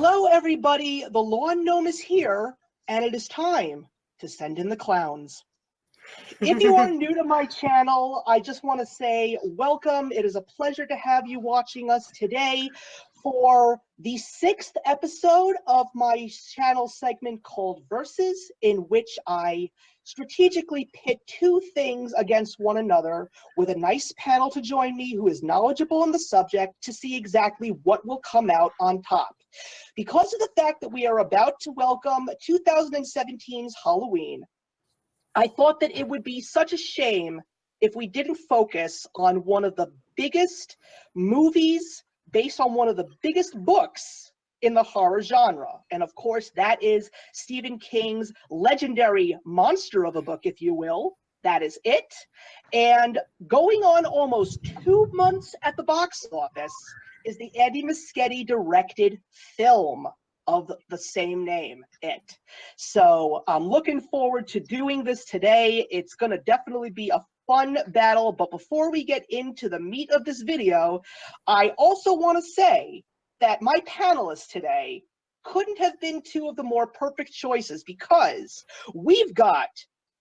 Hello, everybody. The lawn gnome is here, and it is time to send in the clowns. If you are new to my channel, I just want to say welcome. It is a pleasure to have you watching us today for the 6th episode of my channel segment called Versus, in which I strategically pit two things against one another with a nice panel to join me who is knowledgeable on the subject to see exactly what will come out on top. Because of the fact that we are about to welcome 2017's Halloween, I thought that it would be such a shame if we didn't focus on one of the biggest movies based on one of the biggest books in the horror genre. And of course, that is Stephen King's legendary monster of a book, if you will. That is it. And going on almost 2 months at the box office is the Andy Muschietti directed film of the same name, It. So I'm looking forward to doing this today. It's going to definitely be a fun battle, but before we get into the meat of this video, I also want to say that my panelists today couldn't have been two of the more perfect choices, because we've got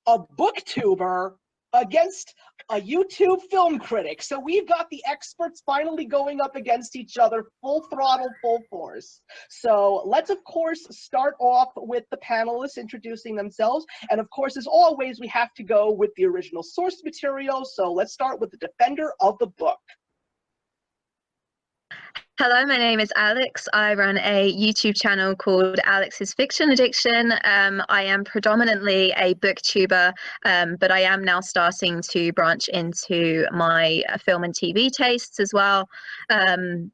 a booktuber against a YouTube film critic. So we've got the experts finally going up against each other, full throttle, full force. So let's, of course, start off with the panelists introducing themselves. And of course, as always, we have to go with the original source material. So let's start with the defender of the book. Hello, my name is Alex. I run a YouTube channel called Alex's Fiction Addiction. I am predominantly a booktuber, but I am now starting to branch into my film and TV tastes as well. In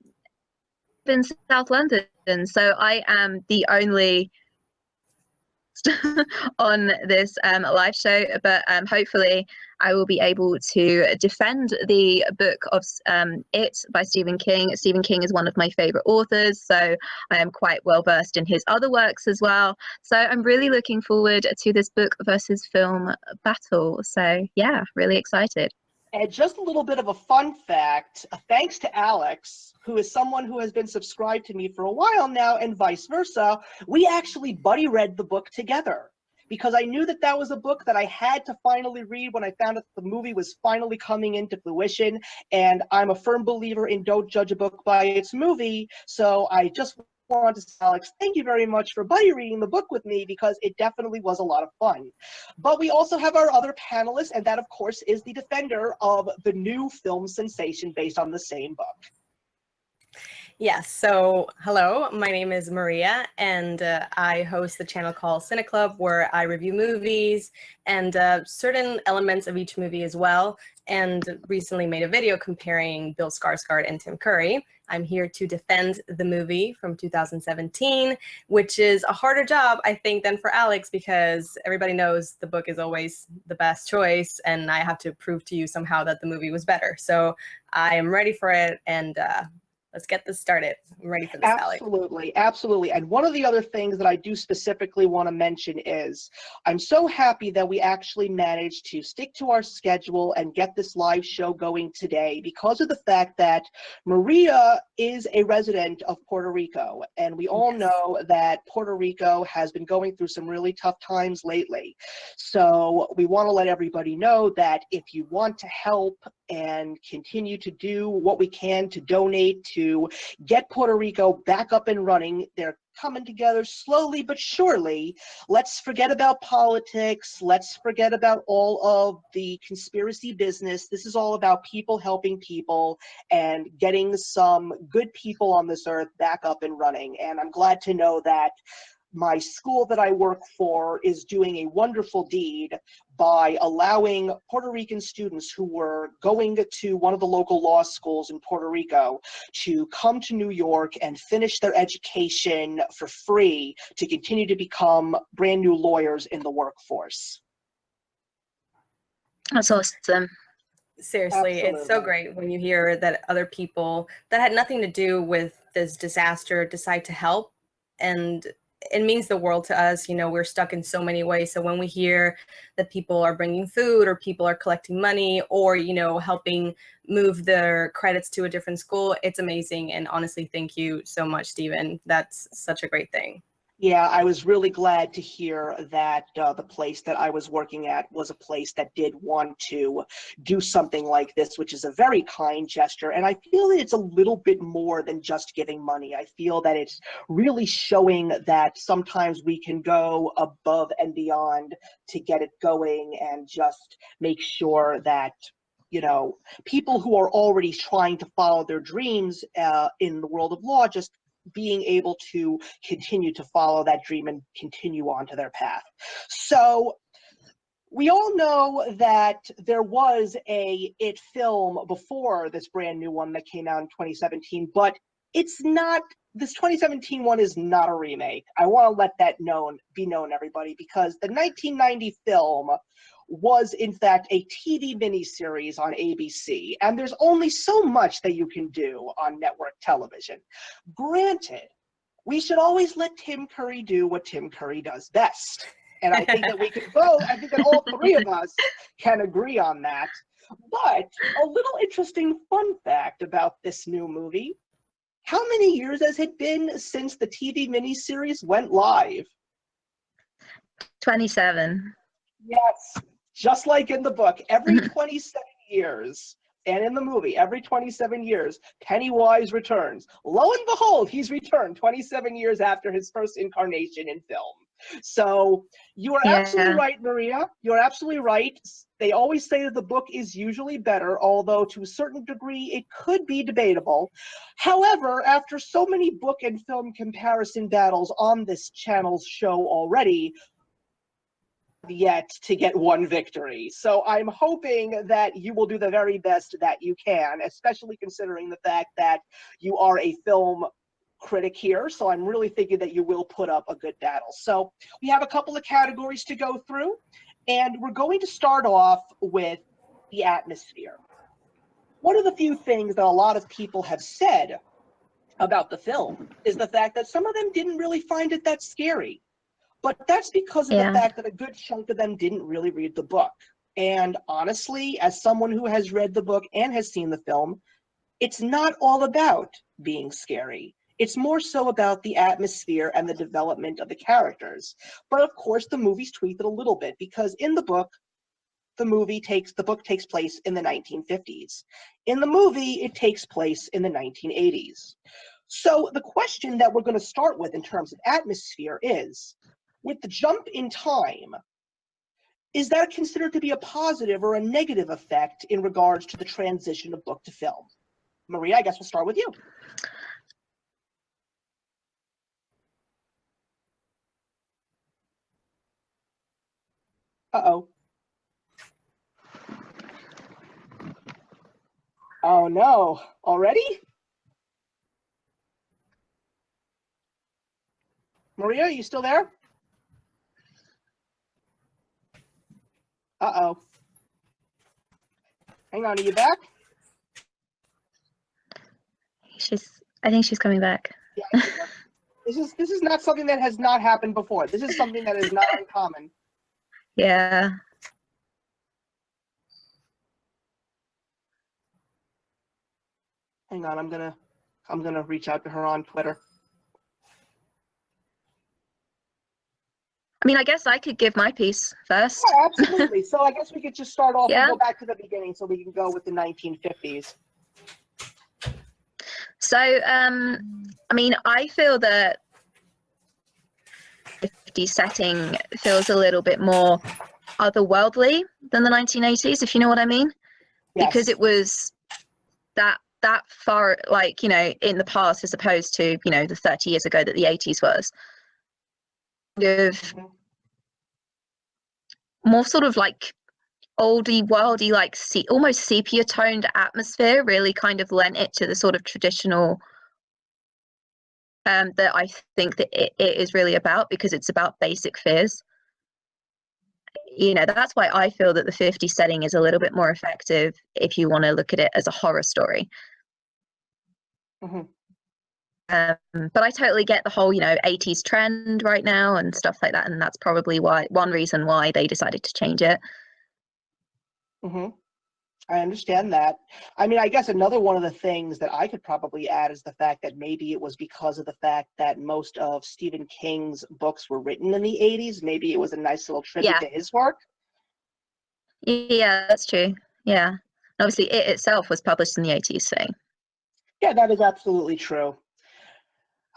South London, so I am the only on this live show, but hopefully I will be able to defend the book of It by Stephen King. Stephen King is one of my favorite authors, so I am quite well versed in his other works as well. So I'm really looking forward to this book versus film battle. So yeah, really excited. And just a little bit of a fun fact, thanks to Alex, who is someone who has been subscribed to me for a while now, and vice versa, we actually buddy read the book together. Because I knew that that was a book that I had to finally read when I found out the movie was finally coming into fruition. And I'm a firm believer in don't judge a book by its movie. So I just wanted to say, Alex, thank you very much for buddy reading the book with me, because it definitely was a lot of fun. But we also have our other panelist, and that, of course, is the defender of the new film sensation based on the same book. Yes, so hello, my name is Maria, and I host the channel called Cine Club, where I review movies and certain elements of each movie as well, and recently made a video comparing Bill Skarsgård and Tim Curry. I'm here to defend the movie from 2017, which is a harder job, I think, than for Alex, because everybody knows the book is always the best choice, and I have to prove to you somehow that the movie was better. So I am ready for it, and let's get this started. I'm ready for this, Alex. Absolutely, absolutely. And one of the other things that I do specifically want to mention is I'm so happy that we actually managed to stick to our schedule and get this live show going today, because of the fact that Maria is a resident of Puerto Rico. And we all know that Puerto Rico has been going through some really tough times lately. So we want to let everybody know that if you want to help and continue to do what we can to donate to get Puerto Rico back up and running, they're coming together slowly but surely. Let's forget about politics. Let's forget about all of the conspiracy business. This is all about people helping people and getting some good people on this earth back up and running. And I'm glad to know that my school that I work for is doing a wonderful deed by allowing Puerto Rican students who were going to one of the local law schools in Puerto Rico to come to New York and finish their education for free to continue to become brand new lawyers in the workforce. That's awesome. Seriously, Absolutely. It's so great when you hear that other people that had nothing to do with this disaster decide to help. And it means the world to us. You know, we're stuck in so many ways. So when we hear that people are bringing food, or people are collecting money, or, you know, helping move their credits to a different school, it's amazing. And honestly, thank you so much, Stephen. That's such a great thing. Yeah, I was really glad to hear that the place that I was working at was a place that did want to do something like this, which is a very kind gesture. And I feel that it's a little bit more than just giving money. I feel that it's really showing that sometimes we can go above and beyond to get it going, and just make sure that, you know, people who are already trying to follow their dreams in the world of law, just being able to continue to follow that dream and continue on to their path. So we all know that there was a It film before this brand new one that came out in 2017, but it's not, this 2017 one is not a remake. I want to let that be known, everybody, because the 1990 film was in fact a TV miniseries on ABC, and there's only so much that you can do on network television. Granted, we should always let Tim Curry do what Tim Curry does best. And I think that we can both, I think that all three of us can agree on that. But a little interesting fun fact about this new movie: how many years has it been since the TV miniseries went live? 27. Yes, just like in the book, every 27 years, and in the movie, every 27 years, Pennywise returns. Lo and behold, he's returned 27 years after his first incarnation in film. So you are absolutely right, Maria. You're absolutely right. They always say that the book is usually better, although to a certain degree it could be debatable. However, after so many book and film comparison battles on this channel's show already, yet to get one victory. So I'm hoping that you will do the very best that you can, especially considering the fact that you are a film critic here. So I'm really thinking that you will put up a good battle. So we have a couple of categories to go through, and we're going to start off with the atmosphere. One of the few things that a lot of people have said about the film is the fact that some of them didn't really find it that scary. But that's because of the fact that a good chunk of them didn't really read the book. And honestly, as someone who has read the book and has seen the film, it's not all about being scary. It's more so about the atmosphere and the development of the characters. But of course, the movie's tweaked it a little bit, because in the book, the book takes place in the 1950s. In the movie, it takes place in the 1980s. So the question that we're going to start with in terms of atmosphere is, with the jump in time, is that considered to be a positive or a negative effect in regards to the transition of book to film? Maria, I guess we'll start with you. Uh-oh. Oh no, already? Maria, are you still there? Uh-oh. Hang on, are you back? I think she's coming back. Yeah, this is not something that has not happened before. This is something that is not uncommon. Yeah. Hang on, I'm gonna reach out to her on Twitter. I mean, I guess I could give my piece first. Yeah, absolutely. So I guess we could just start off and go back to the beginning, so we can go with the 1950s. So, I mean, I feel that the 50s setting feels a little bit more otherworldly than the 1980s, if you know what I mean. Yes. Because it was that far, like, you know, in the past, as opposed to, you know, the 30 years ago that the 80s was. Of more sort of like oldie worldy, like almost sepia toned atmosphere really kind of lent it to the sort of traditional that I think that it is really about, because it's about basic fears. You know, that's why I feel that the 50 setting is a little bit more effective if you want to look at it as a horror story. But I totally get the whole, 80s trend right now and stuff like that, and that's probably one reason why they decided to change it. Mm-hmm. I understand that. I mean, I guess another one of the things that I could probably add is the fact that maybe it was because of the fact that most of Stephen King's books were written in the 80s. Maybe it was a nice little tribute to his work. Yeah, that's true. Yeah. Obviously, it itself was published in the 80s, so. Yeah, that is absolutely true.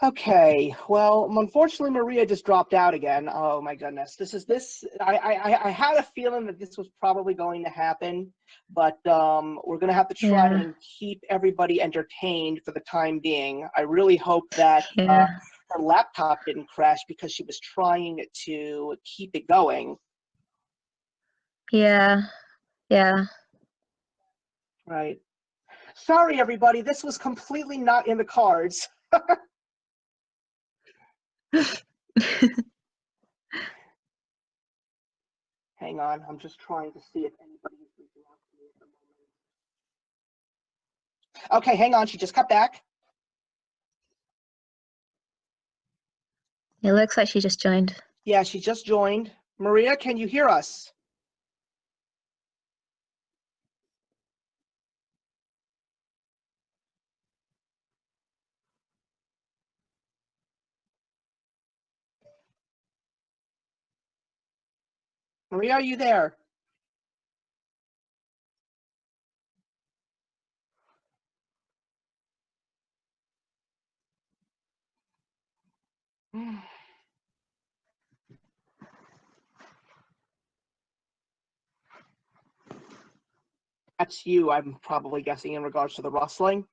Okay, well, unfortunately, Maria just dropped out again. Oh my goodness, I had a feeling that this was probably going to happen, but we're going to have to try and keep everybody entertained for the time being. I really hope that her laptop didn't crash because she was trying to keep it going. Yeah, yeah. Right. Sorry, everybody, this was completely not in the cards. Hang on, I'm just trying to see if anybody is reaching out to me at the moment. Okay, hang on, she just cut back. It looks like she just joined. Yeah, she just joined. Maria, can you hear us? Maria, are you there? That's you, I'm probably guessing, in regards to the rustling.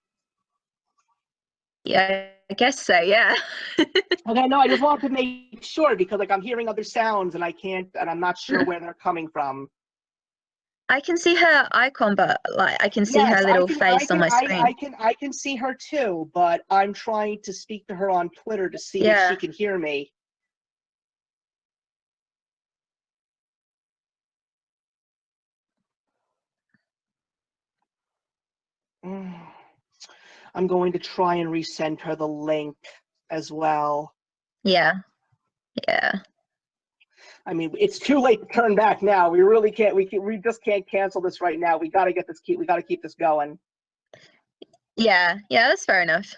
Yeah, I guess so, yeah. Okay, no, I just wanted to make sure because I'm hearing other sounds and I'm not sure where they're coming from. I can see her icon, but I can see her little face on my screen. I can see her too, but I'm trying to speak to her on Twitter to see if she can hear me. I'm going to try and resend her the link as well. Yeah. I mean, it's too late to turn back now. We really can't. We just can't cancel this right now. We got to get this. We got to keep this going. Yeah, that's fair enough.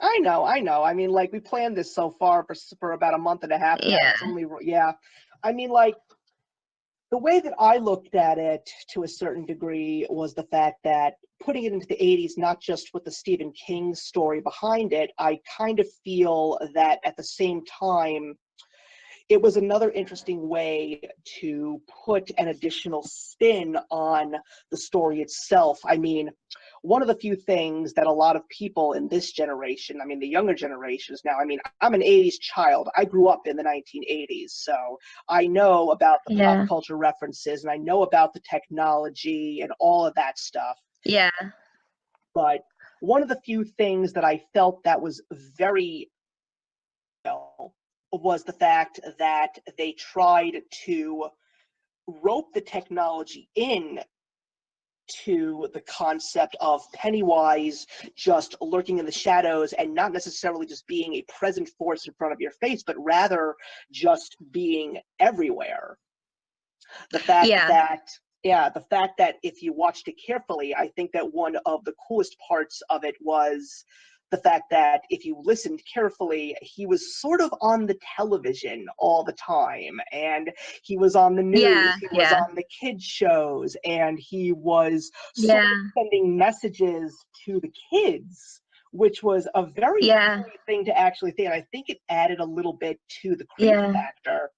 I know. I mean, we planned this so far for about a month and a half now. Yeah. It's only, I mean, the way that I looked at it to a certain degree was the fact that putting it into the 80s, not just with the Stephen King story behind it, I kind of feel that at the same time, it was another interesting way to put an additional spin on the story itself. I mean, one of the few things that a lot of people in this generation, I mean, the younger generations now, I mean, I'm an 80s child. I grew up in the 1980s, so I know about the pop culture references and I know about the technology and all of that stuff. Yeah. But one of the few things that I felt that was very was the fact that they tried to rope the technology in to the concept of Pennywise just lurking in the shadows and not necessarily just being a present force in front of your face, but rather just being everywhere. The fact the fact that if you watched it carefully, I think that one of the coolest parts of it was the fact that if you listened carefully, he was sort of on the television all the time, and he was on the news, he was on the kids shows, and he was sort of sending messages to the kids, which was a very cool thing to actually think, and I think it added a little bit to the creep factor.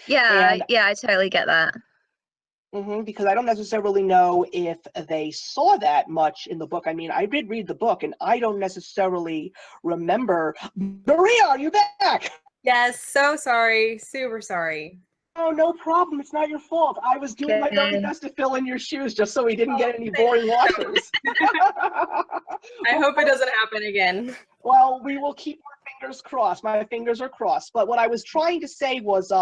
I totally get that. Because I don't necessarily know if they saw that much in the book. I mean, I did read the book, and I don't necessarily remember. Maria, are you back? Yes, so sorry. Super sorry. Oh, no problem. It's not your fault. I was doing my very best to fill in your shoes just so we didn't get any boring watchers. I hope it doesn't happen again. Well, we will keep our fingers crossed. My fingers are crossed. But what I was trying to say was,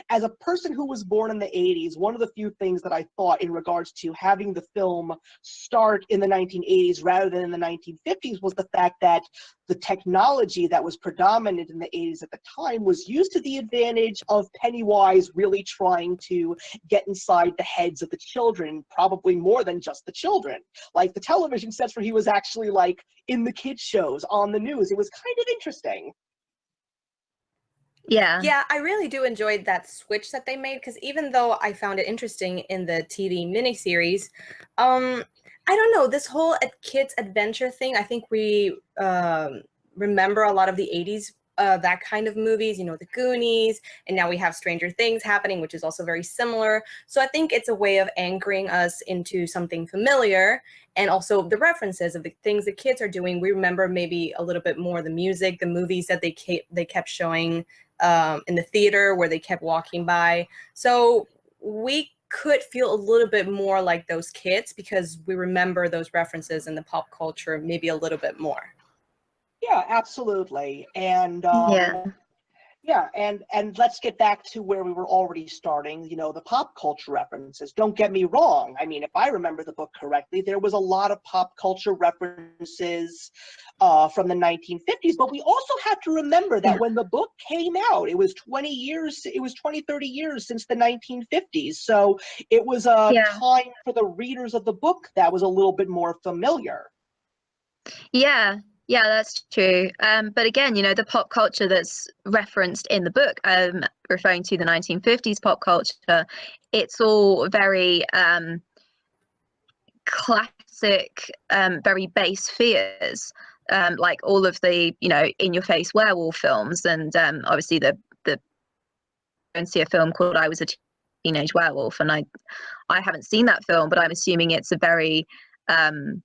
as a person who was born in the 80s, one of the few things that I thought in regards to having the film start in the 1980s rather than in the 1950s was the fact that the technology that was predominant in the 80s at the time was used to the advantage of Pennywise really trying to get inside the heads of the children, probably more than just the children. Like the television sets where he was actually like in the kids shows on the news. It was kind of interesting. Yeah, I really do enjoy that switch that they made, because even though I found it interesting in the TV miniseries, I don't know, this whole kids adventure thing, I think we remember a lot of the 80s, that kind of movies, you know, the Goonies, and now we have Stranger Things happening, which is also very similar. So I think it's a way of anchoring us into something familiar, and also the references of the things the kids are doing. We remember maybe a little bit more the music, the movies that they kept showing in the theater where they kept walking by. So we could feel a little bit more like those kids because we remember those references in the pop culture maybe a little bit more. Yeah, absolutely. And Yeah. yeah, and let's get back to where we were already starting, you know, the pop culture references. Don't get me wrong. I mean, if I remember the book correctly, there was a lot of pop culture references from the 1950s, but we also have to remember that when the book came out, it was 20 years, it was 20, 30 years since the 1950s. So it was a time for the readers of the book that was a little bit more familiar. Yeah, yeah, that's true. But again, you know, the pop culture that's referenced in the book, referring to the 1950s pop culture, it's all very classic, very base fears, like all of the, you know, in-your-face werewolf films, and obviously the and see a film called I Was a Teenage Werewolf, and I haven't seen that film, but I'm assuming it's a very and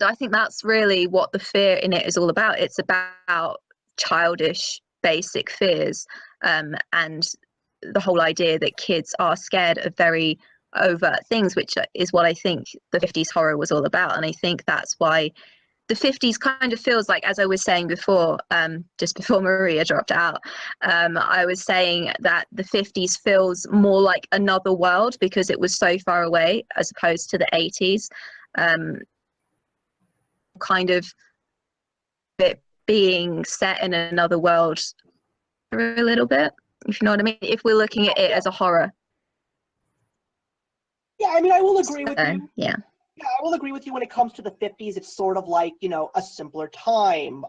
I think that's really what the fear in it is all about. It's about childish, basic fears, and the whole idea that kids are scared of very overt things, which is what I think the 50s horror was all about. And I think that's why the 50s kind of feels like, as I was saying before, just before Maria dropped out, I was saying that the 50s feels more like another world because it was so far away as opposed to the 80s. Kind of it being set in another world a little bit, if you know what I mean, if we're looking at it as a horror. Yeah, I mean, I will agree with you. Yeah. Yeah, I will agree with you when it comes to the 50s. It's sort of like, you know, a simpler time,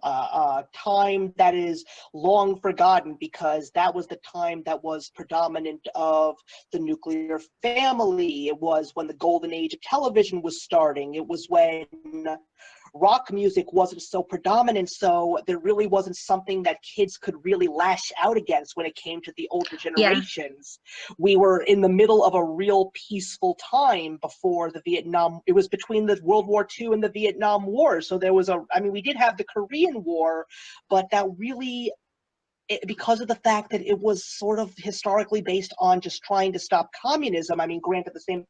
time that is long forgotten because that was the time that was predominant of the nuclear family. It was when the golden age of television was starting. It was when rock music wasn't so predominant, so there really wasn't something that kids could really lash out against when it came to the older generations. Yeah. We were in the middle of a real peaceful time before the Vietnam, it was between the World War II and the Vietnam War, so there was I mean, we did have the Korean War, but that really, because of the fact that it was sort of historically based on just trying to stop communism, I mean, granted the same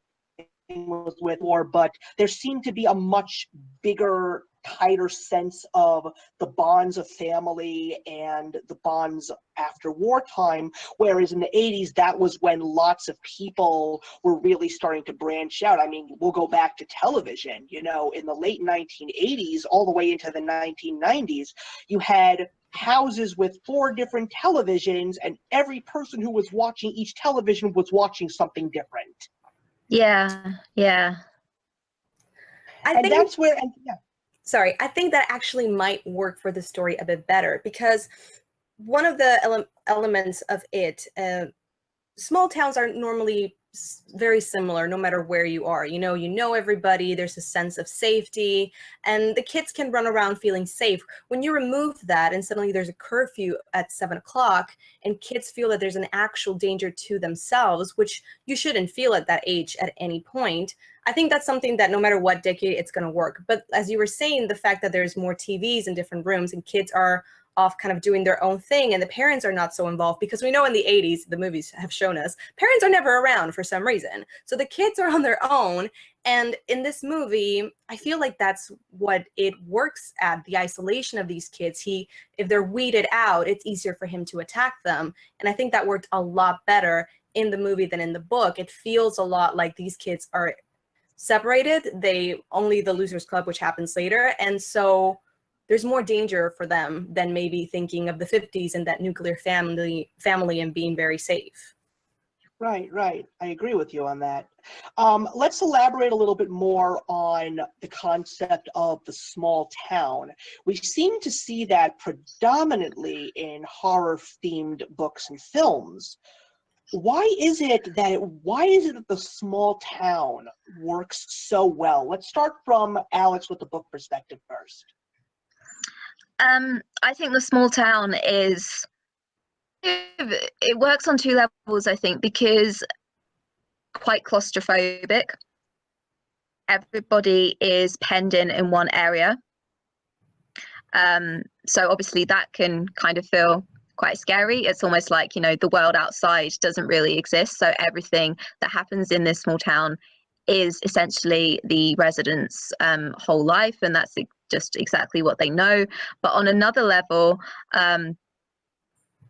was with war, but there seemed to be a much bigger, tighter sense of the bonds of family and the bonds after wartime, whereas in the 80s, that was when lots of people were really starting to branch out. I mean, we'll go back to television, you know, in the late 1980s, all the way into the 1990s, you had houses with 4 different televisions, and every person who was watching each television was watching something different. Yeah, yeah. I think that actually might work for the story a bit better because one of the elements of it, small towns are normally very similar no matter where you are. You know everybody, there's a sense of safety, and the kids can run around feeling safe. When you remove that and suddenly there's a curfew at 7 o'clock and kids feel that there's an actual danger to themselves, which you shouldn't feel at that age at any point, I think that's something that no matter what decade, it's going to work. But as you were saying, the fact that there's more TVs in different rooms and kids are off kind of doing their own thing, and the parents are not so involved, because we know in the 80s, the movies have shown us, parents are never around for some reason. So the kids are on their own. And in this movie, I feel like that's what it works at, the isolation of these kids. If they're weeded out, it's easier for him to attack them. And I think that worked a lot better in the movie than in the book. It feels a lot like these kids are separated. Only the Losers Club, which happens later. And so there's more danger for them than maybe thinking of the 50s and that nuclear family and being very safe. Right, right. I agree with you on that. Let's elaborate a little bit more on the concept of the small town. We seem to see that predominantly in horror-themed books and films. Why is it that the small town works so well? Let's start from Alex with the book perspective first. I think the small town it works on two levels, I think, because quite claustrophobic. Everybody is penned in one area. So obviously that can kind of feel quite scary. It's almost like, you know, the world outside doesn't really exist. So everything that happens in this small town is essentially the residents' whole life, and that's just exactly what they know. But on another level,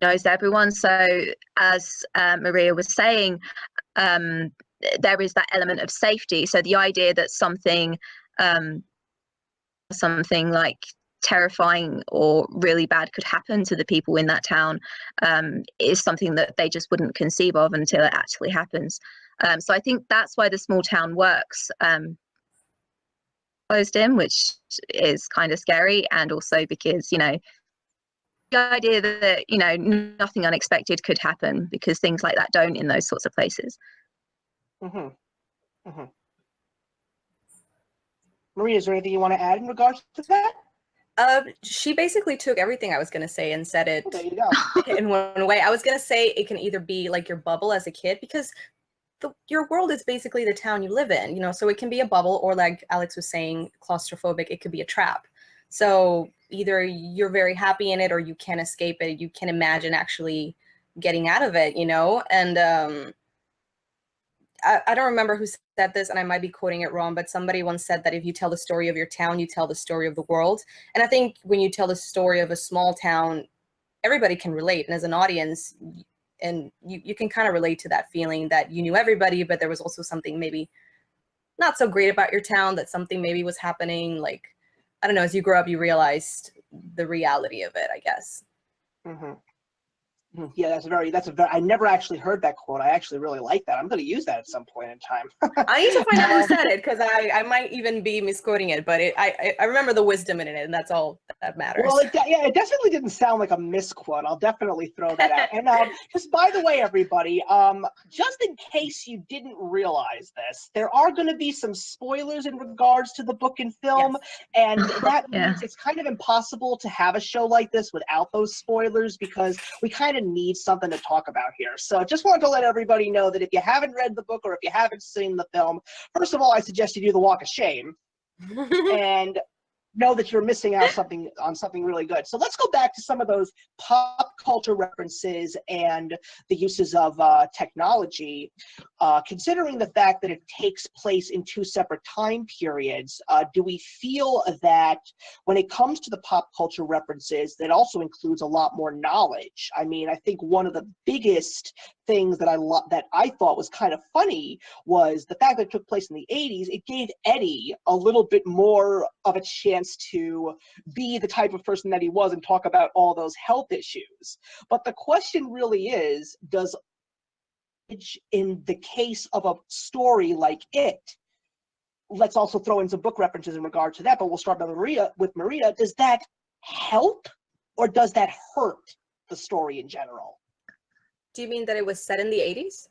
knows everyone. So as Maria was saying, there is that element of safety. So the idea that something like terrifying or really bad could happen to the people in that town is something that they just wouldn't conceive of until it actually happens. So I think that's why the small town works closed in, which is kind of scary, and also because, you know, the idea that, you know, nothing unexpected could happen, because things like that don't in those sorts of places. Mm-hmm. Mm-hmm. Maria, is there anything you want to add in regards to that? She basically took everything I was going to say and said it there you go. in one way. I was going to say it can either be like your bubble as a kid, because your world is basically the town you live in, you know, so it can be a bubble, or like Alex was saying, claustrophobic, it could be a trap. So either you're very happy in it or you can't escape it. You can imagine actually getting out of it, you know? And I don't remember who said this, and I might be quoting it wrong, but somebody once said that if you tell the story of your town, you tell the story of the world. And I think when you tell the story of a small town, everybody can relate. And as an audience, and you can kind of relate to that feeling that you knew everybody, but there was also something maybe not so great about your town, that something maybe was happening. Like, I don't know, as you grow up, you realized the reality of it, I guess. Mm-hmm. Yeah, that's a very, I never actually heard that quote. I actually really like that. I'm going to use that at some point in time. I need to find out who said it, because I might even be misquoting it, but I remember the wisdom in it, and that's all that matters. Well, it definitely didn't sound like a misquote. I'll definitely throw that out. And just by the way, everybody, just in case you didn't realize this, there are going to be some spoilers in regards to the book and film, yes. And that means it's kind of impossible to have a show like this without those spoilers, because we kind of need something to talk about here. So just wanted to let everybody know that if you haven't read the book or if you haven't seen the film, first of all, I suggest you do the walk of shame and know that you're missing out on something really good. So let's go back to some of those pop culture references and the uses of technology. Considering the fact that it takes place in two separate time periods, do we feel that when it comes to the pop culture references, that also includes a lot more knowledge? I mean, I think one of the biggest things that I thought was kind of funny was the fact that it took place in the 80s. It gave Eddie a little bit more of a chance to be the type of person that he was and talk about all those health issues. But the question really is, does in the case of a story like It, let's also throw in some book references in regard to that, but we'll start with Maria, does that help or does that hurt the story in general? Do you mean that it was set in the 80s?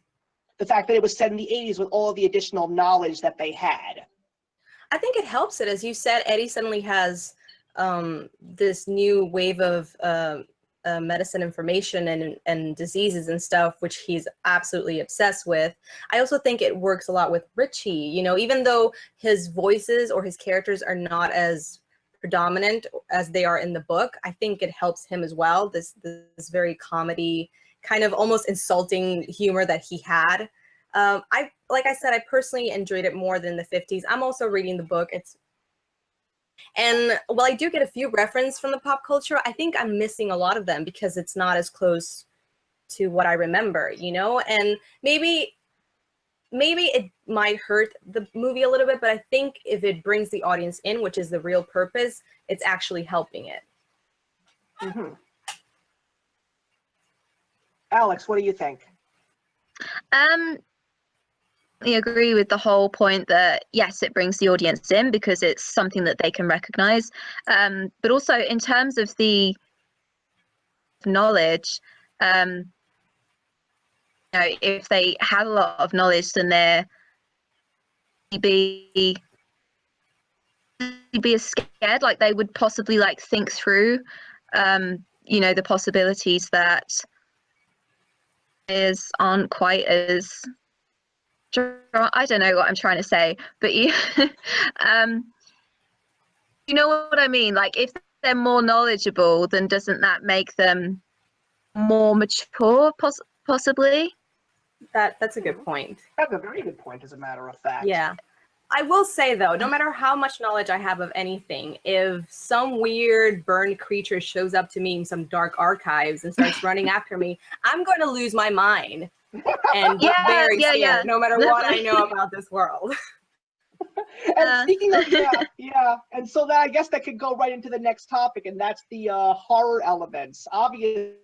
The fact that it was set in the 80s with all of the additional knowledge that they had. I think it helps it. As you said, Eddie suddenly has this new wave of medicine information and diseases and stuff, which he's absolutely obsessed with. I also think it works a lot with Richie, you know, even though his voices or his characters are not as predominant as they are in the book, I think it helps him as well. This very comedy, kind of almost insulting humor that he had. Like I said, I personally enjoyed it more than the 50s. I'm also reading the book. And while I do get a few references from the pop culture, I think I'm missing a lot of them because it's not as close to what I remember, you know? And maybe it might hurt the movie a little bit, but I think if it brings the audience in, which is the real purpose, it's actually helping it. Mm-hmm. Alex, what do you think? I agree with the whole point that yes, it brings the audience in because it's something that they can recognize. But also in terms of the knowledge, you know, if they have a lot of knowledge, then they're be scared, like they would possibly like think through, you know, the possibilities that aren't quite as. I don't know what I'm trying to say, but you know what I mean? Like if they're more knowledgeable, then doesn't that make them more mature, possibly? That's a good point. That's a very good point, as a matter of fact. Yeah. I will say, though, no matter how much knowledge I have of anything, if some weird burned creature shows up to me in some dark archives and starts running after me, I'm going to lose my mind and get very scared, no matter what I know about this world. And speaking of and so that I guess that could go right into the next topic, and that's the horror elements. Obviously,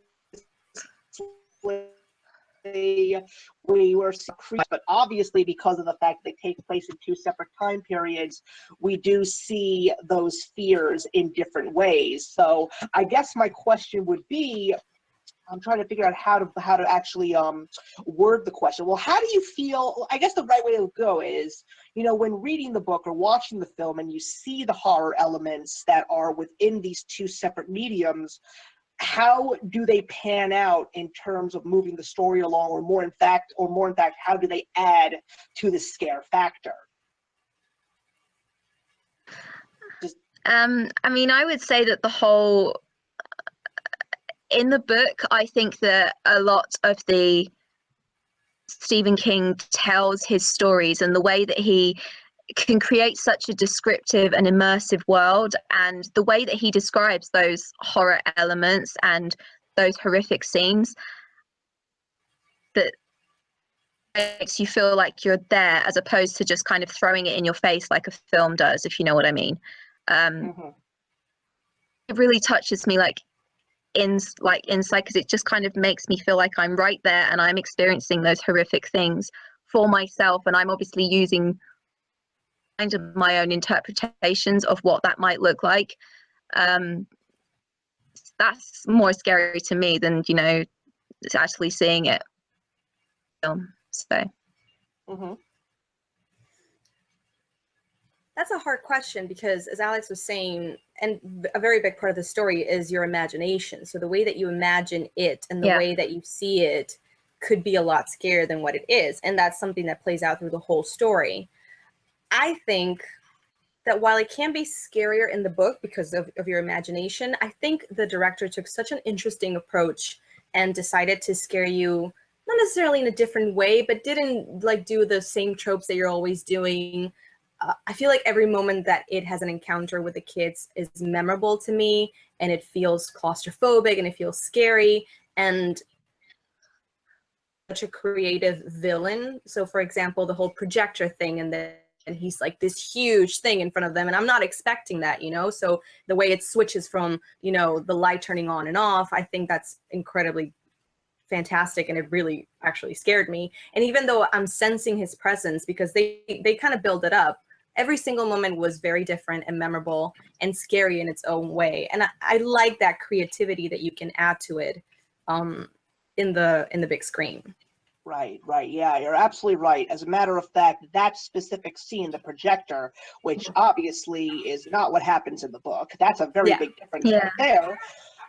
we were creeped, but obviously because of the fact they take place in two separate time periods, we do see those fears in different ways. So I guess my question would be, I'm trying to figure out how to actually word the question. Well, how do you feel? I guess the right way to go is, you know, when reading the book or watching the film and you see the horror elements that are within these two separate mediums, how do they pan out in terms of moving the story along, or more in fact, how do they add to the scare factor? I mean, I would say that the whole in the book, I think that a lot of the Stephen King tells his stories and the way that he can create such a descriptive and immersive world, and the way that he describes those horror elements and those horrific scenes, that makes you feel like you're there, as opposed to just kind of throwing it in your face like a film does, if you know what I mean. It really touches me inside, because it just kind of makes me feel like I'm right there and I'm experiencing those horrific things for myself, and I'm obviously using kind of my own interpretations of what that might look like. That's more scary to me than, you know, actually seeing it film. So That's a hard question because, as Alex was saying, and a very big part of the story is your imagination. So the way that you imagine it and the way that you see it could be a lot scarier than what it is. And that's something that plays out through the whole story. I think that while it can be scarier in the book because of your imagination, I think the director took such an interesting approach and decided to scare you, not necessarily in a different way, but didn't like do the same tropes that you're always doing. I feel like every moment that it has an encounter with the kids is memorable to me, and it feels claustrophobic and it feels scary, and such a creative villain. So for example, the whole projector thing, and he's like this huge thing in front of them, and I'm not expecting that, you know? So the way it switches from, you know, the light turning on and off, I think that's incredibly fantastic, and it really actually scared me. And even though I'm sensing his presence, because they kind of build it up, every single moment was very different and memorable and scary in its own way. And I like that creativity that you can add to it in the big screen. Right. Yeah, you're absolutely right. As a matter of fact, that specific scene, the projector, which obviously is not what happens in the book, that's a very big difference right there.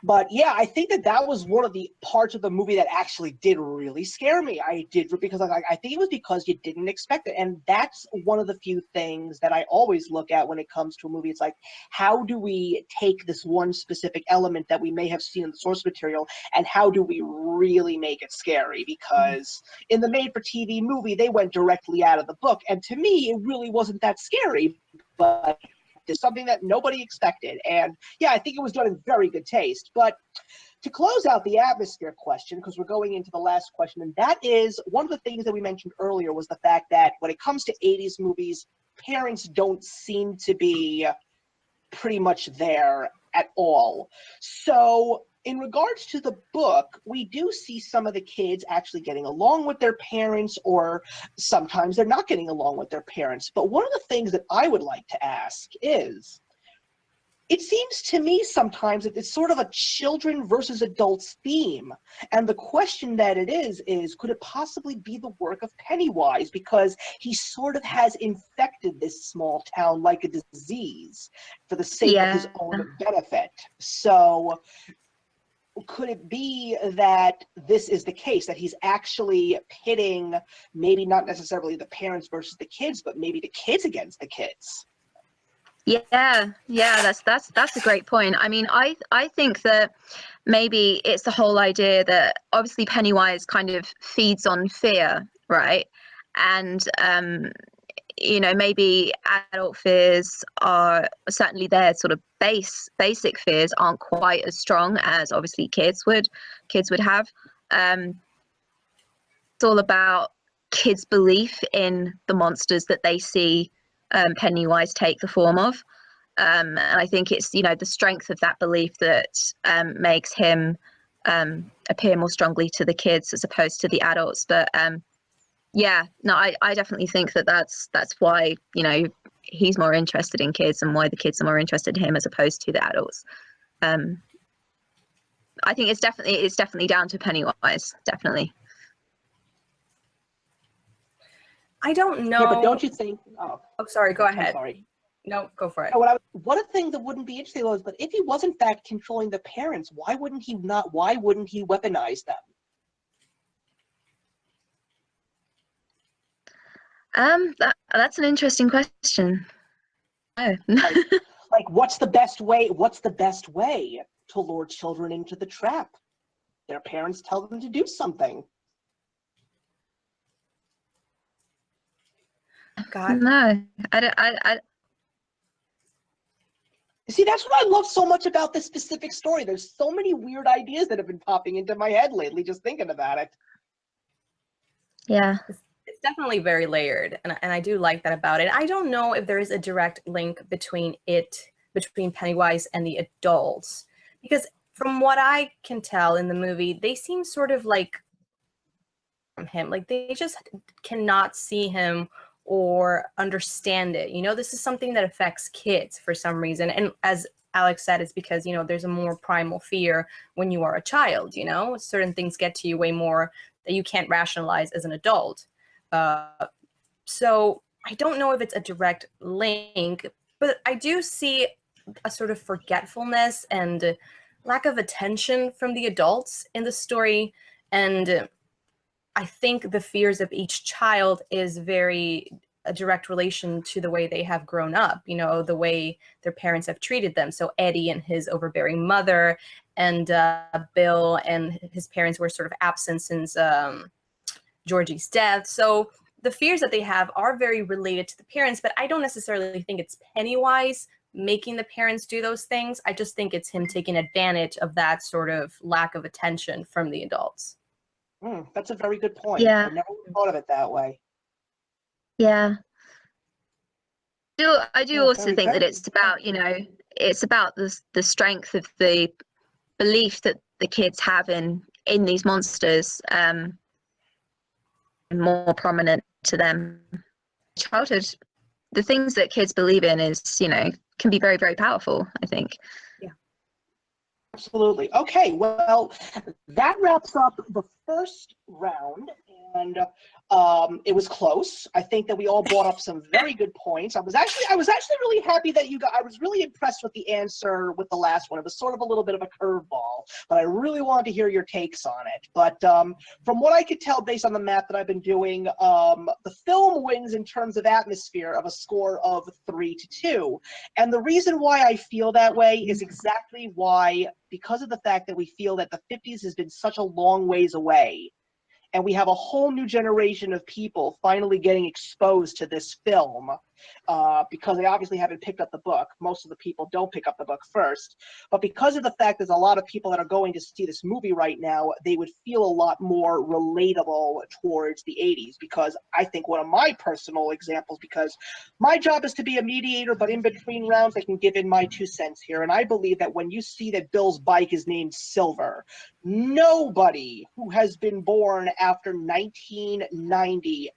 But yeah, I think that was one of the parts of the movie that actually did really scare me. I did, because I think it was because you didn't expect it. And that's one of the few things that I always look at when it comes to a movie. It's like, how do we take this one specific element that we may have seen in the source material, and how do we really make it scary? Because in the made-for-TV movie, they went directly out of the book. And to me, it really wasn't that scary. But it's something that nobody expected. And yeah, I think it was done in very good taste. But to close out the atmosphere question, because we're going into the last question, and that is one of the things that we mentioned earlier was the fact that when it comes to 80s movies, parents don't seem to be pretty much there at all. So in regards to the book, we do see some of the kids actually getting along with their parents, or sometimes they're not getting along with their parents. But one of the things that I would like to ask is, it seems to me sometimes that it's sort of a children versus adults theme. And the question that it is, could it possibly be the work of Pennywise? Because he sort of has infected this small town like a disease for the sake of his own benefit. So could it be that this is the case, that he's actually pitting maybe not necessarily the parents versus the kids, but maybe the kids against the kids? Yeah, that's a great point. I mean, I think that maybe it's the whole idea that obviously Pennywise kind of feeds on fear, right? And you know, maybe adult fears are certainly their sort of basic fears aren't quite as strong as obviously kids would have. It's all about kids' belief in the monsters that they see Pennywise take the form of. And I think it's, you know, the strength of that belief that makes him appear more strongly to the kids as opposed to the adults. But yeah, no, I definitely think that that's why, you know, he's more interested in kids and why the kids are more interested in him as opposed to the adults. I think it's definitely down to Pennywise, definitely. I don't know. Yeah, but don't you think? Oh, sorry. Go ahead. I'm sorry. No, go for it. What a thing that wouldn't be interesting was, but if he was in fact controlling the parents, why wouldn't he weaponize them? That's an interesting question. Oh. like, what's the best way? What's the best way to lure children into the trap? Their parents tell them to do something. God. No, I See, that's what I love so much about this specific story. There's so many weird ideas that have been popping into my head lately, just thinking about it. Yeah. It's definitely very layered, and I do like that about it. I don't know if there is a direct link between Pennywise and the adults, because from what I can tell in the movie, they seem sort of like from him, like they just cannot see him or understand it. You know, this is something that affects kids for some reason, and as Alex said, it's because, you know, there's a more primal fear when you are a child. You know, certain things get to you way more that you can't rationalize as an adult. So I don't know if it's a direct link, but I do see a sort of forgetfulness and lack of attention from the adults in the story. And I think the fears of each child is a direct relation to the way they have grown up, you know, the way their parents have treated them. So Eddie and his overbearing mother, and Bill and his parents were sort of absent since Georgie's death. So the fears that they have are very related to the parents, but I don't necessarily think it's Pennywise making the parents do those things. I just think it's him taking advantage of that sort of lack of attention from the adults. That's a very good point. Yeah. I never thought of it that way. Yeah. I do also think that it's about, you know, it's about the strength of the belief that the kids have in these monsters, more prominent to them. Childhood, the things that kids believe in is, you know, can be very, very powerful, I think. Yeah. Absolutely. Okay, well, that wraps up the first round, and It was close. I think that we all brought up some very good points. I was actually really happy that I was really impressed with the answer with the last one. It was sort of a little bit of a curveball, but I really wanted to hear your takes on it. But from what I could tell based on the math that I've been doing, the film wins in terms of atmosphere of a score of 3-2. And the reason why I feel that way is exactly why, because of the fact that we feel that the 50s has been such a long ways away. And we have a whole new generation of people finally getting exposed to this film because they obviously haven't picked up the book. Most of the people don't pick up the book first. But because of the fact there's a lot of people that are going to see this movie right now, they would feel a lot more relatable towards the 80s. Because I think one of my personal examples, because my job is to be a mediator, but in between rounds I can give in my 2 cents here. And I believe that when you see that Bill's bike is named Silver, nobody who has been born after 1990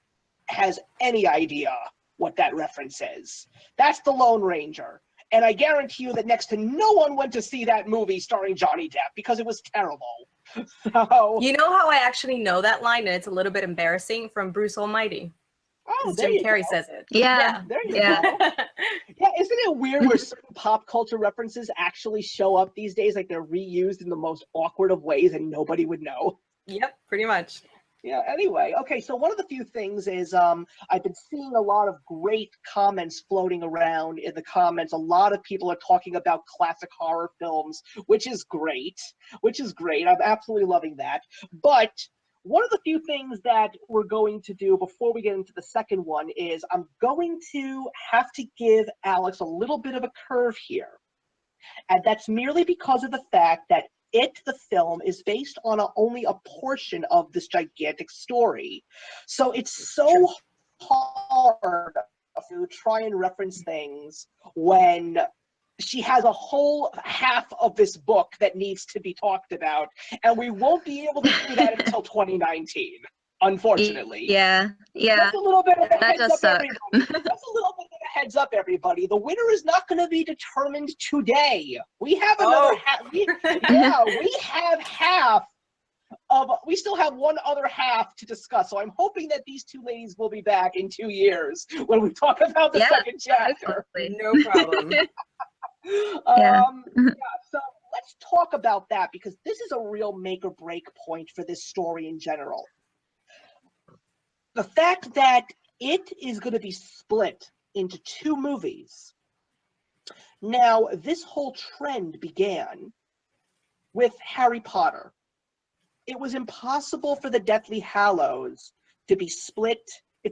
has any idea what that reference is. That's the Lone Ranger. And I guarantee you that next to no one went to see that movie starring Johnny Depp because it was terrible. So, You know how I actually know that line, and it's a little bit embarrassing, from Bruce Almighty. oh, Jim Carrey says it. Yeah. there you Yeah. go. Yeah, isn't it weird where certain pop culture references actually show up these days, like they're reused in the most awkward of ways and nobody would know? Yep, pretty much. Yeah, anyway, okay, so one of the few things is I've been seeing a lot of great comments floating around in the comments. A lot of people are talking about classic horror films, which is great, I'm absolutely loving that. But one of the few things that we're going to do before we get into the second one is I'm going to have to give Alex a little bit of a curve here. And that's merely because of the fact that the film, is based on only a portion of this gigantic story. So it's so hard to try and reference things when she has a whole half of this book that needs to be talked about, and we won't be able to do that until 2019. Unfortunately. Yeah. That's a little bit of a That heads does up, suck. everybody. That's a little bit of a heads up, everybody. The winner is not going to be determined today. We have another half. We have half of. We still have one other half to discuss. So I'm hoping that these two ladies will be back in 2 years when we talk about the second chapter. Hopefully. No problem. So let's talk about that, because this is a real make or break point for this story in general. The fact that it is going to be split into 2 movies. Now, this whole trend began with Harry Potter. It was impossible for the Deathly Hallows to be split,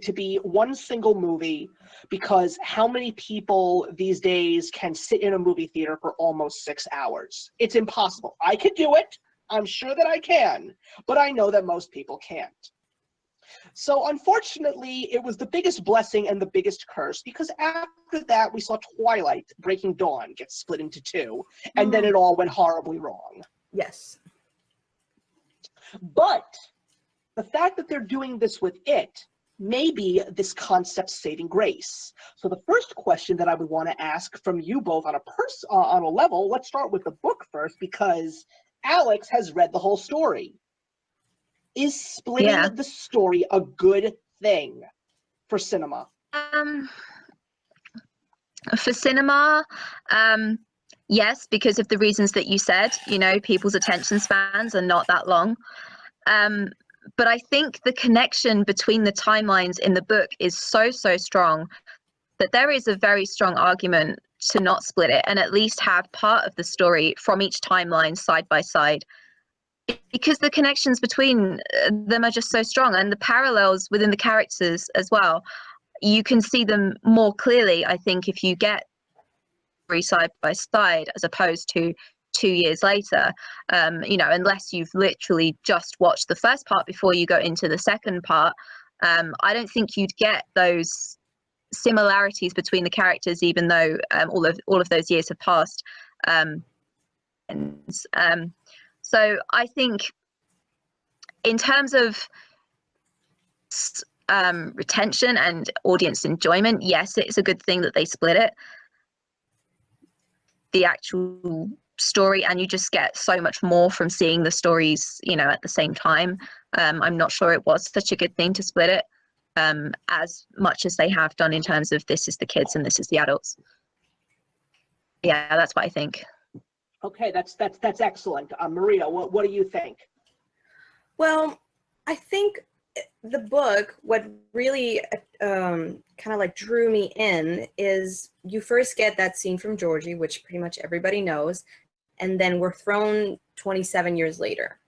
to be one single movie, because how many people these days can sit in a movie theater for almost 6 hours? It's impossible. I could do it. I'm sure that I can, but I know that most people can't. So unfortunately, it was the biggest blessing and the biggest curse, because after that, we saw Twilight Breaking Dawn get split into 2, and then it all went horribly wrong. Yes. But the fact that they're doing this with it may be this concept's saving grace. So the first question that I would want to ask from you both on a level, let's start with the book first, because Alex has read the whole story. Is splitting the story a good thing for cinema? For cinema, yes, because of the reasons that you said. You know, people's attention spans are not that long. But I think the connection between the timelines in the book is so strong that there is a very strong argument to not split it and at least have part of the story from each timeline side by side, because the connections between them are just so strong, and the parallels within the characters as well. You can see them more clearly, I think, if you get side by side as opposed to 2 years later. You know, unless you've literally just watched the first part before you go into the second part, I don't think you'd get those similarities between the characters, even though all of those years have passed. So I think in terms of retention and audience enjoyment, yes, it's a good thing that they split it, the actual story, and you just get so much more from seeing the stories, you know, at the same time. I'm not sure it was such a good thing to split it. as much as they have done in terms of this is the kids and this is the adults. Yeah, that's what I think. Okay, that's excellent. Maria, what do you think? Well, I think the book, what really kind of like drew me in is you first get that scene from Georgie, which pretty much everybody knows, and then we're thrown 27 years later.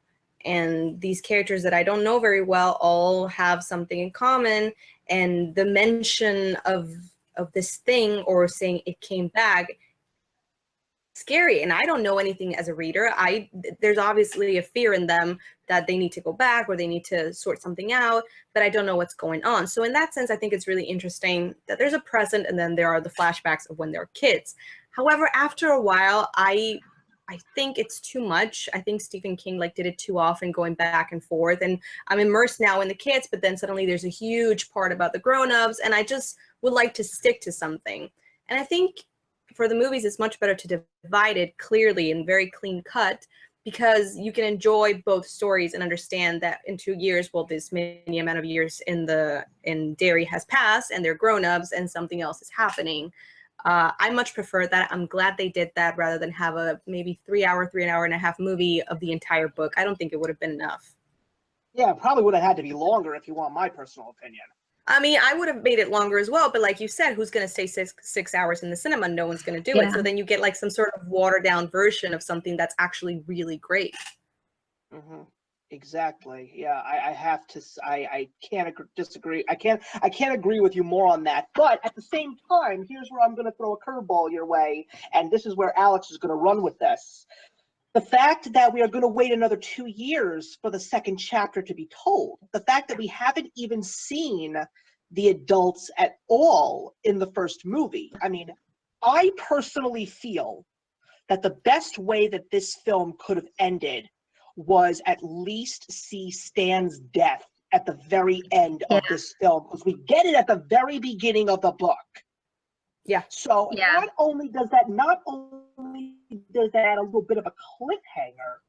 And these characters that I don't know very well all have something in common, and the mention of this thing or saying it came back, scary. And I don't know anything as a reader. There's obviously a fear in them that they need to go back or they need to sort something out, but I don't know what's going on. So in that sense, I think it's really interesting that there's a present and then there are the flashbacks of when they're kids. However, after a while, I think it's too much. I think Stephen King did it too often, going back and forth, and I'm immersed now in the kids, but then suddenly there's a huge part about the grown-ups, and I just would like to stick to something. And I think for the movies, it's much better to divide it clearly and very clean cut, because you can enjoy both stories and understand that in 2 years, well, this many amount of years in Derry has passed and they're grown-ups and something else is happening. I much prefer that. I'm glad they did that rather than have a maybe 3 hour and a half movie of the entire book. I don't think it would have been enough. Yeah, it probably would have had to be longer if you want my personal opinion. I mean, I would have made it longer as well, but like you said, who's going to stay six hours in the cinema? No one's going to do it. So then you get some sort of watered down version of something that's actually really great. Mm-hmm. Exactly. Yeah, I can't disagree. I can't agree with you more on that. But at the same time, here's where I'm going to throw a curveball your way, and this is where Alex is going to run with this. The fact that we are going to wait another 2 years for the second chapter to be told, the fact that we haven't even seen the adults at all in the first movie. I mean, I personally feel that the best way that this film could have ended was at least see Stan's death at the very end of this film, because we get it at the very beginning of the book. Yeah. So not only does that add a little bit of a cliffhanger,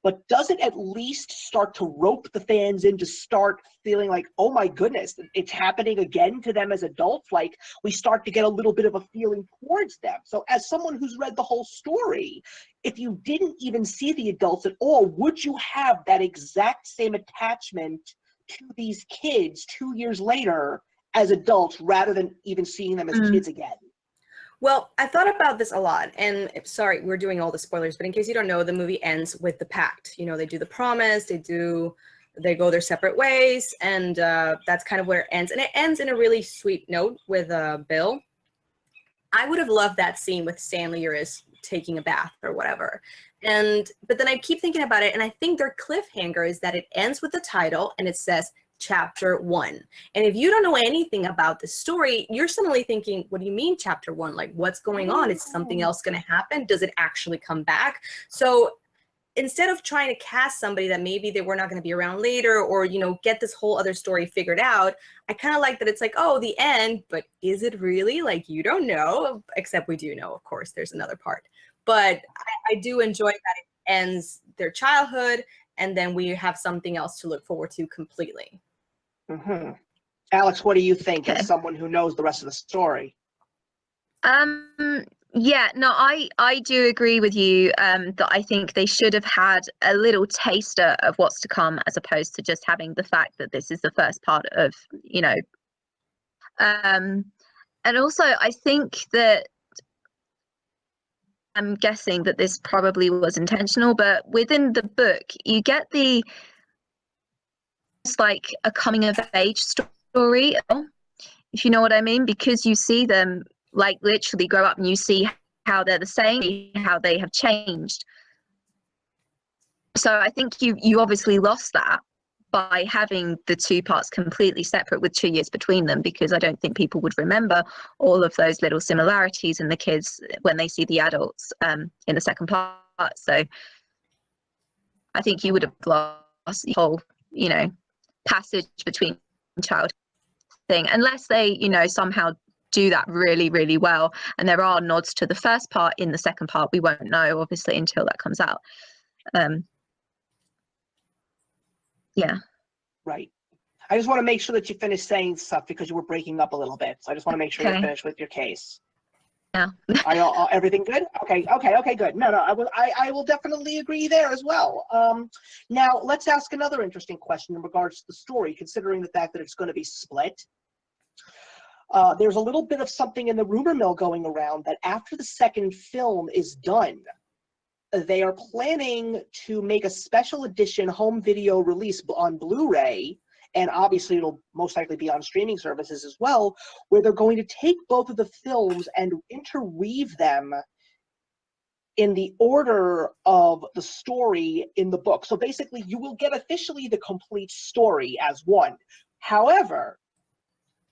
but does it at least start to rope the fans in to start feeling like, oh my goodness, it's happening again to them as adults? Like, we start to get a little bit of a feeling towards them. So as someone who's read the whole story, if you didn't even see the adults at all, would you have that exact same attachment to these kids 2 years later as adults rather than even seeing them as kids again? Well, I thought about this a lot, and sorry, we're doing all the spoilers, but in case you don't know, the movie ends with the pact. You know, they do the promise, they go their separate ways, and that's kind of where it ends. And it ends in a really sweet note with Bill. I would have loved that scene with Stanley or is taking a bath or whatever. But then I keep thinking about it, and I think their cliffhanger is that it ends with the title and it says Chapter 1. And if you don't know anything about the story, you're suddenly thinking, what do you mean Chapter 1? Like, what's going on? Is something else going to happen? Does it actually come back? So instead of trying to cast somebody that maybe they were not going to be around later, or, get this whole other story figured out, I kind of like that it's like, oh, the end, but is it really? Like, you don't know, except we do know, of course, there's another part. But I do enjoy that it ends their childhood, and then we have something else to look forward to completely. Mm-hmm. Alex, what do you think as someone who knows the rest of the story? Yeah, no, I do agree with you that I think they should have had a little taster of what's to come, as opposed to just having the fact that this is the first part of, and also I think that I'm guessing that this probably was intentional, but within the book you get it's like a coming of age story, if you know what I mean, because you see them literally grow up and you see how they're the same, how they have changed. So I think you obviously lost that by having the two parts completely separate with 2 years between them, because I don't think people would remember all of those little similarities in the kids when they see the adults in the second part. So I think you would have lost the whole, passage between child thing, unless they, somehow do that really, really well. And there are nods to the first part in the second part. We won't know, obviously, until that comes out. Right. I just want to make sure that you finish saying stuff because you were breaking up a little bit. So I just want to make sure you're finished with your case. Yeah. Everything good? Okay, good. No, I will definitely agree there as well. Now let's ask another interesting question in regards to the story, considering the fact that it's going to be split. There's a little bit of something in the rumor mill going around that after the second film is done, they are planning to make a special edition home video release on Blu-ray, and obviously it'll most likely be on streaming services as well, where they're going to take both of the films and interweave them in the order of the story in the book. So basically, you will get officially the complete story as one. However,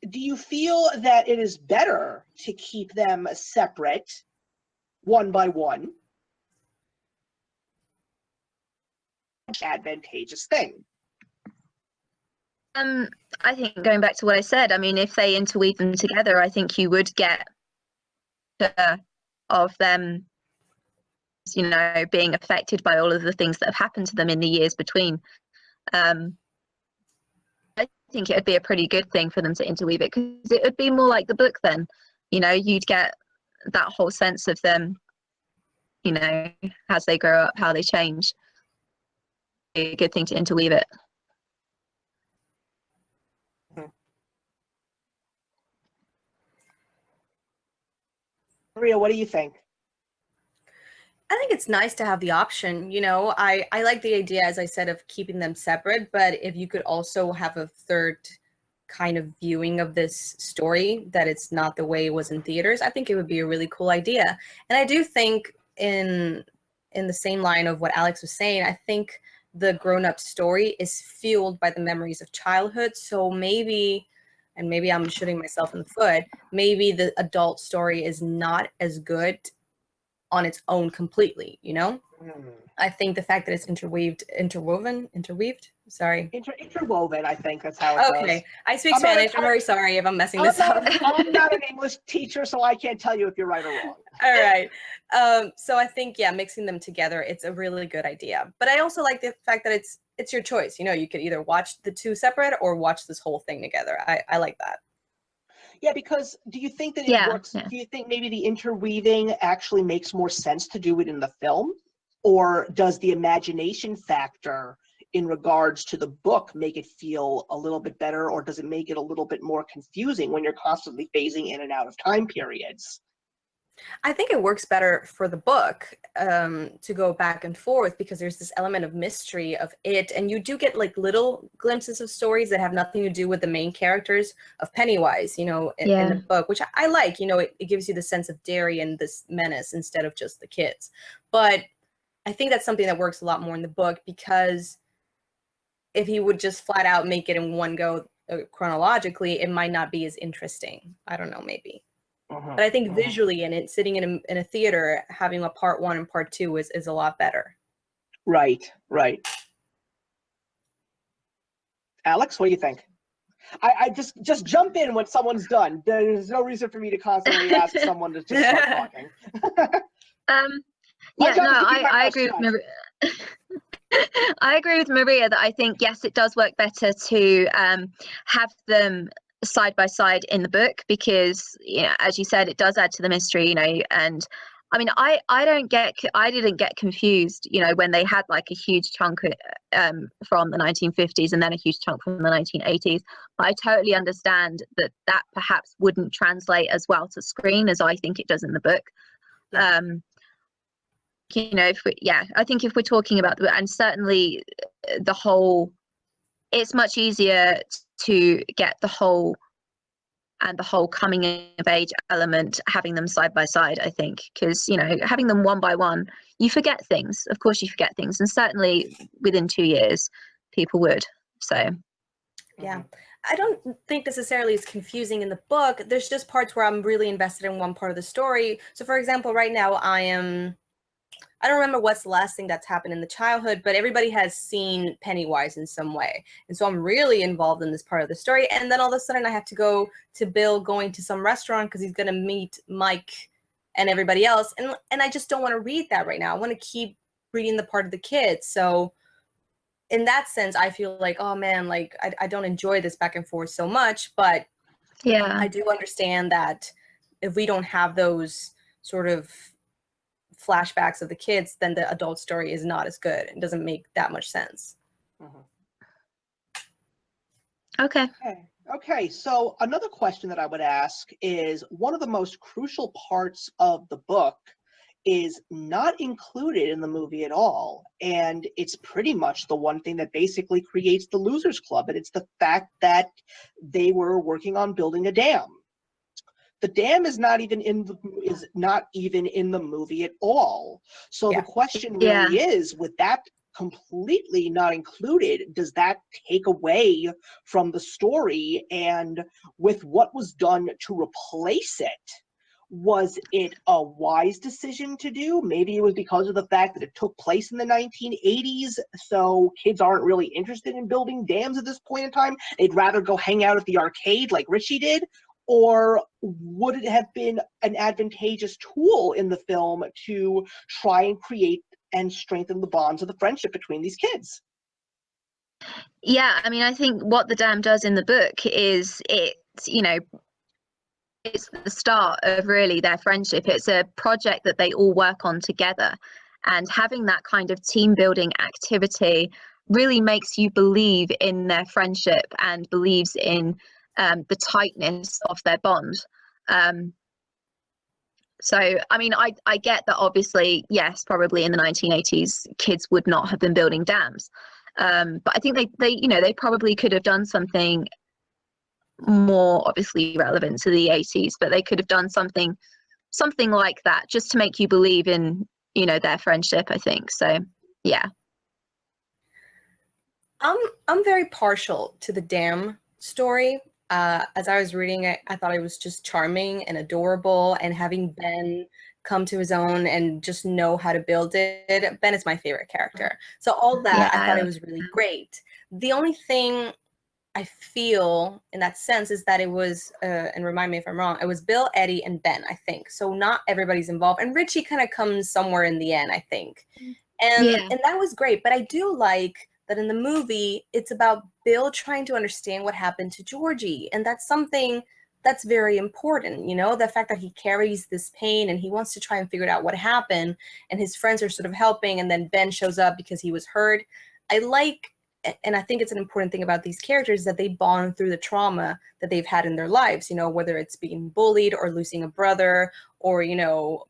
do you feel that it is better to keep them separate, one by one? Advantageous thing. I think going back to what I said, I mean, if they interweave them together, I think you would get of them, you know, being affected by all of the things that have happened to them in the years between. I think it would be a pretty good thing for them to interweave it, because it would be more like the book then. You know, you'd get that whole sense of them, you know, as they grow up, how they change. It'd be a good thing to interweave it. Maria, what do you think? I think it's nice to have the option. You know, I like the idea, as I said, of keeping them separate, but if you could also have a third kind of viewing of this story, that it's not the way it was in theaters, I think it would be a really cool idea. And I do think in the same line of what Alex was saying, I think the grown-up story is fueled by the memories of childhood. So maybe, and maybe I'm shooting myself in the foot, maybe the adult story is not as good on its own completely, you know? I think the fact that it's interweaved, sorry. Interwoven, I think that's how it goes. Okay, I speak Spanish. I'm very sorry if I'm messing this up. I'm not an English teacher, so I can't tell you if you're right or wrong. All right. So I think, yeah, mixing them together, it's a really good idea. But I also like the fact that it's your choice. You know, you could either watch the two separate or watch this whole thing together. I like that. Yeah, because do you think that it works? Do you think maybe the interweaving actually makes more sense to do it in the film? Or does the imagination factor in regards to the book make it feel a little bit better, or does it make it a little bit more confusing when you're constantly phasing in and out of time periods? I think it works better for the book to go back and forth, because there's this element of mystery of it, and you do get like little glimpses of stories that have nothing to do with the main characters of Pennywise, you know, in the book, which I like. You know, it gives you the sense of Derry and this menace instead of just the kids. But I think that's something that works a lot more in the book, because if he would just flat out make it in one go chronologically, it might not be as interesting. I don't know, maybe. But I think visually, and it sitting in a theater, having a part one and part two is a lot better. Right. Alex, what do you think? I just jump in when someone's done. There's no reason for me to constantly ask someone to just start talking. Yeah, no, I agree with Maria. I agree with Maria that I think, yes, it does work better to have them side by side in the book, because, you know, as you said, it does add to the mystery, you know. And I mean, I didn't get confused, you know, when they had like a huge chunk from the 1950s and then a huge chunk from the 1980s. But I totally understand that perhaps wouldn't translate as well to screen as I think it does in the book. You know, I think if we're talking about and certainly the whole, it's much easier to get the whole coming of age element, having them side by side, I think, because, you know, having them one by one, you forget things. Of course you forget things, and certainly within 2 years people would. So yeah, I don't think necessarily it's confusing in the book. There's just parts where I'm really invested in one part of the story. So for example, right now I don't remember what's the last thing that's happened in the childhood, but everybody has seen Pennywise in some way. And so I'm really involved in this part of the story. And then all of a sudden I have to go to Bill going to some restaurant because he's going to meet Mike and everybody else. And I just don't want to read that right now. I want to keep reading the part of the kids. So in that sense, I feel like, oh man, like I don't enjoy this back and forth so much, but Yeah. I do understand that if we don't have those sort of flashbacks of the kids, then the adult story is not as good. It doesn't make that much sense. Mhm. Okay. Okay, so another question that I would ask is, one of the most crucial parts of the book is not included in the movie at all, and it's pretty much the one thing that basically creates the Losers Club, and it's the fact that they were working on building a dam. The dam is not even in the movie at all. So Yeah. the question Yeah. really is, with that completely not included, does that take away from the story? And with what was done to replace it, was it a wise decision to do? Maybe it was because of the fact that it took place in the 1980s, so kids aren't really interested in building dams at this point in time. They'd rather go hang out at the arcade like Richie did. Or would it have been an advantageous tool in the film to try and create and strengthen the bonds of the friendship between these kids? Yeah, I mean, I think what the dam does in the book is it's the start of really their friendship. It's a project that they all work on together, and having that kind of team building activity really makes you believe in their friendship and believes in the tightness of their bond. So, I mean, I get that obviously, yes, probably in the 1980s, kids would not have been building dams. But I think they probably could have done something more obviously relevant to the 80s, but they could have done something like that just to make you believe in, their friendship, I think. So, yeah. I'm very partial to the dam story. As I was reading it, I thought it was just charming and adorable, and having Ben come to his own and just know how to build it. Ben is my favorite character. So all that, I thought it was really great. The only thing I feel in that sense is that it was, and remind me if I'm wrong, it was Bill, Eddie, and Ben, I think. So not everybody's involved. And Richie kind of comes somewhere in the end, I think. And that was great. But I do like that in the movie, it's about Bill trying to understand what happened to Georgie. And that's something that's very important, the fact that he carries this pain and he wants to try and figure out what happened, and his friends are sort of helping, and then Ben shows up because he was hurt. I like, and I think it's an important thing about these characters, that they bond through the trauma that they've had in their lives, whether it's being bullied or losing a brother, or,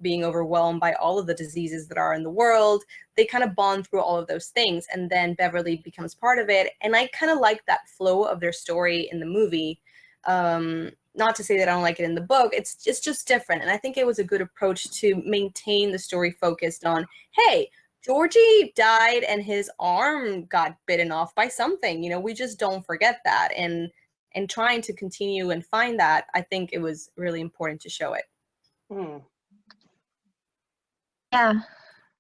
being overwhelmed by all of the diseases that are in the world. They kind of bond through all of those things, and then Beverly becomes part of it. And I kind of like that flow of their story in the movie. Not to say that I don't like it in the book, it's just different. And I think it was a good approach to maintain the story focused on, hey, Georgie died and his arm got bitten off by something. We just don't forget that. And trying to continue and find that, I think it was really important to show it. Hmm.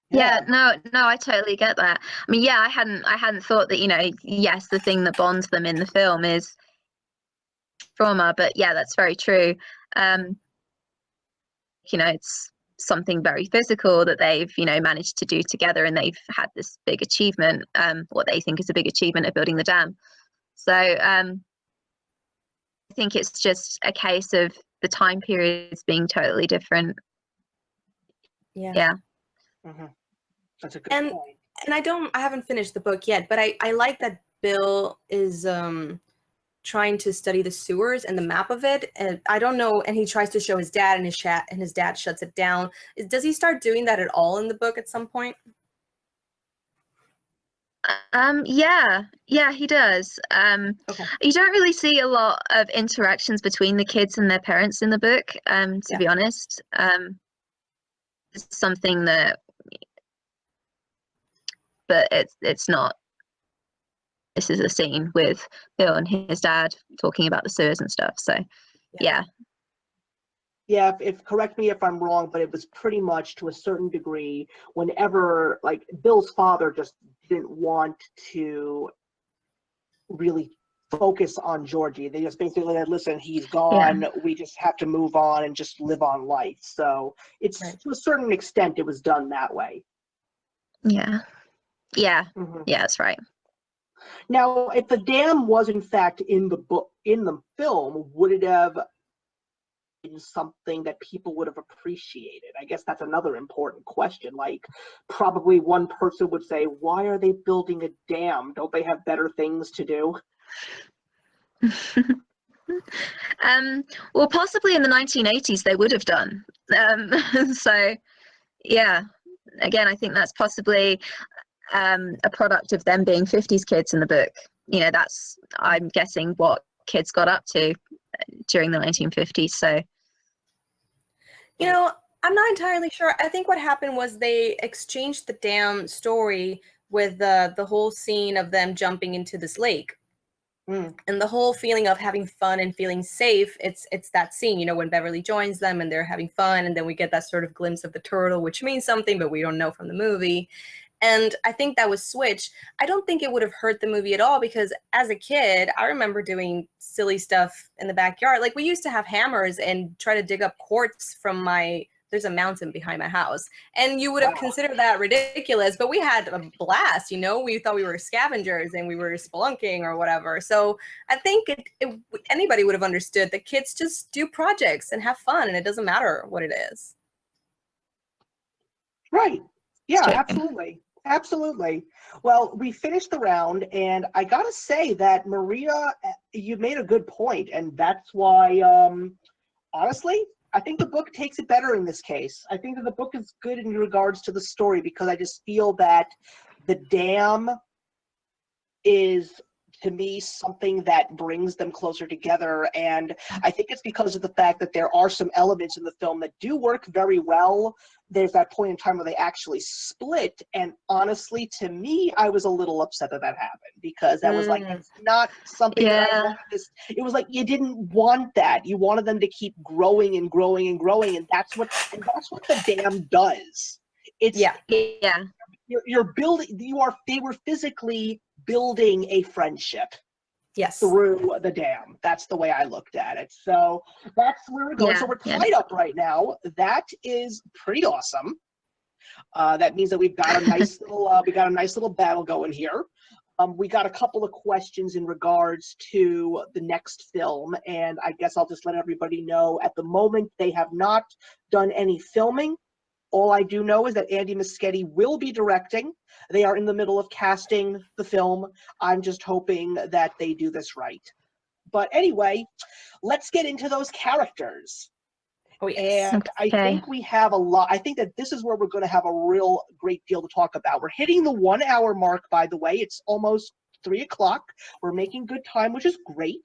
Yeah, no, I totally get that. I mean, yeah, I hadn't thought that, yes, the thing that bonds them in the film is trauma, but yeah, that's very true. It's something very physical that they've managed to do together, and they've had this big achievement, what they think is a big achievement of building the dam. So I think it's just a case of the time periods being totally different. Yeah. Mm-hmm. That's a good point. And I haven't finished the book yet, but I like that Bill is trying to study the sewers and the map of it, and I don't know, and he tries to show his dad, and his dad shuts it down. Does he start doing that at all in the book at some point? Yeah, he does. Okay. You don't really see a lot of interactions between the kids and their parents in the book, to be honest. It's something that, but it's not. This is a scene with Bill and his dad talking about the sewers and stuff. So, yeah. Yeah, if correct me if I'm wrong, but it was pretty much to a certain degree, whenever, like, Bill's father just didn't want to really focus on Georgie. They just basically said, listen, he's gone. Yeah. We just have to move on and just live on life. So it's to a certain extent, it was done that way. Yeah. Mm-hmm. Yeah, that's right. Now, if the dam was in fact in the book, in the film, would it have been something that people would have appreciated? I guess that's another important question. Like, probably one person would say, "Why are they building a dam? Don't they have better things to do?" Well, possibly in the 1980s they would have done. So, yeah, again, I think that's possibly a product of them being 50s kids in the book. You know, that's, I'm guessing, what kids got up to during the 1950s. So, You know, I'm not entirely sure. I think what happened was they exchanged the dam story with the whole scene of them jumping into this lake. And the whole feeling of having fun and feeling safe, it's that scene, you know, when Beverly joins them and they're having fun, and then we get that sort of glimpse of the turtle, which means something, but we don't know from the movie. And I think that was switched. I don't think it would have hurt the movie at all, because as a kid, I remember doing silly stuff in the backyard. Like, we used to have hammers and try to dig up quartz from there's a mountain behind my house. And you would have considered that ridiculous, but we had a blast, you know? We thought we were scavengers and we were spelunking or whatever. So I think anybody would have understood that kids just do projects and have fun, and it doesn't matter what it is. Right. Yeah, absolutely. Absolutely. Well, we finished the round, and I gotta say that, Maria, you made a good point, and that's why, honestly, I think the book takes it better in this case. I think that the book is good in regards to the story, because I just feel that the dam is, to me, something that brings them closer together, and I think it's because of the fact that there are some elements in the film that do work very well. There's that point in time where they actually split, and honestly, to me, I was a little upset that happened, because that was like, it's not something that I wanted this. It was like, you didn't want that. You wanted them to keep growing and growing and growing, and that's what the dam does. It's you're building. They were physically building a friendship. Yes. Through the dam. That's the way I looked at it. So that's where we're going. So we're tied up right now. That is pretty awesome. That means that we've got a nice little battle going here. We got a couple of questions in regards to the next film, and I guess I'll just let everybody know at the moment they have not done any filming. All I do know is that Andy Muschietti will be directing. They are in the middle of casting the film. I'm just hoping that they do this right. But anyway, let's get into those characters. Oh, yes. And I think we have a lot. I think that this is where we're going to have a real great deal to talk about. We're hitting the 1 hour mark, by the way. It's almost 3 o'clock. We're making good time, which is great.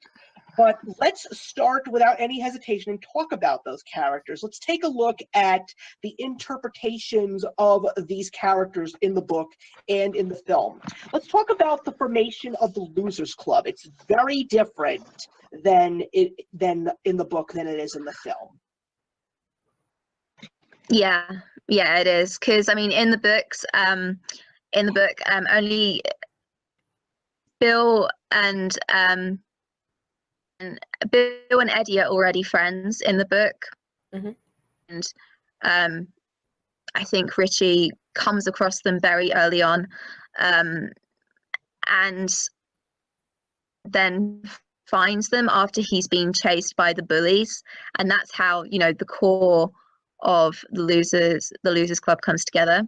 But let's start without any hesitation and talk about those characters. Let's take a look at the interpretations of these characters in the book and in the film. Let's talk about the formation of the Losers Club. It's very different than in the book than it is in the film. Yeah, it is, because I mean, in the book, only Bill and Eddie are already friends in the book. And I think Richie comes across them very early on, and then finds them after he's been chased by the bullies, and that's how, you know, the core of the Losers Club comes together.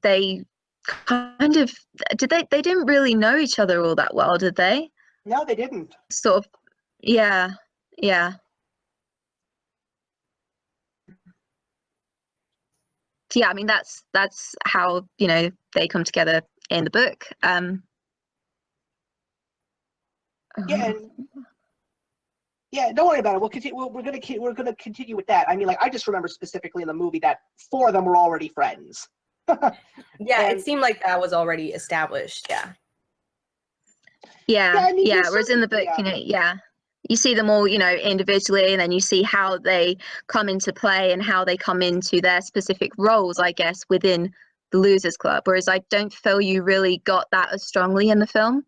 They kind of they didn't really know each other all that well, did they? No, they didn't. Sort of, yeah. Yeah, I mean, that's how, you know, they come together in the book. Yeah, don't worry about it. We'll continue. We're gonna continue with that. I mean, like, I just remember specifically in the movie that 4 of them were already friends. Yeah, it seemed like that was already established. Yeah. Whereas in the book, you know, you see them all, you know, individually, and then you see how they come into play and how they come into their specific roles, I guess, within the Losers Club. Whereas I don't feel you really got that as strongly in the film.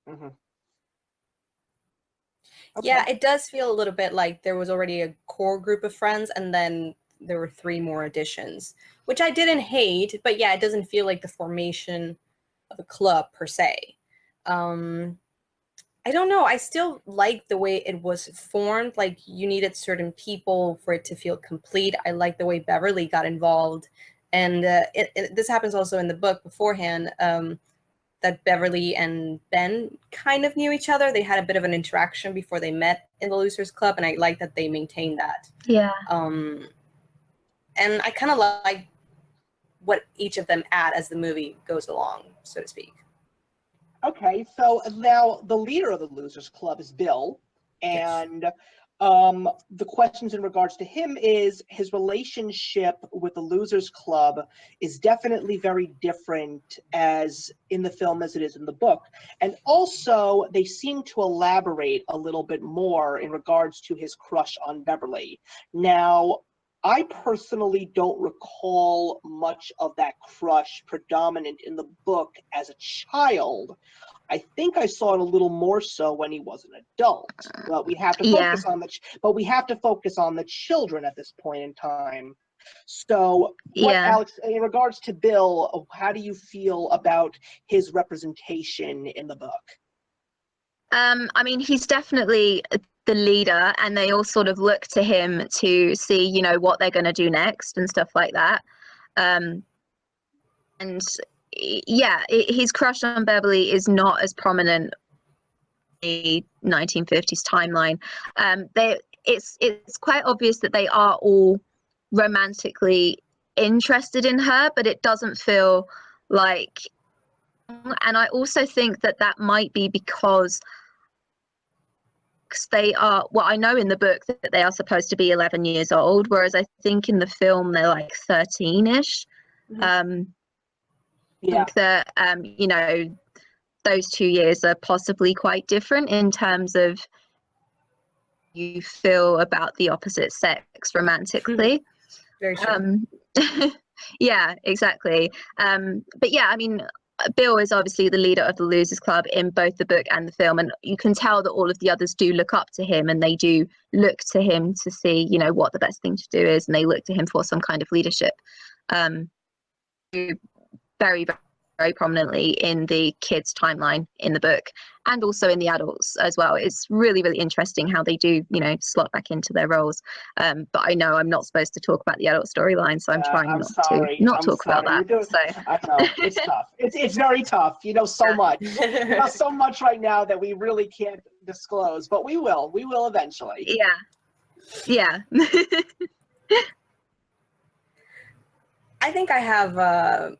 Okay. Yeah, it does feel a little bit like there was already a core group of friends, and then there were 3 more additions, which I didn't hate, but yeah, it doesn't feel like the formation a club per se. I don't know. I still like the way it was formed. Like, you needed certain people for it to feel complete. I like the way Beverly got involved. And this happens also in the book beforehand, that Beverly and Ben kind of knew each other. They had a bit of an interaction before they met in the Losers Club, and I like that they maintained that. Yeah. And I kind of like what each of them add as the movie goes along, so to speak. Okay, so now the leader of the Losers Club is Bill, and the questions in regards to him is his relationship with the Losers Club is definitely very different as in the film as it is in the book. And also, they seem to elaborate a little bit more in regards to his crush on Beverly. Now, I personally don't recall much of that crush predominant in the book as a child. I think I saw it a little more so when he was an adult. But we have to focus on the children at this point in time. So, Alex, in regards to Bill, how do you feel about his representation in the book? I mean, he's definitely the leader, and they all sort of look to him to see, you know, what they're going to do next and stuff like that. And yeah, his crush on Beverly is not as prominent in the 1950s timeline. It's quite obvious that they are all romantically interested in her, but it doesn't feel like. And I also think that might be because they are, well, I know in the book that they are supposed to be 11 years old, whereas I think in the film they're like 13-ish. I think that, you know, those 2 years are possibly quite different in terms of you feel about the opposite sex romantically. Very true. Yeah, exactly. But yeah, I mean, Bill is obviously the leader of the Losers Club in both the book and the film, and you can tell that all of the others do look up to him, and they do look to him to see, you know, what the best thing to do is, and they look to him for some kind of leadership. Very, very prominently in the kids' timeline in the book, and also in the adults as well. It's really, really interesting how they do, you know, slot back into their roles. But I know I'm not supposed to talk about the adult storyline, so I'm trying not to talk about that. So I know it's tough. It's very tough. You know so much. You know so much right now that we really can't disclose, but we will. We will eventually. Yeah. I think I have.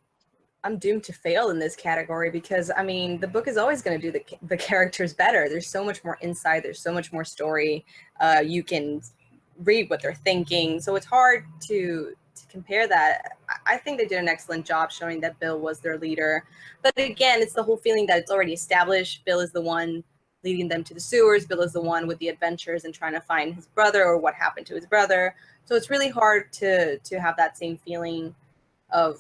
I'm doomed to fail in this category because, I mean, the book is always going to do the characters better. There's so much more insight. There's so much more story. You can read what they're thinking. So it's hard to compare that. I think they did an excellent job showing that Bill was their leader. But again, it's the whole feeling that it's already established. Bill is the one leading them to the sewers. Bill is the one with the adventures and trying to find his brother or what happened to his brother. So it's really hard to have that same feeling of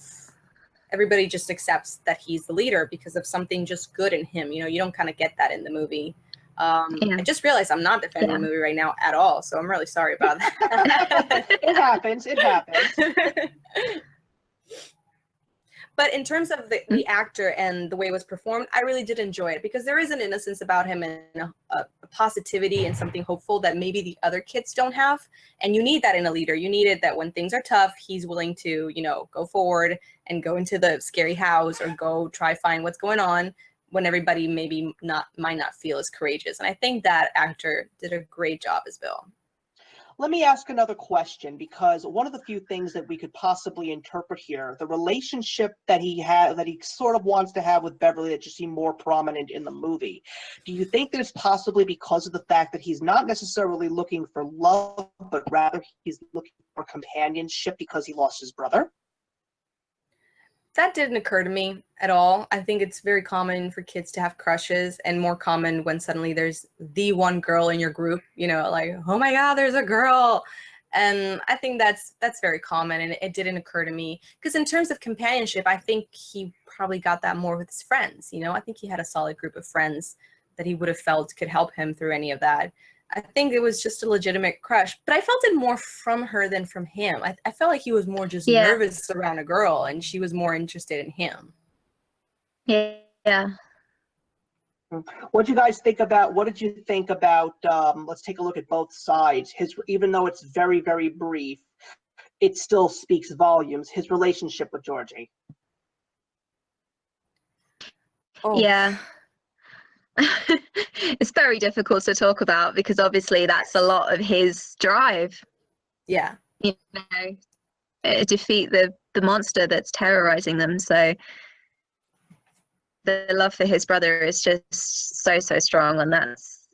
everybody just accepts that he's the leader because of something just good in him. You know, you don't kind of get that in the movie. I just realized I'm not defending the movie right now at all, so I'm really sorry about that. It happens. But in terms of the actor and the way it was performed, I really did enjoy it because there is an innocence about him and a positivity and something hopeful that maybe the other kids don't have. And you need that in a leader. You need it that when things are tough, he's willing to, you know, go forward and go into the scary house or go try find what's going on when everybody maybe might not feel as courageous. And I think that actor did a great job as Bill. Let me ask another question, because one of the few things that we could possibly interpret here, the relationship that he sort of wants to have with Beverly that just seemed more prominent in the movie. Do you think that it's possibly because of the fact that he's not necessarily looking for love, but rather he's looking for companionship because he lost his brother? That didn't occur to me at all. I think it's very common for kids to have crushes, and more common when suddenly there's the one girl in your group, you know, like, oh my God, there's a girl. And I think that's very common, and it didn't occur to me. Because in terms of companionship, I think he probably got that more with his friends, you know? I think he had a solid group of friends that he would have felt could help him through any of that. I think it was just a legitimate crush, but I felt it more from her than from him. I felt like he was more just nervous around a girl, and she was more interested in him. Yeah. What did you think about, let's take a look at both sides. Even though it's very, very brief, it still speaks volumes, his relationship with Georgie. Oh, Yeah. It's very difficult to talk about because obviously that's a lot of his drive, yeah. you know, defeat the monster that's terrorizing them. So the love for his brother is just so strong, and that's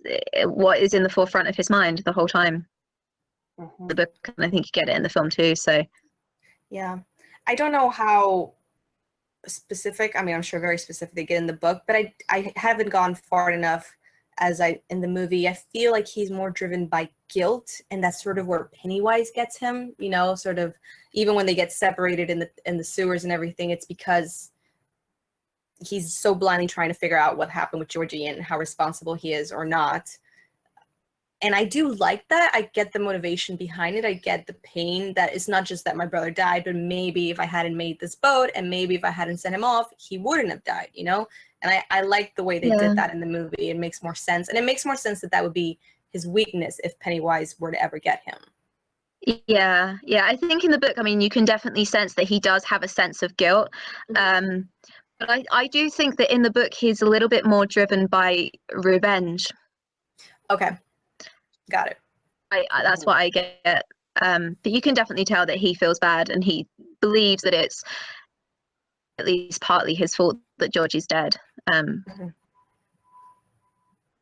what is in the forefront of his mind the whole time. The book, and I think you get it in the film too. So Yeah, I don't know how specific, I mean, I'm sure very specific they get in the book, but I haven't gone far enough as in the movie. I feel like he's more driven by guilt, and that's sort of where Pennywise gets him, you know, sort of, even when they get separated in the sewers and everything, it's because he's so blindly trying to figure out what happened with Georgie and how responsible he is or not. And I do like that. I get the motivation behind it. I get the pain that it's not just that my brother died, but maybe if I hadn't made this boat and maybe if I hadn't sent him off, he wouldn't have died, you know? And I like the way they did that in the movie. It makes more sense. And it makes more sense that that would be his weakness if Pennywise were to ever get him. yeah, I think in the book, I mean, you can definitely sense that he does have a sense of guilt. But I do think that in the book, he's a little bit more driven by revenge. Okay. Got it. That's what I get. But you can definitely tell that he feels bad and he believes that it's at least partly his fault that Georgie's dead.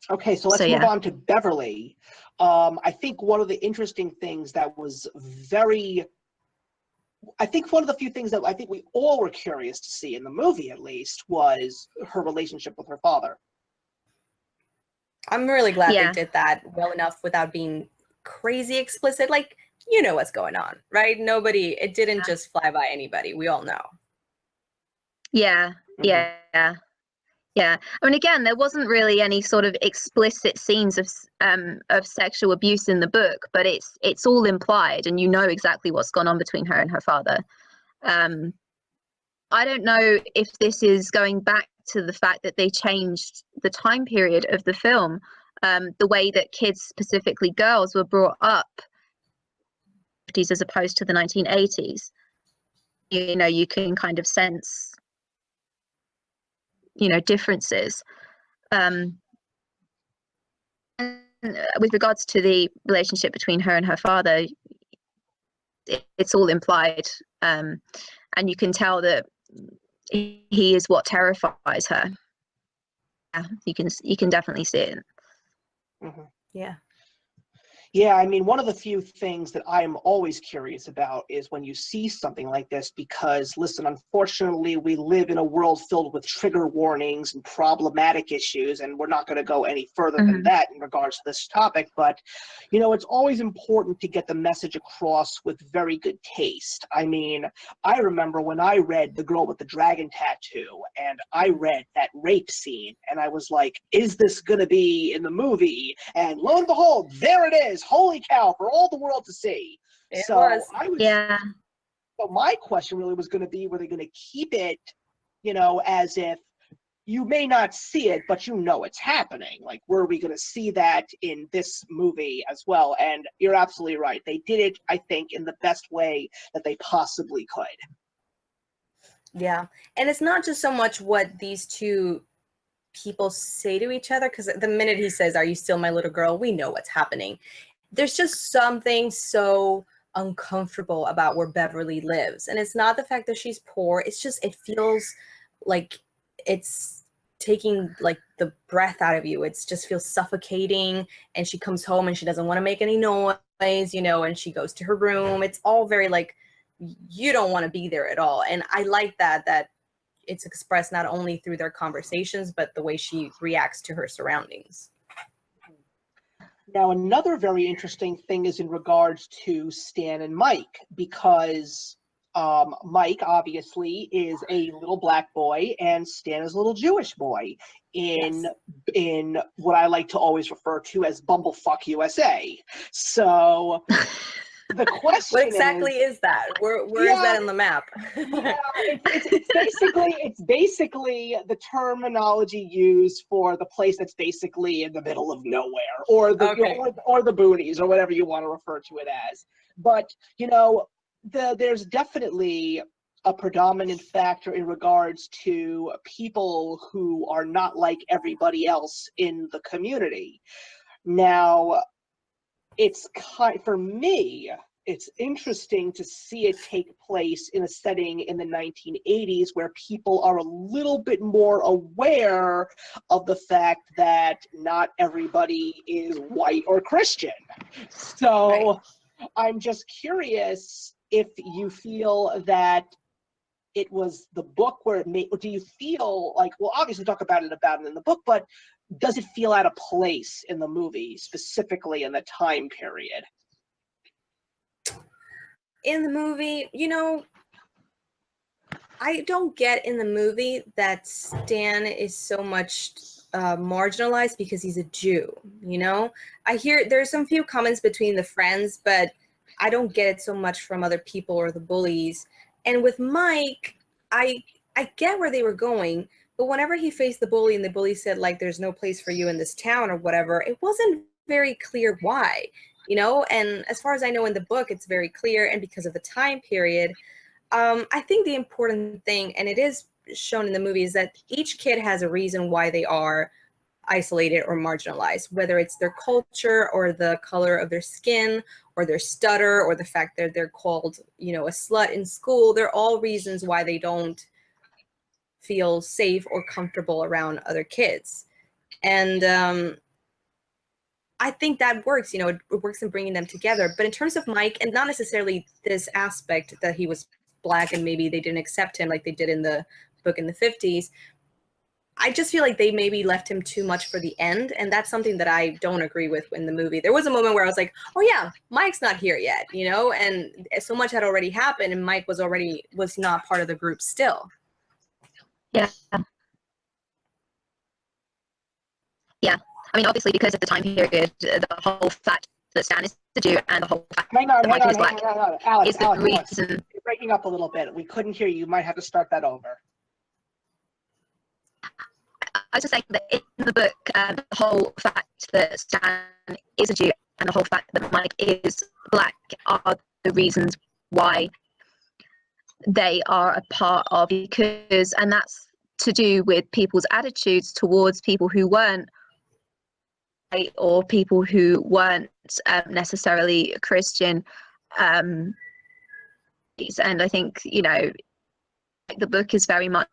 Okay, so let's move on to Beverly. I think one of the interesting things that was one of the few things that I think we all were curious to see in the movie, at least, was her relationship with her father. I'm really glad they did that well enough without being crazy explicit. Like, you know what's going on, right? It didn't just fly by anybody. We all know. Yeah. I mean, again, there wasn't really any sort of explicit scenes of sexual abuse in the book, but it's all implied, and you know exactly what's gone on between her and her father. I don't know if this is going back to the fact that they changed the time period of the film, the way that kids, specifically girls, were brought up as opposed to the 1980s. You know, you can kind of sense, you know, differences. And with regards to the relationship between her and her father, it's all implied, and you can tell that he is what terrifies her. Yeah, you can definitely see it. Yeah, I mean, one of the few things that I am always curious about is when you see something like this, because, listen, unfortunately, we live in a world filled with trigger warnings and problematic issues, and we're not going to go any further than that in regards to this topic, but, you know, it's always important to get the message across with very good taste. I mean, I remember when I read The Girl with the Dragon Tattoo, and I read that rape scene, and I was like, is this going to be in the movie? And lo and behold, there it is. Holy cow, for all the world to see. So my question really was going to be, were they going to keep it, you know, as if you may not see it, but you know it's happening? Like, were we going to see that in this movie as well? And you're absolutely right. They did it, I think, in the best way that they possibly could. Yeah. And it's not just so much what these two people say to each other, because the minute he says, "Are you still my little girl?" we know what's happening. There's just something so uncomfortable about where Beverly lives. And it's not the fact that she's poor. It's just, it feels like it's taking like the breath out of you. It just feels suffocating. And she comes home and she doesn't want to make any noise, you know, and she goes to her room. It's all very like, you don't want to be there at all. And I like that it's expressed not only through their conversations, but the way she reacts to her surroundings. Now, another very interesting thing is in regards to Stan and Mike, because Mike obviously is a little black boy and Stan is a little Jewish boy in what I like to always refer to as Bumblefuck USA. So The question What exactly is that? Where is that in the map? Yeah, it's basically the terminology used for the place that's basically in the middle of nowhere, or the Okay. or the boonies, or whatever you want to refer to it as. But you know, there's definitely a predominant factor in regards to people who are not like everybody else in the community. Now, for me, it's interesting to see it take place in a setting in the 1980s where people are a little bit more aware of the fact that not everybody is white or Christian. So I'm just curious if you feel that it was the book where it made, or do you feel like, well, obviously talk about it in the book, but does it feel out of place in the movie, specifically in the time period? In the movie, you know, I don't get in the movie that Stan is so much marginalized because he's a Jew, you know? I hear there's some few comments between the friends, but I don't get it so much from other people or the bullies. And with Mike, I get where they were going, but whenever he faced the bully and the bully said, like, there's no place for you in this town or whatever, it wasn't very clear why, you know? And as far as I know in the book, it's very clear. And because of the time period, I think the important thing, and it is shown in the movie, is that each kid has a reason why they are isolated or marginalized, whether it's their culture or the color of their skin or their stutter or the fact that they're called, you know, a slut in school. They're all reasons why they don't feel safe or comfortable around other kids. And I think that works, you know, it works in bringing them together. But in terms of Mike, and not necessarily this aspect that he was Black and maybe they didn't accept him like they did in the book in the 50s, I just feel like they maybe left him too much for the end, and that's something that I don't agree with in the movie. There was a moment where I was like, oh yeah, Mike's not here yet, you know, and so much had already happened and Mike was not part of the group still. Yeah. Yeah. I mean, obviously, because of the time period, the whole fact that Stan is a Jew and the whole fact that Mike is Black Alex, is the reason. You're breaking up a little bit. We couldn't hear you. You might have to start that over. I was just saying that in the book, the whole fact that Stan is a Jew and the whole fact that Mike is Black are the reasons why they are a part of, because, and that's to do with people's attitudes towards people who weren't white or people who weren't necessarily Christian. And I think, you know, the book is very much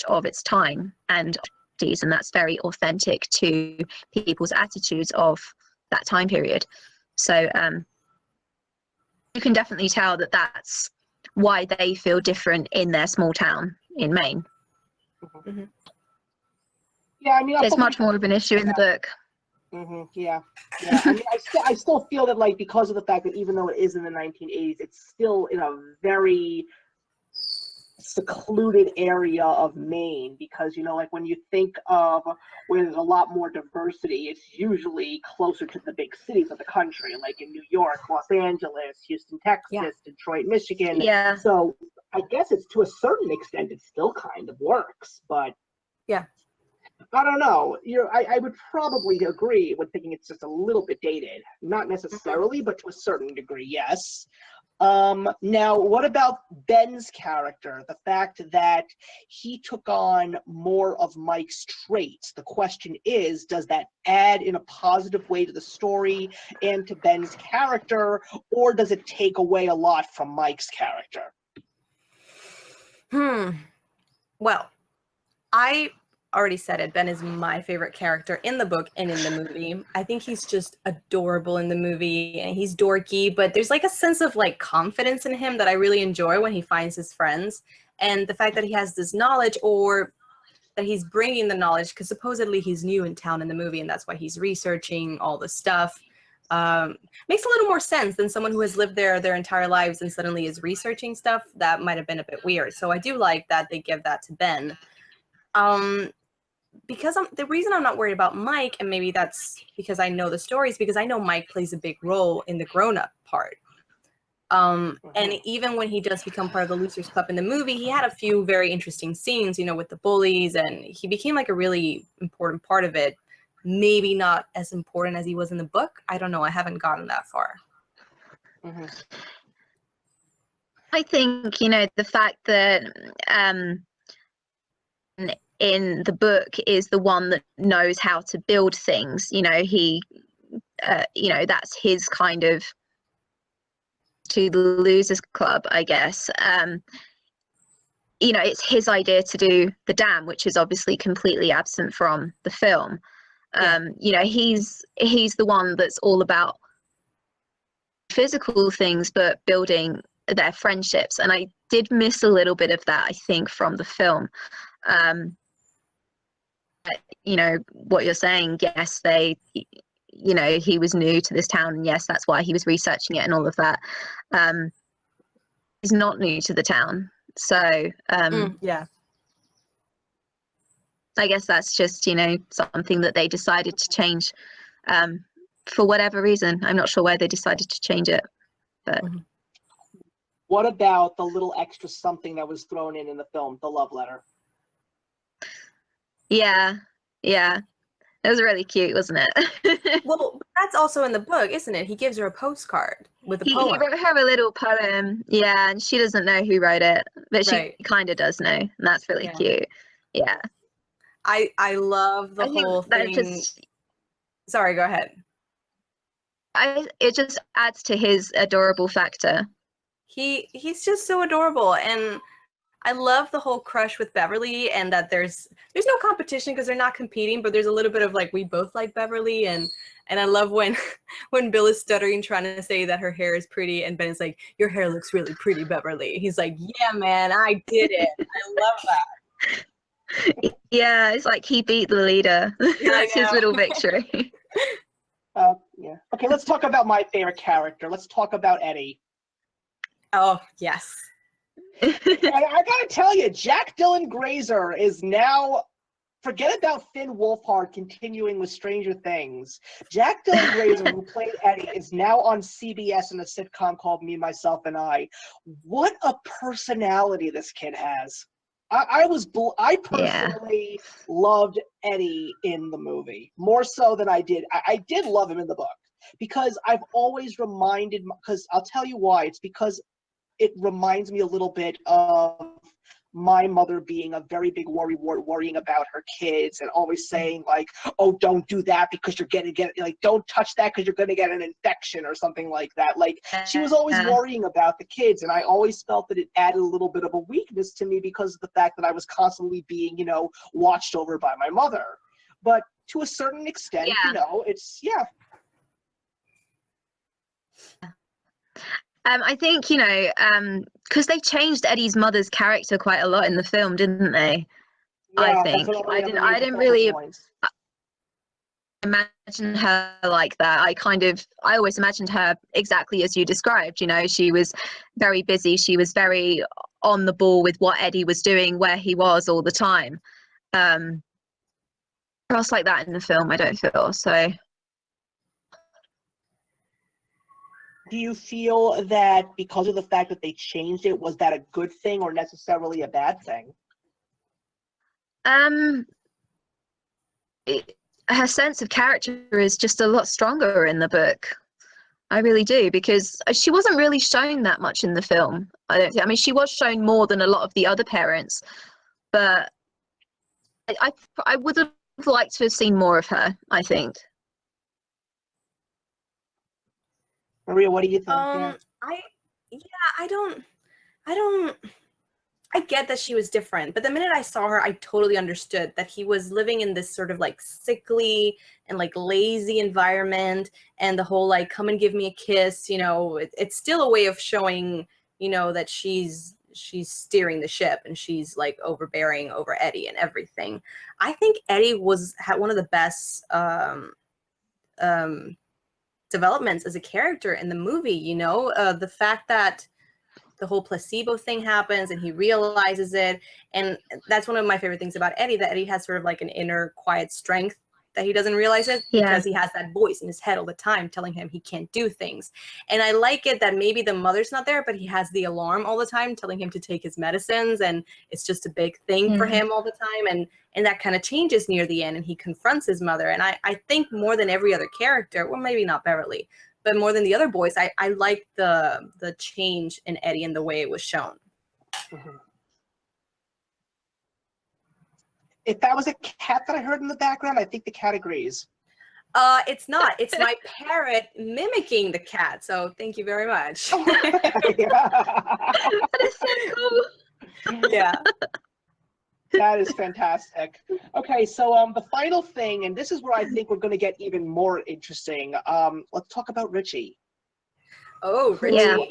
of its time and that's very authentic to people's attitudes of that time period. So you can definitely tell that that's why they feel different in their small town in Maine. Mm-hmm. Yeah, I mean, it's much more of an issue in the book. Mm-hmm. Yeah. I mean, I still feel that, like, because of the fact that even though it is in the 1980s, it's still in a very secluded area of Maine, because, you know, like, when you think of where there's a lot more diversity, it's usually closer to the big cities of the country, like in New York, Los Angeles, Houston, Texas, Detroit, Michigan. Yeah. So I guess it's, to a certain extent, it still kind of works, but yeah, I don't know. I would probably agree with thinking it's just a little bit dated. Not necessarily, but to a certain degree, yes. Now, what about Ben's character? The fact that he took on more of Mike's traits. The question is, does that add in a positive way to the story and to Ben's character, or does it take away a lot from Mike's character? Well, I already said it. Ben is my favorite character in the book and in the movie. I think he's just adorable in the movie, and he's dorky, but there's like a sense of like confidence in him that I really enjoy when he finds his friends. And the fact that he has this knowledge, or that he's bringing the knowledge, because supposedly he's new in town in the movie, and that's why he's researching all this stuff. Makes a little more sense than someone who has lived there their entire lives and suddenly is researching stuff. That might have been a bit weird. So I do like that they give that to Ben. Because the reason I'm not worried about Mike, and maybe that's because I know the stories, because I know Mike plays a big role in the grown-up part. And even when he does become part of the Losers Club in the movie, he had a few very interesting scenes, you know, with the bullies, and he became like a really important part of it. Maybe not as important as he was in the book. I don't know. I haven't gotten that far. I think, you know, the fact that in the book is the one that knows how to build things, you know, he you know, that's his kind of to the Losers Club, I guess. You know, it's his idea to do the dam, which is obviously completely absent from the film. You know, he's the one that's all about physical things, but building their friendships. And I did miss a little bit of that, I think, from the film. You know, what you're saying, yes, they, you know, he was new to this town, and yes, that's why he was researching it and all of that. He's not new to the town, so yeah, I guess that's just, you know, something that they decided to change for whatever reason. I'm not sure why they decided to change it, but what about the little extra something that was thrown in the film, the love letter? yeah, it was really cute, wasn't it? Well, that's also in the book, isn't it? He gives her a postcard with a poem. He wrote her a little poem, yeah, and she doesn't know who wrote it, but she kind of does know, and that's really cute. Yeah, I love the whole thing. Sorry, go ahead. It just adds to his adorable factor. He's just so adorable, and I love the whole crush with Beverly, and that there's no competition because they're not competing, but there's a little bit of like, we both like Beverly, and I love when Bill is stuttering trying to say that her hair is pretty, and Ben is like, your hair looks really pretty, Beverly. He's like, yeah, man, I did it. I love that. Yeah, it's like he beat the leader. That's his little victory. Yeah. Okay, let's talk about my favorite character. Let's talk about Eddie. Oh, yes. I gotta tell you, Jack Dylan Grazer is now, forget about Finn Wolfhard continuing with Stranger Things. Jack Dylan Grazer, who played Eddie, is now on CBS in a sitcom called Me, Myself, and I. What a personality this kid has. I personally loved Eddie in the movie, more so than I did. I did love him in the book, because I've always reminded, because I'll tell you why. It's because it reminds me a little bit of my mother being a very big worrying about her kids, and always saying like, oh, don't do that because you're going to get, like, don't touch that because you're going to get an infection or something like that. Like, she was always worrying about the kids, and I always felt that it added a little bit of a weakness to me because of the fact that I was constantly being, you know, watched over by my mother. But to a certain extent, you know, it's, I think, you know, because they changed Eddie's mother's character quite a lot in the film, didn't they? Yeah, I think I didn't really imagine her like that. I always imagined her exactly as you described. You know, she was very busy. She was very on the ball with what Eddie was doing, where he was all the time. Else like that in the film, I don't feel so. Do you feel that because of the fact that they changed it, was that a good thing or necessarily a bad thing? Her sense of character is just a lot stronger in the book. I really do, because she wasn't really shown that much in the film. I mean, she was shown more than a lot of the other parents, but I would have liked to have seen more of her, I think. Maria, what do you think? I get that she was different, but the minute I saw her, I totally understood that he was living in this sort of like sickly and like lazy environment, and the whole like, come and give me a kiss, you know, it's still a way of showing, you know, that she's steering the ship, and she's like overbearing over Eddie and everything. I think Eddie had one of the best developments as a character in the movie, you know, the fact that the whole placebo thing happens and he realizes it. And that's one of my favorite things about Eddie, that Eddie has sort of like an inner quiet strength that he doesn't realize it Yeah. because he has that voice in his head all the time telling him he can't do things. And I like it that maybe the mother's not there, but he has the alarm all the time telling him to take his medicines, and it's just a big thing for him all the time. And that kind of changes near the end, and he confronts his mother. And I think more than every other character, well, maybe not Beverly, but more than the other boys, I like the change in Eddie and the way it was shown. If that was a cat that I heard in the background, I think the cat agrees. It's not. It's my parrot mimicking the cat. So thank you very much. That is so cool. Yeah. That is fantastic. Okay, so the final thing, and this is where I think we're going to get even more interesting. Let's talk about Richie. Oh, Richie.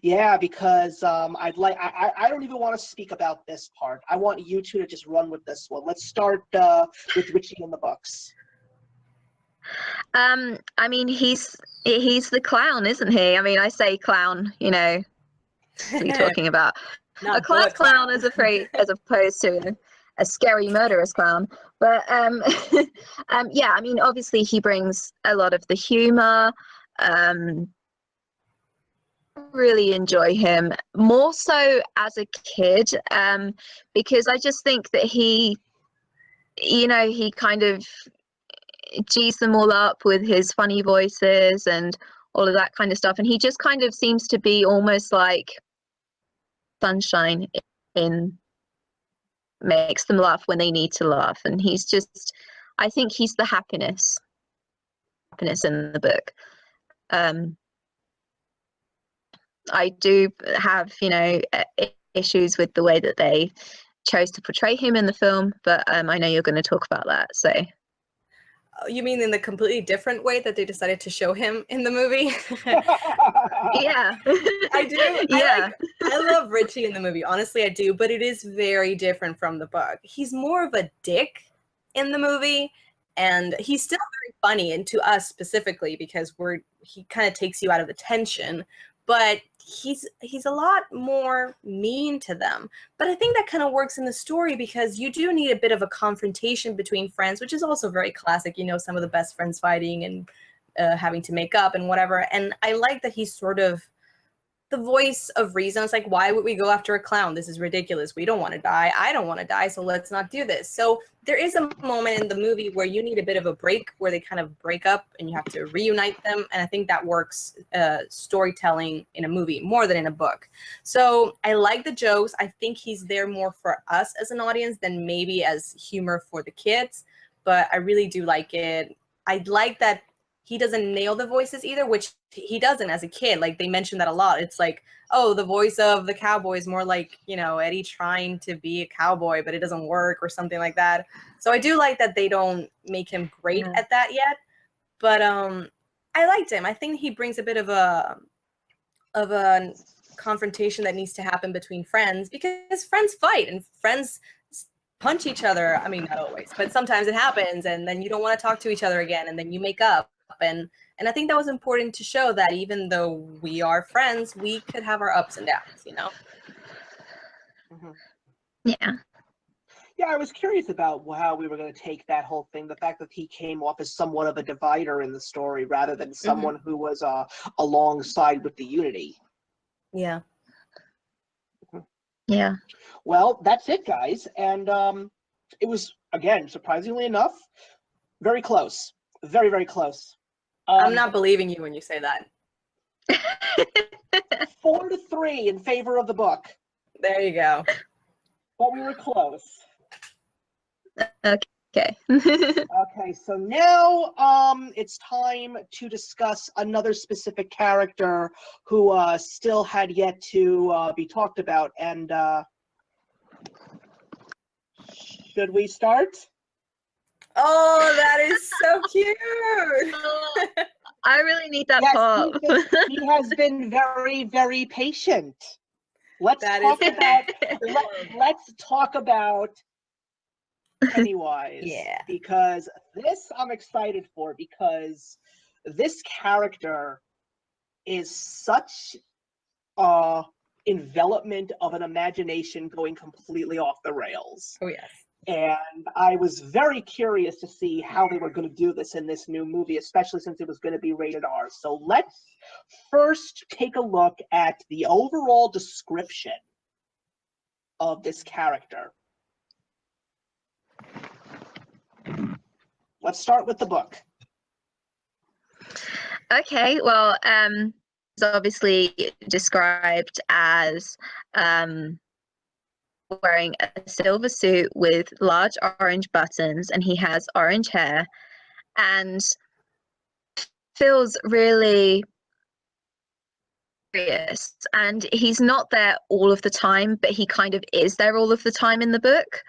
Yeah, because I don't even want to speak about this part. I want you two to just run with this one. Let's start with Richie in the books. I mean, he's the clown, isn't he? I mean, I say clown, you know, what are you talking about? A class clown as opposed to a scary murderous clown. But yeah, I mean, obviously he brings a lot of the humor. Really enjoy him more so as a kid, because I just think that he, you know, he kind of G's them all up with his funny voices and all of that kind of stuff, and he just kind of seems to be almost like sunshine in makes them laugh when they need to laugh, and he's just, I think he's the happiness in the book. I do have, you know, issues with the way that they chose to portray him in the film, but I know you're going to talk about that, so. You mean in the completely different way that they decided to show him in the movie? Yeah. I do. Yeah. I love Richie in the movie. Honestly, I do, but it is very different from the book. He's more of a dick in the movie, and he's still very funny, and to us specifically, because he kind of takes you out of the tension, but he's a lot more mean to them. But I think that kind of works in the story because you do need a bit of a confrontation between friends, which is also very classic, you know, some of the best friends fighting and having to make up and whatever. And I like that he's sort of the voice of reason. It's like, why would we go after a clown? This is ridiculous. We don't want to die. I don't want to die, so let's not do this. So there is a moment in the movie where you need a bit of a break, where they kind of break up and you have to reunite them. And I think that works storytelling in a movie more than in a book. So I like the jokes. I think he's there more for us as an audience than maybe as humor for the kids. But I really do like it. I like that he doesn't nail the voices either, which he doesn't as a kid. Like, they mentioned that a lot. It's like, oh, the voice of the cowboy is more like, you know, Eddie trying to be a cowboy, but it doesn't work or something like that. So I do like that they don't make him great at that yet. But I liked him. I think he brings a bit of a confrontation that needs to happen between friends, because friends fight and friends punch each other. I mean, not always, but sometimes it happens, and then you don't want to talk to each other again, and then you make up. And I think that was important to show that even though we are friends, we could have our ups and downs, you know? Yeah. Yeah, I was curious about how we were going to take that whole thing, the fact that he came off as somewhat of a divider in the story rather than someone who was alongside with the unity. Yeah. Yeah. Well, that's it, guys. And it was, again, surprisingly enough, very close. Very, very close. I'm not believing you when you say that. 4-3 in favor of the book. There you go. But we were close. Okay. Okay, so now it's time to discuss another specific character who still had yet to be talked about. And should we start? Oh, that is so cute. I really need that Yes, part. he has been very, very patient. Let's talk about Pennywise. Yeah. Because this I'm excited for, because this character is such envelopment of an imagination going completely off the rails. Oh, yes. And I was very curious to see how they were going to do this in this new movie, especially since it was going to be rated R. So let's first take a look at the overall description of this character. Let's start with the book. Okay, well, it's obviously described as wearing a silver suit with large orange buttons, and he has orange hair and feels really serious. And he's not there all of the time, but he kind of is there all of the time in the book.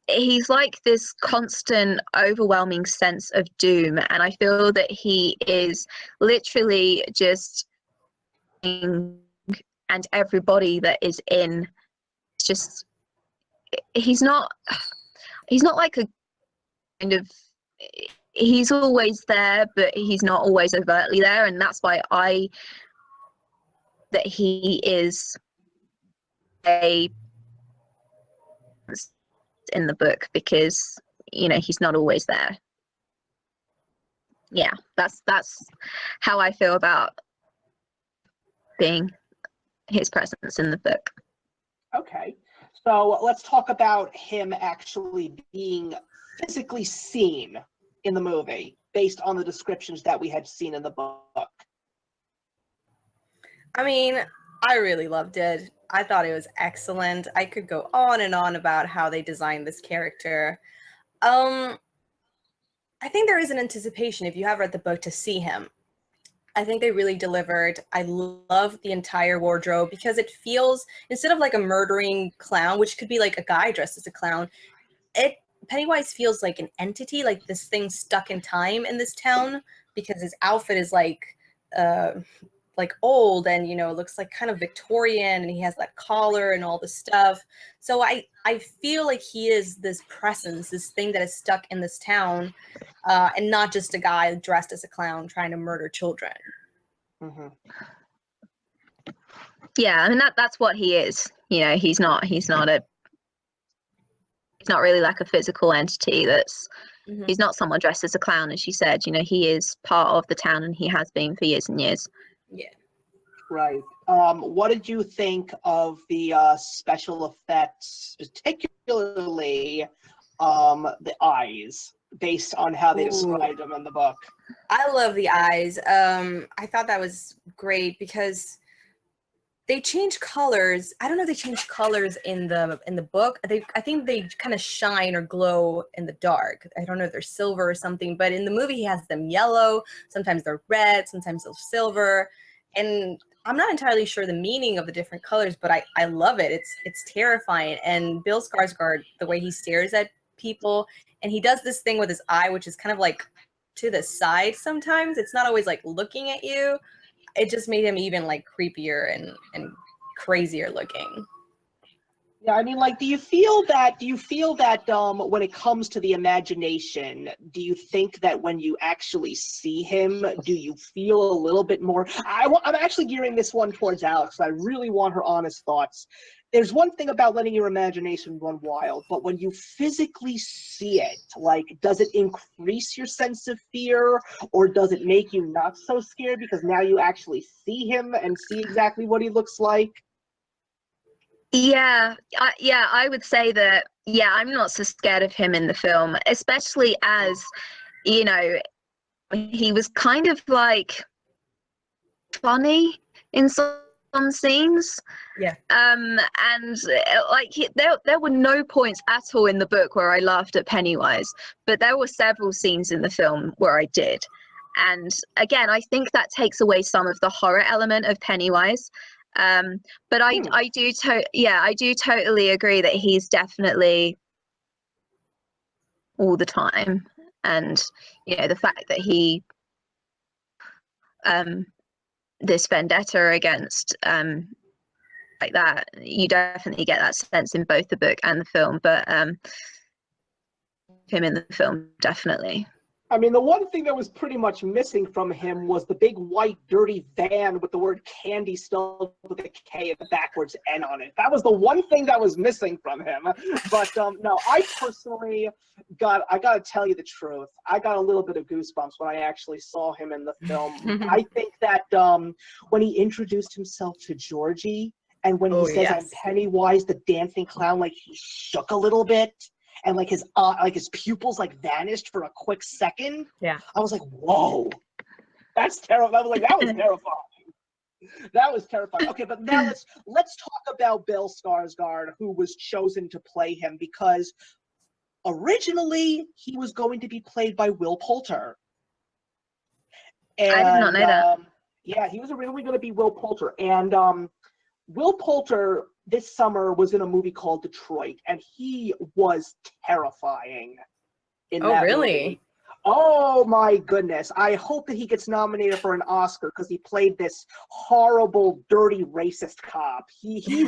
He's like this constant overwhelming sense of doom, and I feel that he is literally just, and everybody that is in, just, he's not like a kind of, he's always there, but he's not always overtly there, and that's why that he is a in the book, because he's not always there. Yeah, that's how I feel about being his presence in the book. Okay, so let's talk about him actually being physically seen in the movie based on the descriptions that we had seen in the book. I mean, I really loved it. I thought it was excellent. I could go on and on about how they designed this character. I think there is an anticipation, if you have read the book, to see him. I think they really delivered. I love the entire wardrobe because it feels, instead of like a murdering clown, which could be like a guy dressed as a clown, Pennywise feels like an entity, like this thing stuck in time in this town, because his outfit is like old and looks like kind of Victorian, and he has that collar and all the stuff. So I feel like he is this presence, this thing that is stuck in this town, and not just a guy dressed as a clown trying to murder children. Mm-hmm. Yeah, I mean that's what he is. He's not really like a physical entity. He's not someone dressed as a clown, as you said. He is part of the town, and he has been for years and years. Yeah. Right. What did you think of the special effects, particularly the eyes, based on how they described them in the book? I love the eyes. I thought that was great because they change colors. I don't know if they change colors in the book. I think they kind of shine or glow in the dark. I don't know if they're silver or something, but in the movie he has them yellow. Sometimes they're red. Sometimes they're silver. And I'm not entirely sure the meaning of the different colors, but I love it. It's terrifying. And Bill Skarsgård, the way he stares at people, and he does this thing with his eye, which is kind of like to the side sometimes. It's not always like looking at you. It just made him even like creepier and crazier looking. Yeah, I mean, like, do you feel that when it comes to the imagination, do you think that when you actually see him, do you feel a little bit more? I'm actually gearing this one towards Alex. I really want her honest thoughts. There's one thing about letting your imagination run wild, but when you physically see it, like, does it increase your sense of fear, or does it make you not so scared because now you actually see him and see exactly what he looks like? Yeah, I would say that, I'm not so scared of him in the film, especially as, he was kind of like funny in some scenes. Yeah. And like there were no points at all in the book where I laughed at Pennywise, but there were several scenes in the film where I did. And again, I think that takes away some of the horror element of Pennywise. But I do totally agree that he's definitely all the time, and the fact that he this vendetta against like that, you definitely get that sense in both the book and the film, but him in the film, definitely. I mean, the one thing that was pretty much missing from him was the big white dirty van with the word candy spelled with a K and the backwards N on it. That was the one thing that was missing from him. But no, I personally I gotta tell you the truth. I got a little bit of goosebumps when I actually saw him in the film. I think that when he introduced himself to Georgie and when he says, I'm Pennywise, the dancing clown, like he shook a little bit. And like his pupils like vanished for a quick second. Yeah. I was like, whoa, that's terrible. I was like, that was terrifying. That was terrifying. Okay, but now let's talk about Bill Skarsgård, who was chosen to play him, because originally he was going to be played by Will Poulter. And, I did not know that. Yeah, he was originally going to be Will Poulter, and Will Poulter this summer was in a movie called Detroit, and he was terrifying in that movie. Oh my goodness. I hope that he gets nominated for an Oscar because he played this horrible, dirty, racist cop. He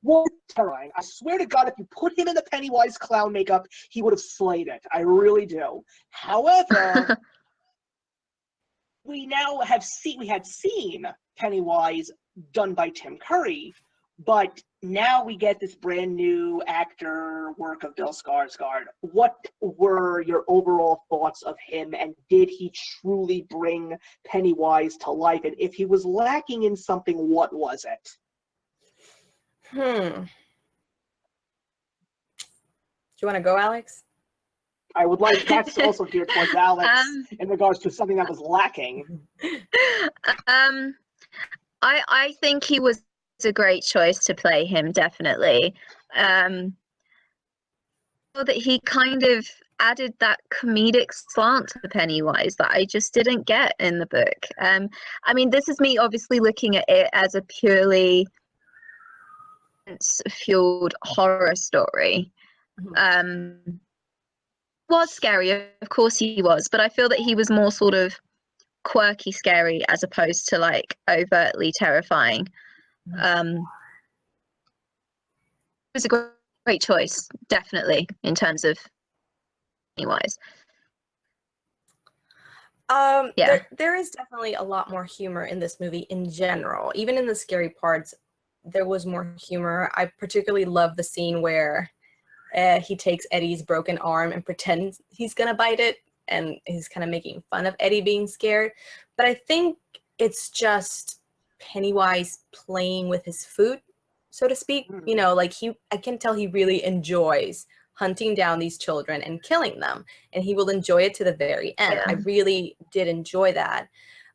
was terrifying. I swear to God, if you put him in the Pennywise clown makeup, he would have slayed it. I really do. However, we had seen Pennywise done by Tim Curry, but now we get this brand new actor work of Bill Skarsgård. What were your overall thoughts of him, and did he truly bring Pennywise to life? And if he was lacking in something, what was it? Do you want to go, Alex? I would like that's also geared towards Alex in regards to something that was lacking. I think he was a great choice to play him, definitely. So that he kind of added that comedic slant to Pennywise that I just didn't get in the book. I mean, this is me obviously looking at it as a purely fueled horror story. Was scary, of course he was, but I feel that he was more sort of quirky scary as opposed to like overtly terrifying. It was a great choice, definitely, in terms of Pennywise. There is definitely a lot more humor in this movie in general. Even in the scary parts, there was more humor. I particularly love the scene where he takes Eddie's broken arm and pretends he's gonna bite it, and he's kind of making fun of Eddie being scared. But I think it's just Pennywise playing with his food, so to speak. You know, like I can tell he really enjoys hunting down these children and killing them, and he will enjoy it to the very end. I really did enjoy that.